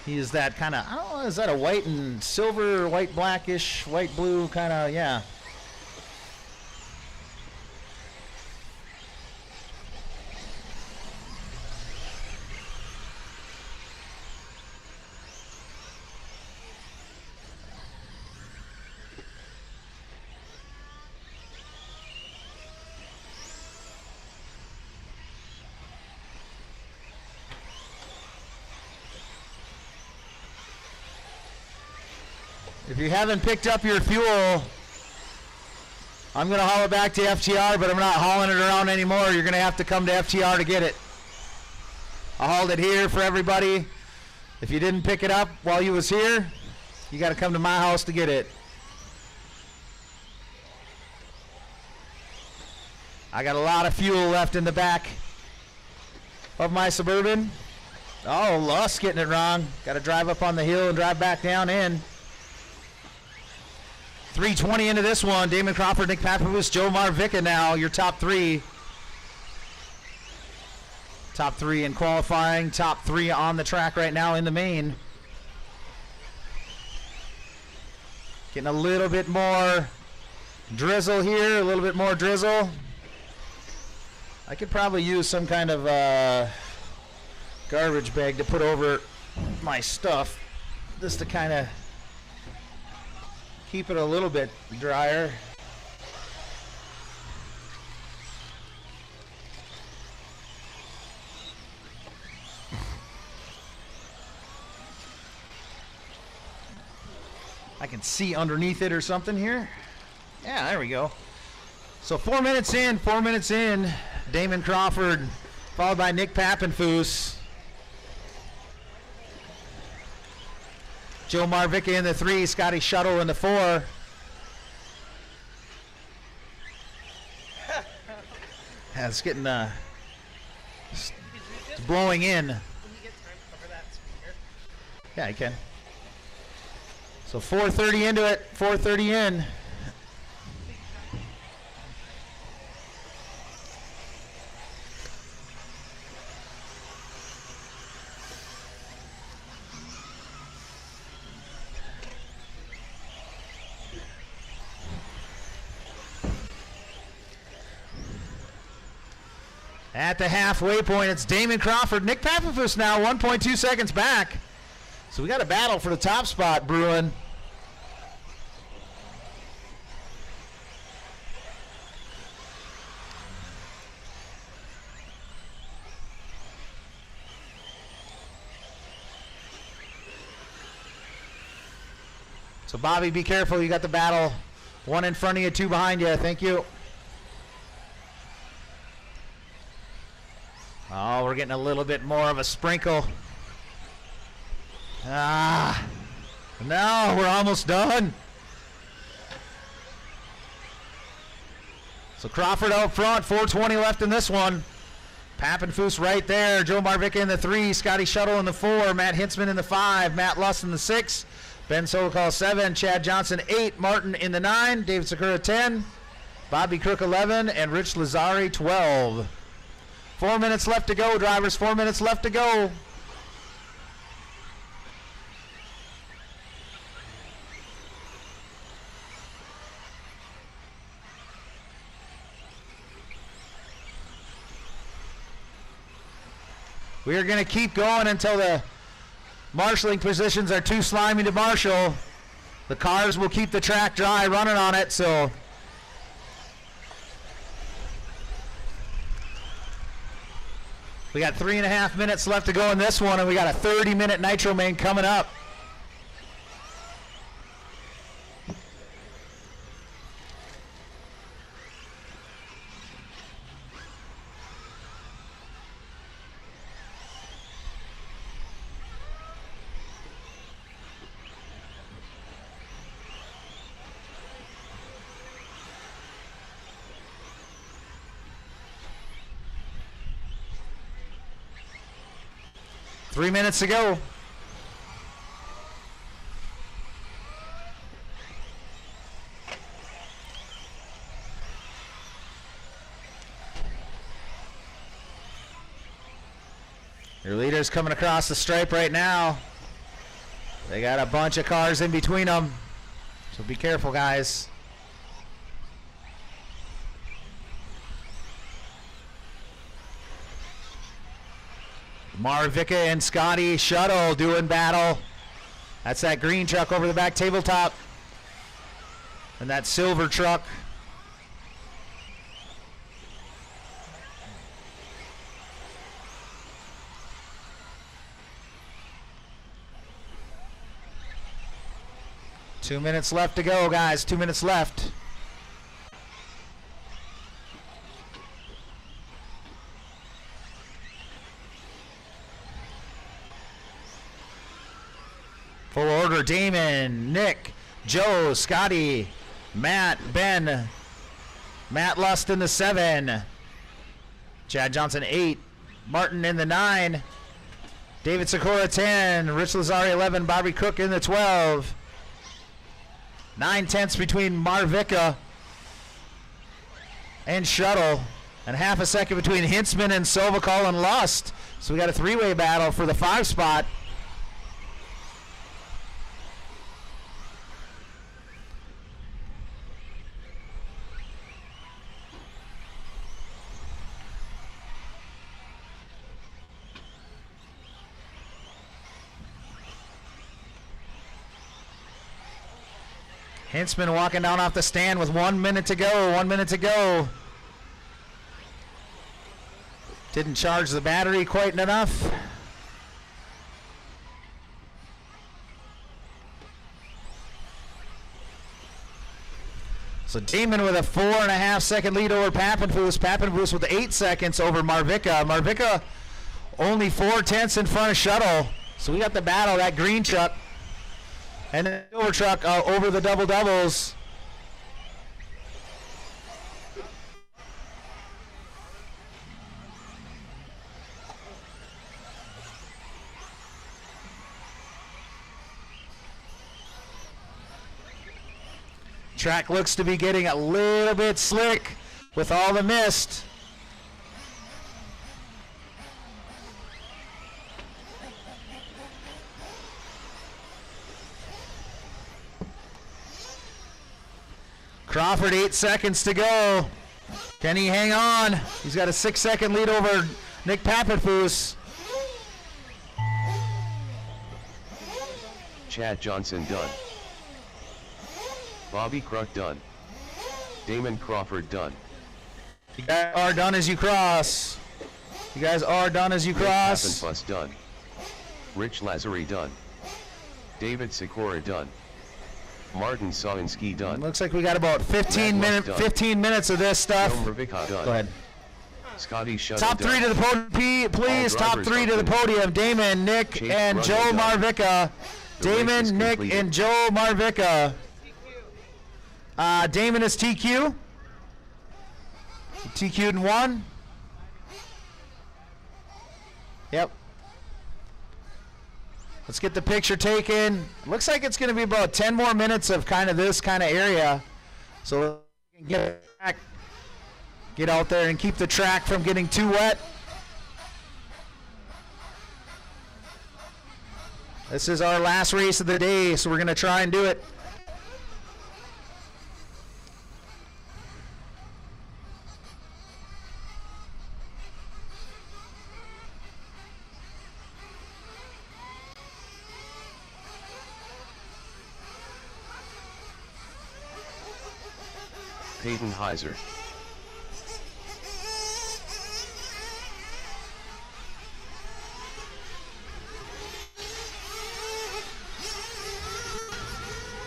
He is that kind of, I don't know, is that a white and silver, white blackish, white blue kind of, yeah. If you haven't picked up your fuel, I'm going to haul it back to FTR, but I'm not hauling it around anymore. You're going to have to come to FTR to get it. I hauled it here for everybody. If you didn't pick it up while you was here, you got to come to my house to get it. I got a lot of fuel left in the back of my Suburban. Oh, Lust getting it wrong. Got to drive up on the hill and drive back down in. 3:20 into this one. Damon Crawford, Nick Pappenfuss, Joe Marvica now, your top 3. Top 3 in qualifying, top 3 on the track right now in the main. Getting a little bit more drizzle here, a little bit more drizzle. I could probably use some kind of garbage bag to put over my stuff just to kind of keep it a little bit drier. I can see underneath it or something here. Yeah, there we go. So 4 minutes in, Damon Crawford, followed by Nick Pappenfuss. Joe Marvicka in the 3, Scotty Shuttle in the 4. Yeah, it's getting, it's blowing in.
Can you get time to cover that speaker?
Yeah, I can. So 4:30 into it, 4:30 in. At the halfway point, it's Damon Crawford. Nick Pappenfuss now 1.2 seconds back. So we got a battle for the top spot brewing. So Bobby, be careful. You got the battle. 1 in front of you, 2 behind you. Thank you. Oh, we're getting a little bit more of a sprinkle. Ah, no, we're almost done. So Crawford out front, 4:20 left in this one. Pappenfuss right there. Joe Marvicka in the 3, Scotty Shuttle in the 4, Matt Hintzman in the 5, Matt Lust in the 6, Ben Sokol 7, Chad Johnson 8, Martin in the 9, David Sakura 10, Bobby Crook 11, and Rich Lazari 12. 4 minutes left to go, drivers. 4 minutes left to go. We are going to keep going until the marshalling positions are too slimy to marshal. The cars will keep the track dry running on it, so we got 3.5 minutes left to go in this one, and we got a 30-minute Nitro main coming up. Three minutes to go. Your leader's coming across the stripe right now. They got a bunch of cars in between them, so be careful, guys. Marvicka and Scotty Shuttle doing battle. That's that green truck over the back tabletop. And that silver truck. Two minutes left to go, guys. 2 minutes left. Full order, Damon, Nick, Joe, Scotty, Matt, Ben, Matt Lust in the 7, Chad Johnson 8, Martin in the 9, David Sakura 10, Rich Lazari 11, Bobby Cook in the 12. 9/10 between Marvicka and Shuttle, and half a second between Hintzman and Sovakol and Lust. So we got a three-way battle for the 5 spot. Hintzman walking down off the stand with 1 minute to go. 1 minute to go. Didn't charge the battery quite enough. So Damon with a 4.5 second lead over Pappenfuss. Pappenfuss with 8 seconds over Marvica. Marvica only 4/10 in front of Shuttle. So we got the battle, that green truck and the silver truck over the double doubles. Track looks to be getting a little bit slick with all the mist. Crawford, 8 seconds to go. Can he hang on? He's got a 6-second lead over Nick Pappenfuss.
Chad Johnson done. Bobby Crook done. Damon Crawford done.
You guys are done as you cross. You guys are done as you cross.
Pappenfuss done. Rich Lazary done. David Sikora done. Martin Sawinski done.
Looks like we got about 15 minutes of this stuff.
Joe Mervica done.
Go ahead.
Scotty Shuttle
Top
done.
3 to the podium, please. Top 3 to the podium. Damon, Nick,
Chase
and
Brother
Joe
done.
Marvica.
The race is
Damon, Nick,
completed.
and Joe Marvica. Damon is TQ. TQ'd in 1. Yep. Let's get the picture taken. Looks like it's going to be about 10 more minutes of kind of this kind of area. So we can get out there and keep the track from getting too wet. This is our last race of the day, so we're going to try and do it.
Peyton Heiser.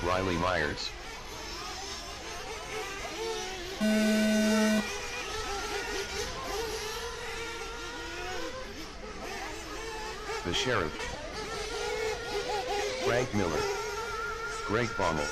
Riley Myers. The Sheriff. Frank Miller. Greg Baumel.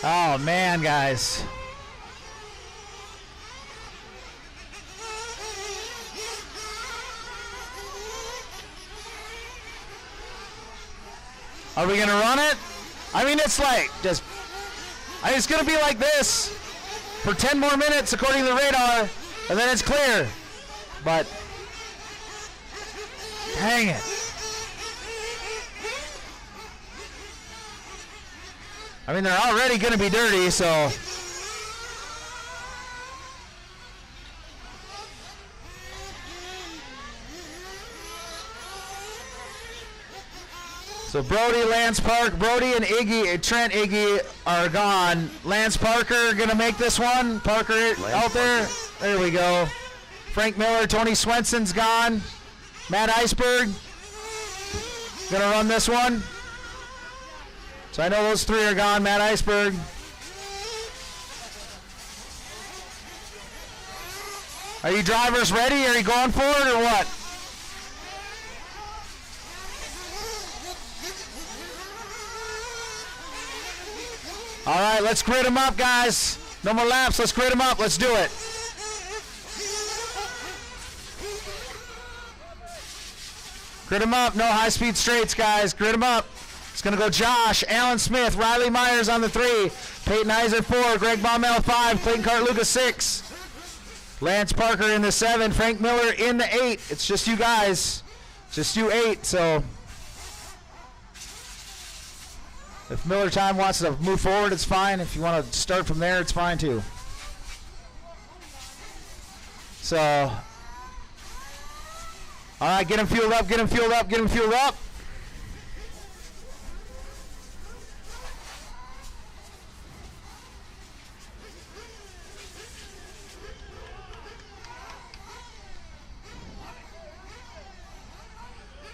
Oh man, guys. Are we gonna run it? I mean, it's like just. It's gonna be like this for 10 more minutes according to the radar, and then it's clear. But dang it. I mean, they're already going to be dirty, so. So Brody, Lance Park, Brody and Trent Iggy are gone. Lance Parker going to make this one. Parker out there. There we go. Frank Miller, Tony Swenson's gone. Matt Iceberg going to run this one. So I know those 3 are gone. Matt Iceberg. Are you drivers ready? Are you going for it or what? All right, let's grid them up, guys. No more laps. Let's grid them up. Let's do it. Grid them up. No high-speed straights, guys. Grid them up. It's going to go Josh, Alan Smith, Riley Myers on the 3, Peyton Heiser 4, Greg Baumel 5, Clayton Cartluga 6, Lance Parker in the 7, Frank Miller in the 8. It's just you guys. Just you 8, so if Miller Time wants to move forward, it's fine. If you want to start from there, it's fine too. So All right, get him fueled up, get him fueled up, get him fueled up.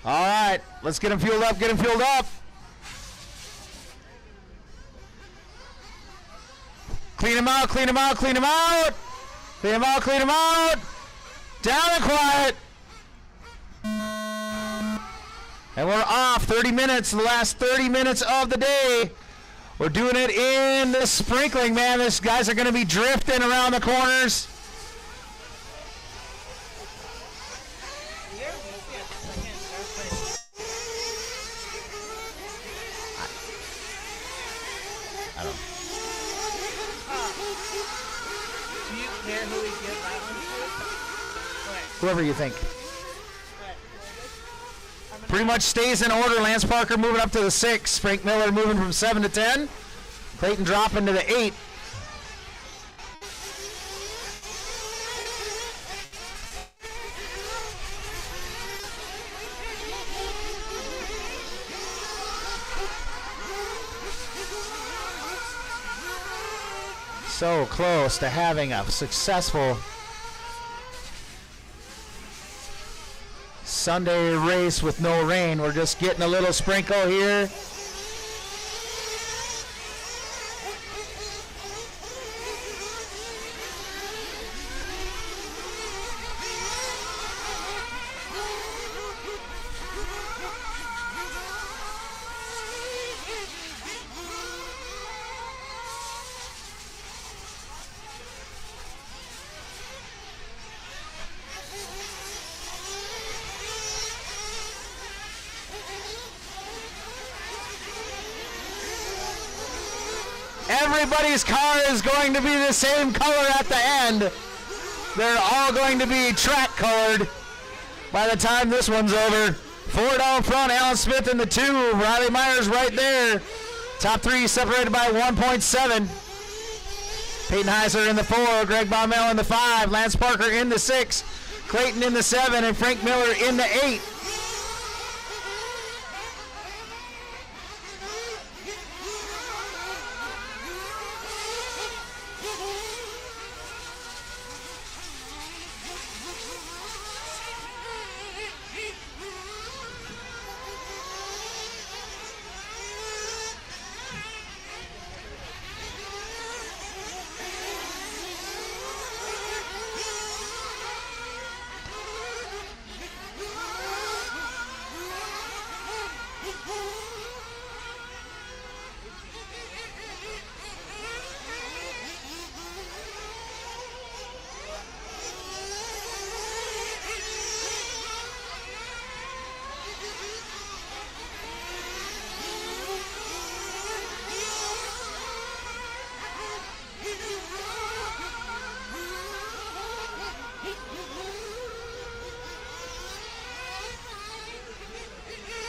All right, let's get him fueled up, get him fueled up. Clean him out, clean him out, clean him out. Clean him out, clean him out. Down and quiet. And we're off 30 minutes, the last 30 minutes of the day. We're doing it in the sprinkling, man. These guys are going to be drifting around the corners.
Do you care who we give that one to?
Whoever you think. Pretty much stays in order. Lance Parker moving up to the 6. Frank Miller moving from 7 to 10. Clayton dropping to the 8. So close to having a successful Sunday race with no rain. We're just getting a little sprinkle here. Everybody's car is going to be the same color at the end. They're all going to be track colored by the time this one's over. Ford out front, Alan Smith in the 2, Riley Myers right there. Top 3 separated by 1.7. Peyton Heiser in the 4, Greg Baumel in the 5, Lance Parker in the 6, Clayton in the 7, and Frank Miller in the 8.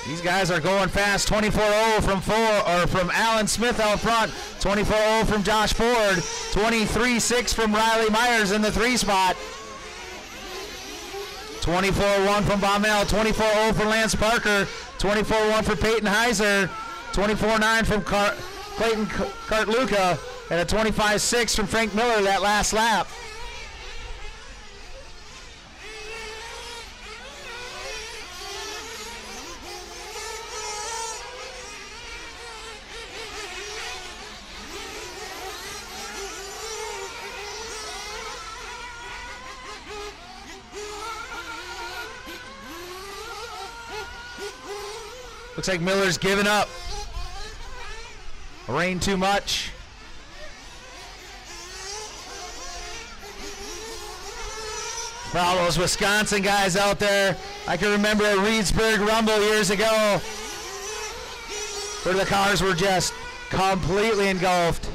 These guys are going fast. 24-0 from Alan Smith out front. 24-0 from Josh Ford. 23-6 from Riley Myers in the 3 spot. 24-1 from Baumel. 24-0 for Lance Parker. 24-1 for Peyton Heiser. 24-9 from Clayton Kartluka. And a 25-6 from Frank Miller that last lap. Looks like Miller's giving up. Rain too much. For all those Wisconsin guys out there, I can remember a Reedsburg Rumble years ago where the cars were just completely engulfed.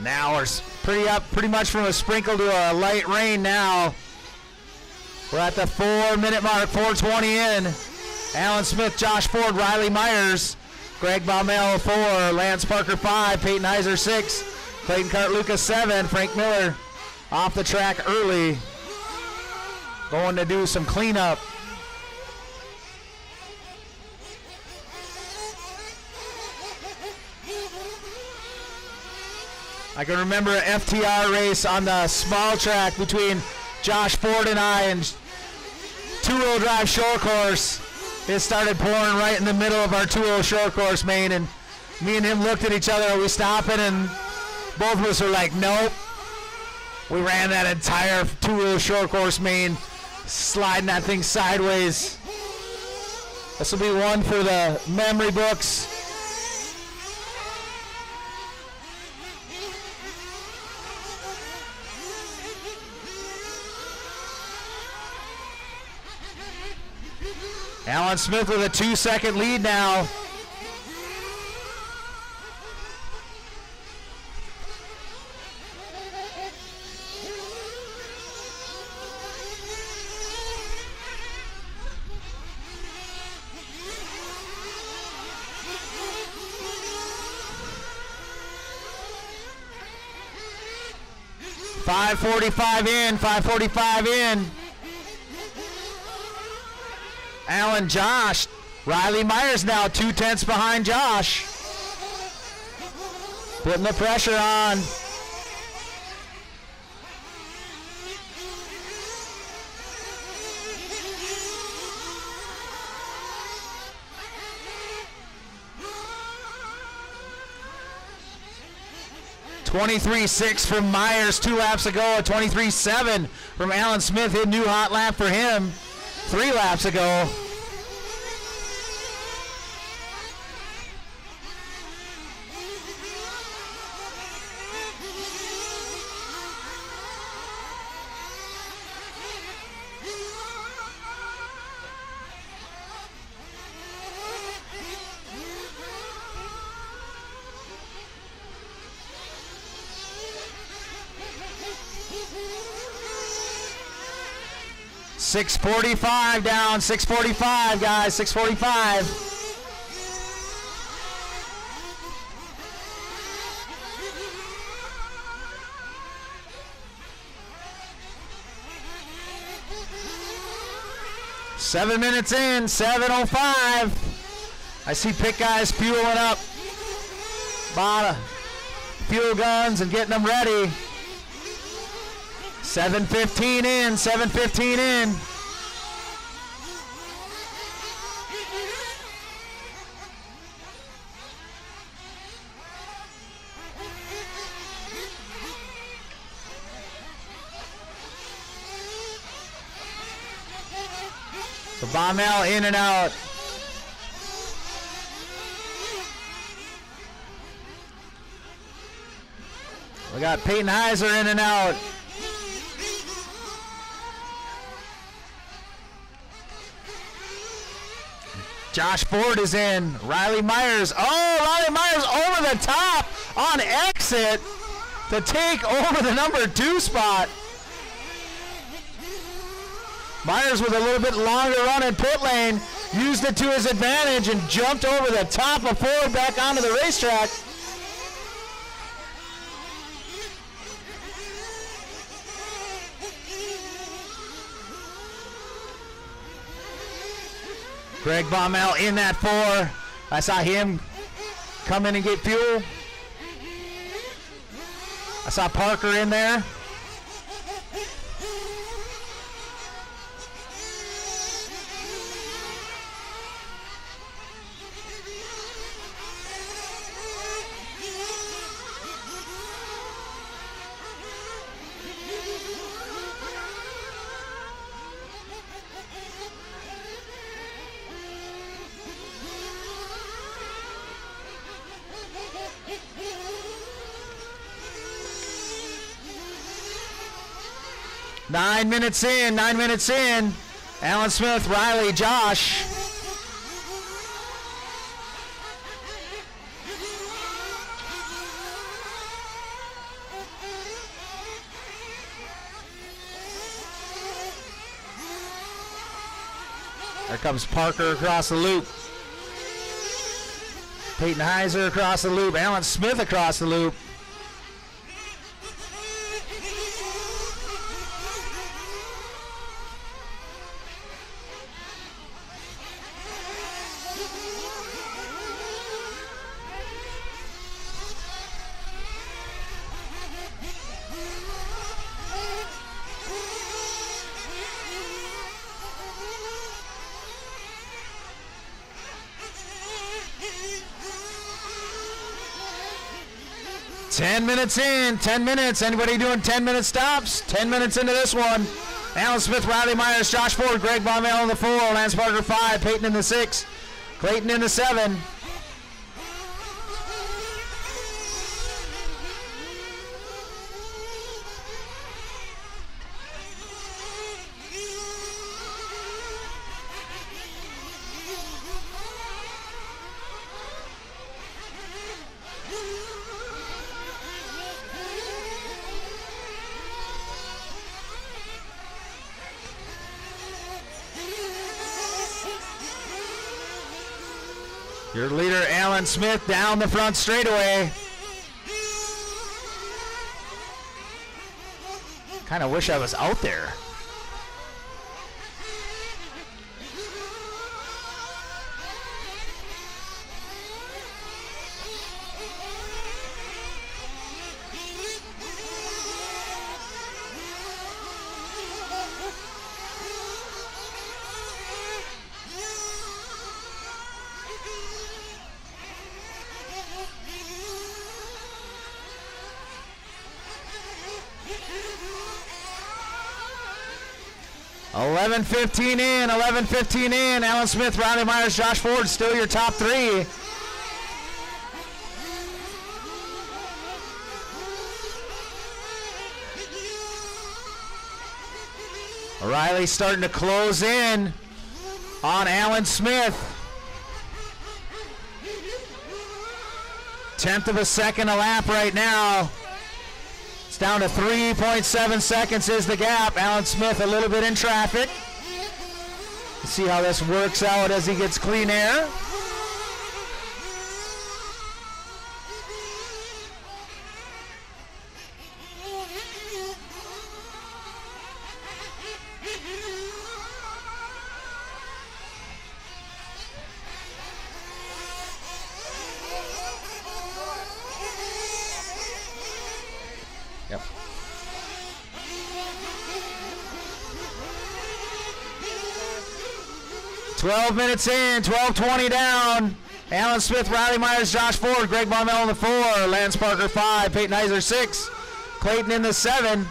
Now we're pretty much from a sprinkle to a light rain now. We're at the 4-minute mark, 4:20 in. Alan Smith, Josh Ford, Riley Myers, Greg Baumel 4, Lance Parker 5, Peyton Heiser 6, Clayton Kartluka 7, Frank Miller off the track early, going to do some cleanup. I can remember an FTR race on the small track between Josh Ford and I, and two-wheel drive short course. It started pouring right in the middle of our two-wheel short course main, and me and him looked at each other. Are we stopping? And both of us were like, nope. We ran that entire two-wheel short course main, sliding that thing sideways. This will be one for the memory books. Alan Smith with a 2-second lead now. .545 in, 545 in. Alan, Josh, Riley Myers now 2/10 behind Josh. Putting the pressure on. .23.6 from Myers 2 laps ago. A 23.7 from Alan Smith. Hit new hot lap for him 3 laps ago. .645 down, 645 guys, 645. Seven minutes in, 7:05. I see pit guys fueling up. Bada fuel guns and getting them ready. 7:15 in, 7:15 in. So Baumel in and out. We got Peyton Heiser in and out. Josh Ford is in. Riley Myers. Oh, Riley Myers over the top on exit to take over the number 2 spot. Myers with a little bit longer run in pit lane, used it to his advantage and jumped over the top of Ford back onto the racetrack. Greg Baumel in that 4. I saw him come in and get fuel. I saw Parker in there. Nine minutes in. Alan Smith, Riley, Josh. There comes Parker across the loop. Peyton Heiser across the loop. Alan Smith across the loop. 10 minutes in, 10 minutes. Anybody doing 10-minute stops? 10 minutes into this one. Alan Smith, Riley Myers, Josh Ford, Greg Baumel in the 4, Lance Parker 5, Peyton in the 6, Clayton in the 7. Your leader, Alan Smith, down the front straightaway. Kind of wish I was out there. $11:15 in. Alan Smith, Riley Myers, Josh Ford, still your top 3. Riley starting to close in on Alan Smith. 1/10 of a second a lap right now. It's down to 3.7 seconds is the gap. Alan Smith a little bit in traffic. Let's see how this works out as he gets clean air. Yep. 12 minutes in, 12:20 down. Alan Smith, Riley Myers, Josh Ford, Greg Baumel in the 4, Lance Parker 5, Peyton Heiser 6, Clayton in the 7.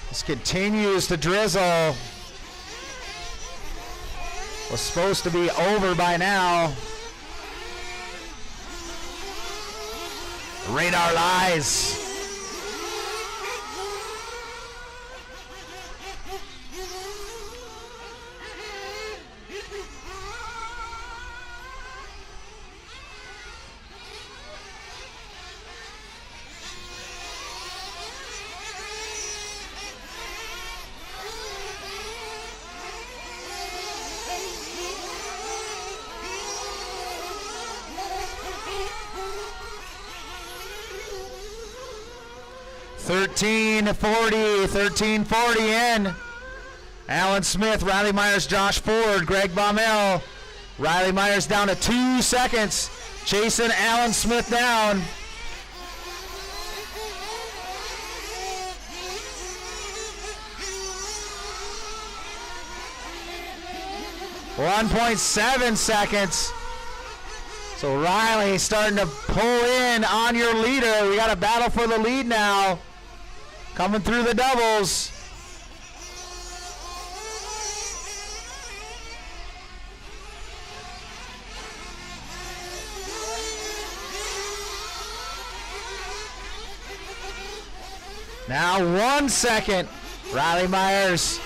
This continues to drizzle. Was supposed to be over by now. Radar lies. $13.40 in. Alan Smith, Riley Myers, Josh Ford, Greg Baumel. Riley Myers down to 2 seconds. Chasing Alan Smith down. .7 seconds. So Riley starting to pull in on your leader. We got a battle for the lead now. Coming through the doubles. Now 1 second. Riley Myers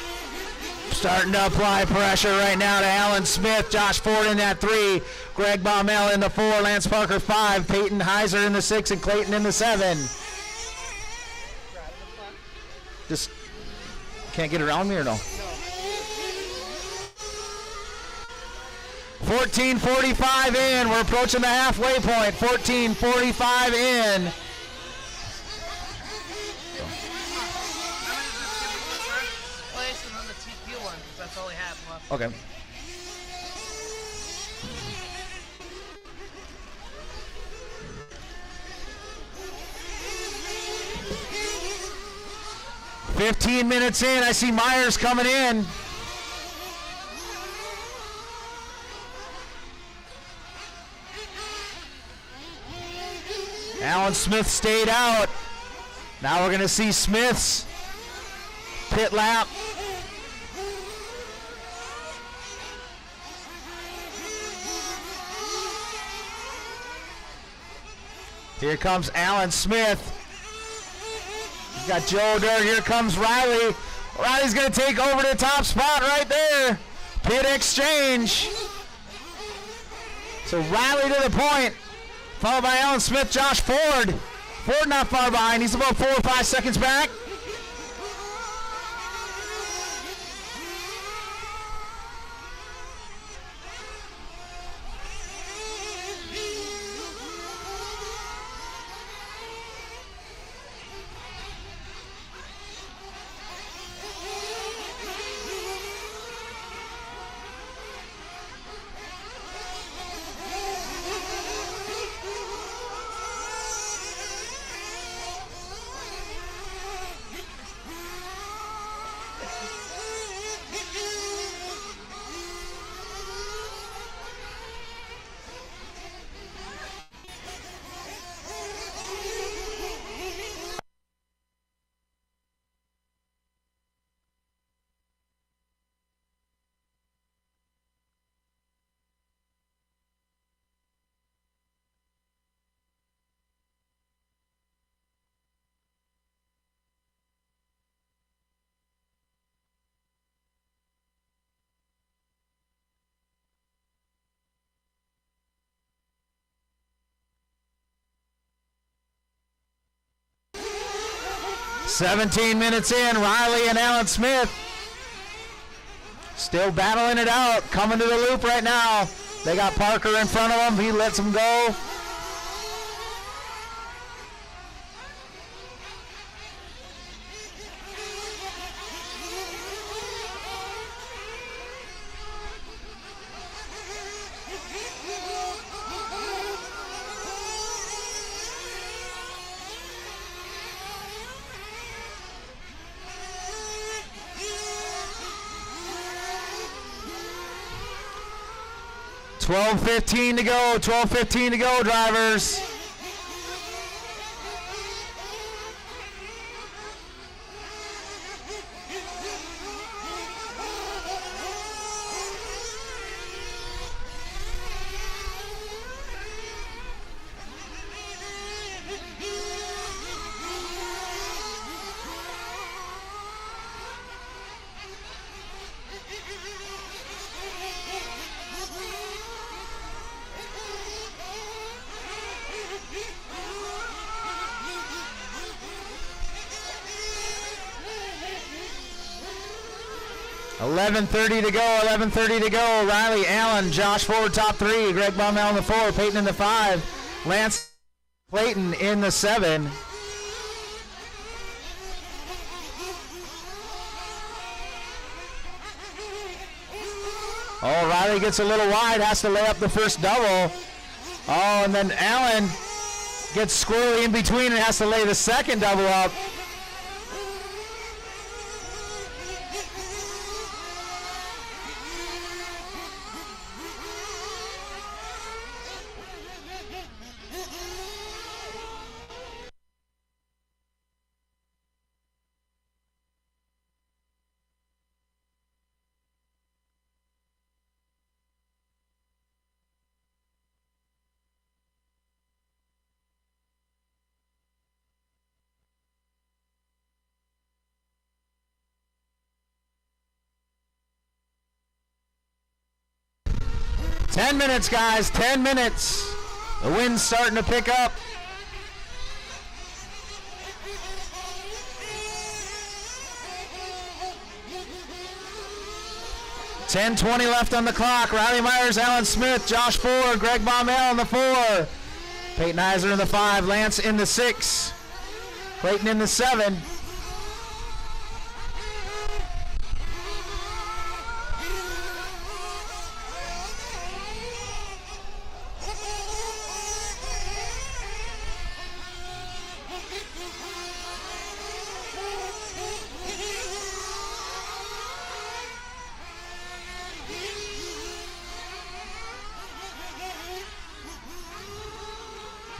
starting to apply pressure right now to Alan Smith. Josh Ford in that 3. Greg Baumel in the 4. Lance Parker 5. Peyton Heiser in the 6. And Clayton in the 7. Just can't get around me or no? 14:45 in. We're approaching the halfway point. 14:45 in.
Well, they
Okay. "15 minutes in, I see Myers coming in. Alan Smith stayed out. Now we're going to see Smith's pit lap. Here comes Alan Smith. He's got Joe there. Here comes Riley. Riley's going to take over the top spot right there. Pit exchange. So Riley to the point, followed by Alan Smith, Josh Ford. Ford not far behind. He's about 4 or 5 seconds back. "17 minutes in, Riley and Alan Smith still battling it out, coming to the loop right now. They got Parker in front of them. He lets them go. $12:15 to go. 12:15 to go, drivers. $11:30 to go. 11:30 to go. Riley, Allen, Josh Ford, top 3. Greg Baumel in the 4. Peyton in the 5. Lance Clayton in the 7. Oh, Riley gets a little wide. Has to lay up the first double. Oh, and then Allen gets squirrely in between and has to lay the second double up. Ten minutes, guys, 10 minutes. The wind's starting to pick up. $10:20 left on the clock. Riley Myers, Alan Smith, Josh Ford, Greg Baumel in the 4. Peyton Heiser in the 5. Lance in the 6. Clayton in the 7.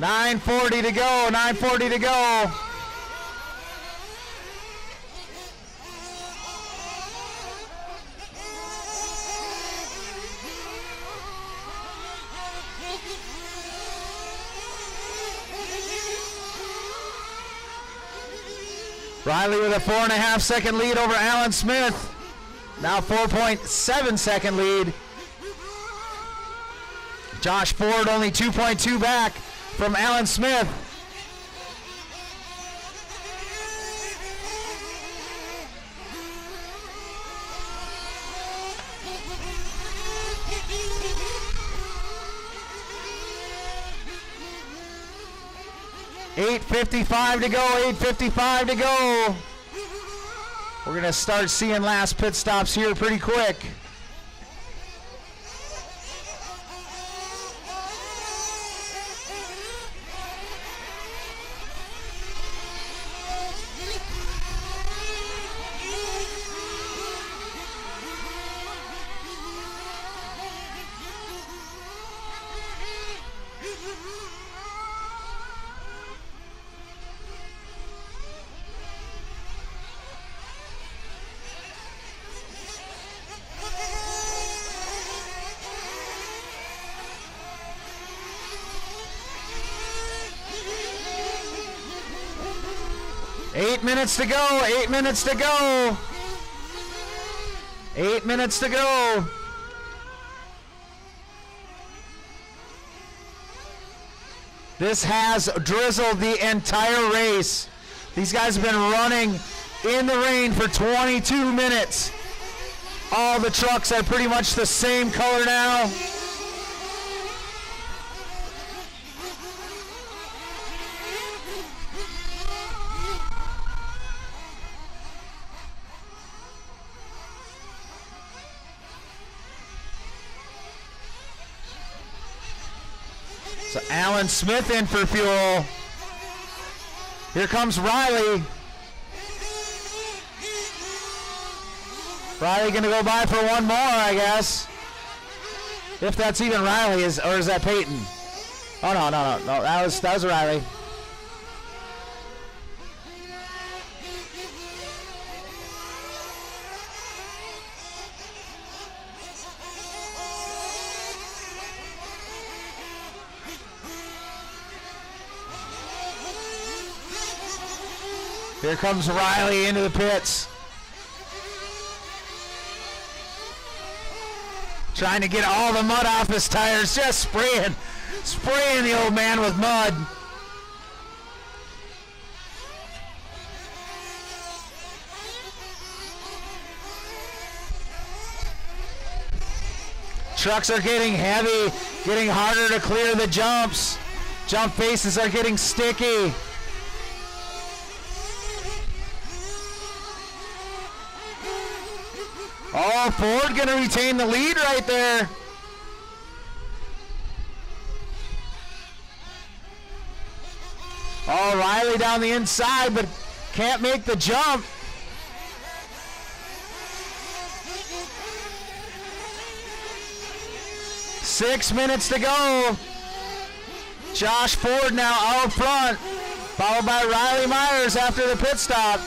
9:40 to go, 9:40 to go. Riley with a 4.5 second lead over Alan Smith. Now 4.7 second lead. Josh Ford only 2.2 back from Alan Smith. $8:55 to go, 8:55 to go. We're going to start seeing last pit stops here pretty quick. Eight minutes to go, 8 minutes to go. 8 minutes to go. This has drizzled the entire race. These guys have been running in the rain for 22 minutes. All the trucks are pretty much the same color now. So Alan Smith in for fuel. Here comes Riley. Riley gonna go by for one more, I guess. If that's even Riley, or is that Peyton? Oh no, that was Riley. Here comes Riley into the pits. Trying to get all the mud off his tires, just spraying the old man with mud. Trucks are getting heavy, getting harder to clear the jumps. Jump faces are getting sticky. Oh, Ford gonna retain the lead right there. Oh, Riley down the inside, but can't make the jump. Six minutes to go. Josh Ford now out front, followed by Riley Myers after the pit stop.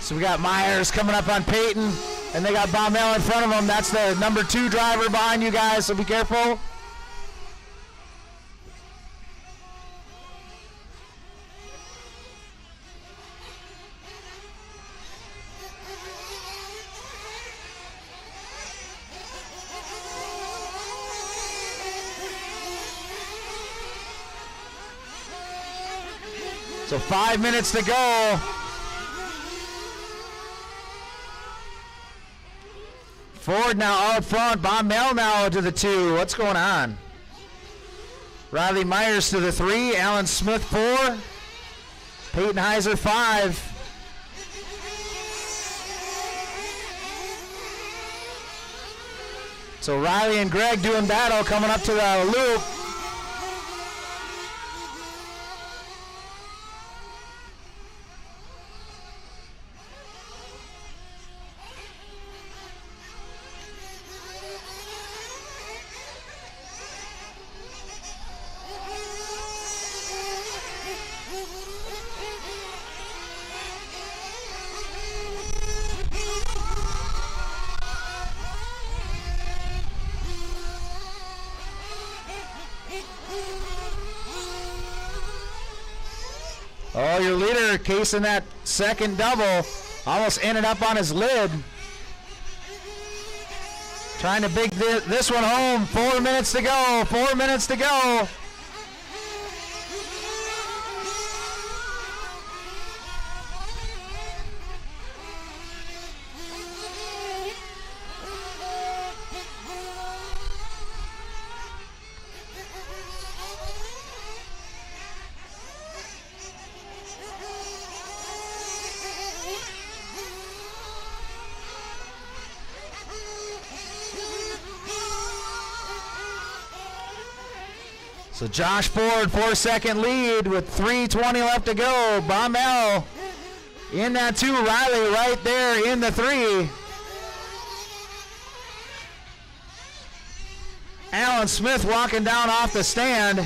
So we got Myers coming up on Peyton, and they got Baumel in front of them. That's the number 2 driver behind you guys, so be careful. So 5 minutes to go. Ford now out front, Baumel now to the 2. What's going on? Riley Myers to the 3, Alan Smith 4, Peyton Heiser 5. So Riley and Greg doing battle coming up to the loop. Oh, your leader casing that second double. Almost ended up on his lid. Trying to big this one home. 4 minutes to go. 4 minutes to go. So Josh Ford, 4-second lead with 3:20 left to go. Baumel in that 2. Riley right there in the 3. Alan Smith walking down off the stand.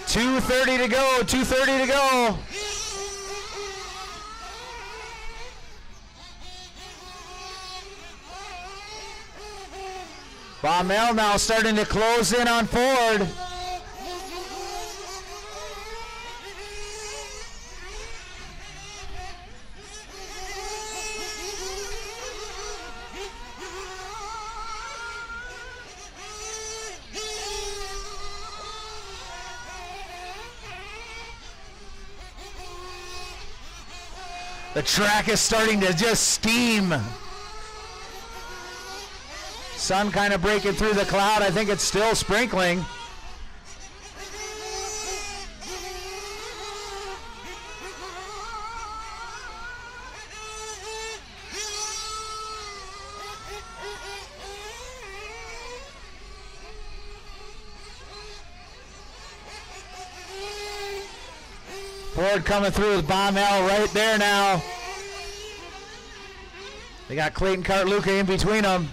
.230 to go, 2:30 to go. Baumel now starting to close in on Ford. The track is starting to just steam. Sun kind of breaking through the cloud. I think it's still sprinkling. Ford coming through with Baumel right there now. They got Clayton Cartluca in between them.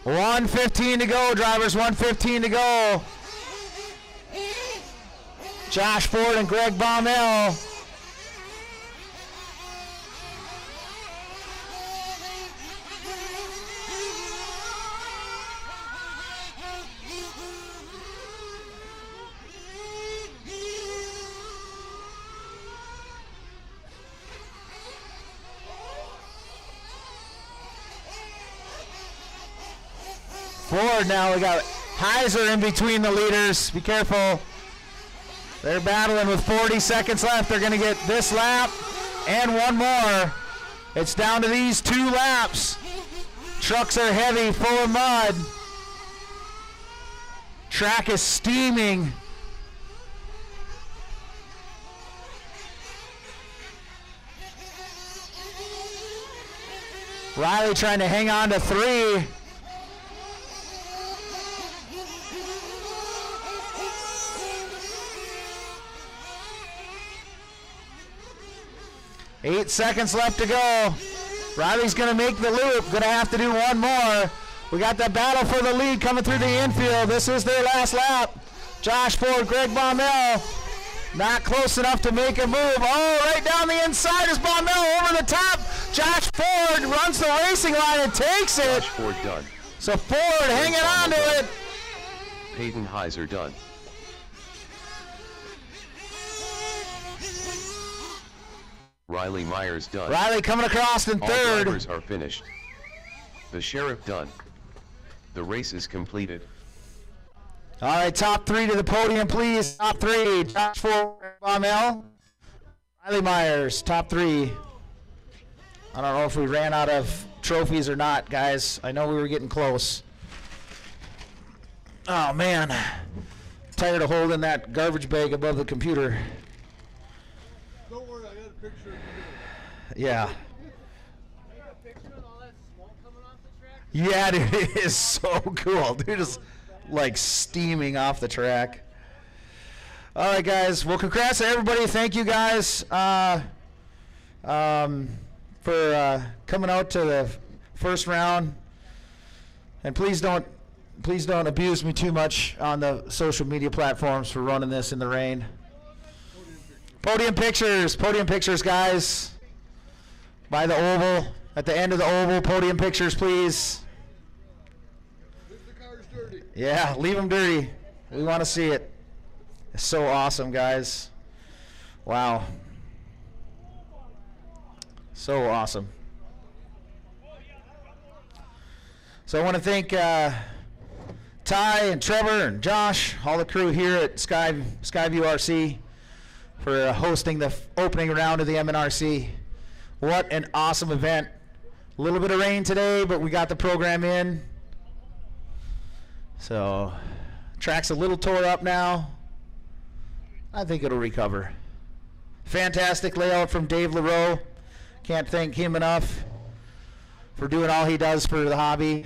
.115 to go, drivers, 1:15 to go. Josh Ford and Greg Baumel. Ford now, we got Heiser in between the leaders. Be careful. They're battling with 40 seconds left. They're going to get this lap and one more. It's down to these 2 laps. Trucks are heavy, full of mud. Track is steaming. Riley trying to hang on to 3. Eight seconds left to go. Riley's going to make the loop. Going to have to do one more. We got that battle for the lead coming through the infield. This is their last lap. Josh Ford, Greg Baumel. Not close enough to make a move. Oh, right down the inside is Baumel over the top. Josh Ford runs the racing line and takes it.
Josh Ford done.
So Ford hanging on to it.
Peyton Heiser done. Riley Myers done.
Riley coming across in
All
third.
drivers are finished. The sheriff done. The race is completed.
All right, top 3 to the podium, please. Top 3. Josh Ford, Baumel. Riley Myers, top 3. I don't know if we ran out of trophies or not, guys. I know we were getting close. Oh, man. Tired of holding that garbage bag above the computer.
Don't worry, I got a picture of you.
Yeah.
Picture of all that smoke coming off the track?
Yeah, dude, it is so cool. Dude is like steaming off the track. All right, guys. Well, congrats to everybody. Thank you, guys, for coming out to the first round. And please don't abuse me too much on the social media platforms for running this in the rain. Podium pictures, guys. By the oval, at the end of the oval, podium pictures, please.
If the car's dirty.
Yeah, leave them dirty. We want to see it. It's so awesome, guys. Wow. So awesome. So I want to thank Ty and Trevor and Josh, all the crew here at SkyView RC for hosting the opening round of the MNRC. What an awesome event. A little bit of rain today, but we got the program in. So, track's a little tore up now. I think it'll recover. Fantastic layout from Dave LaRoe. Can't thank him enough for doing all he does for the hobby.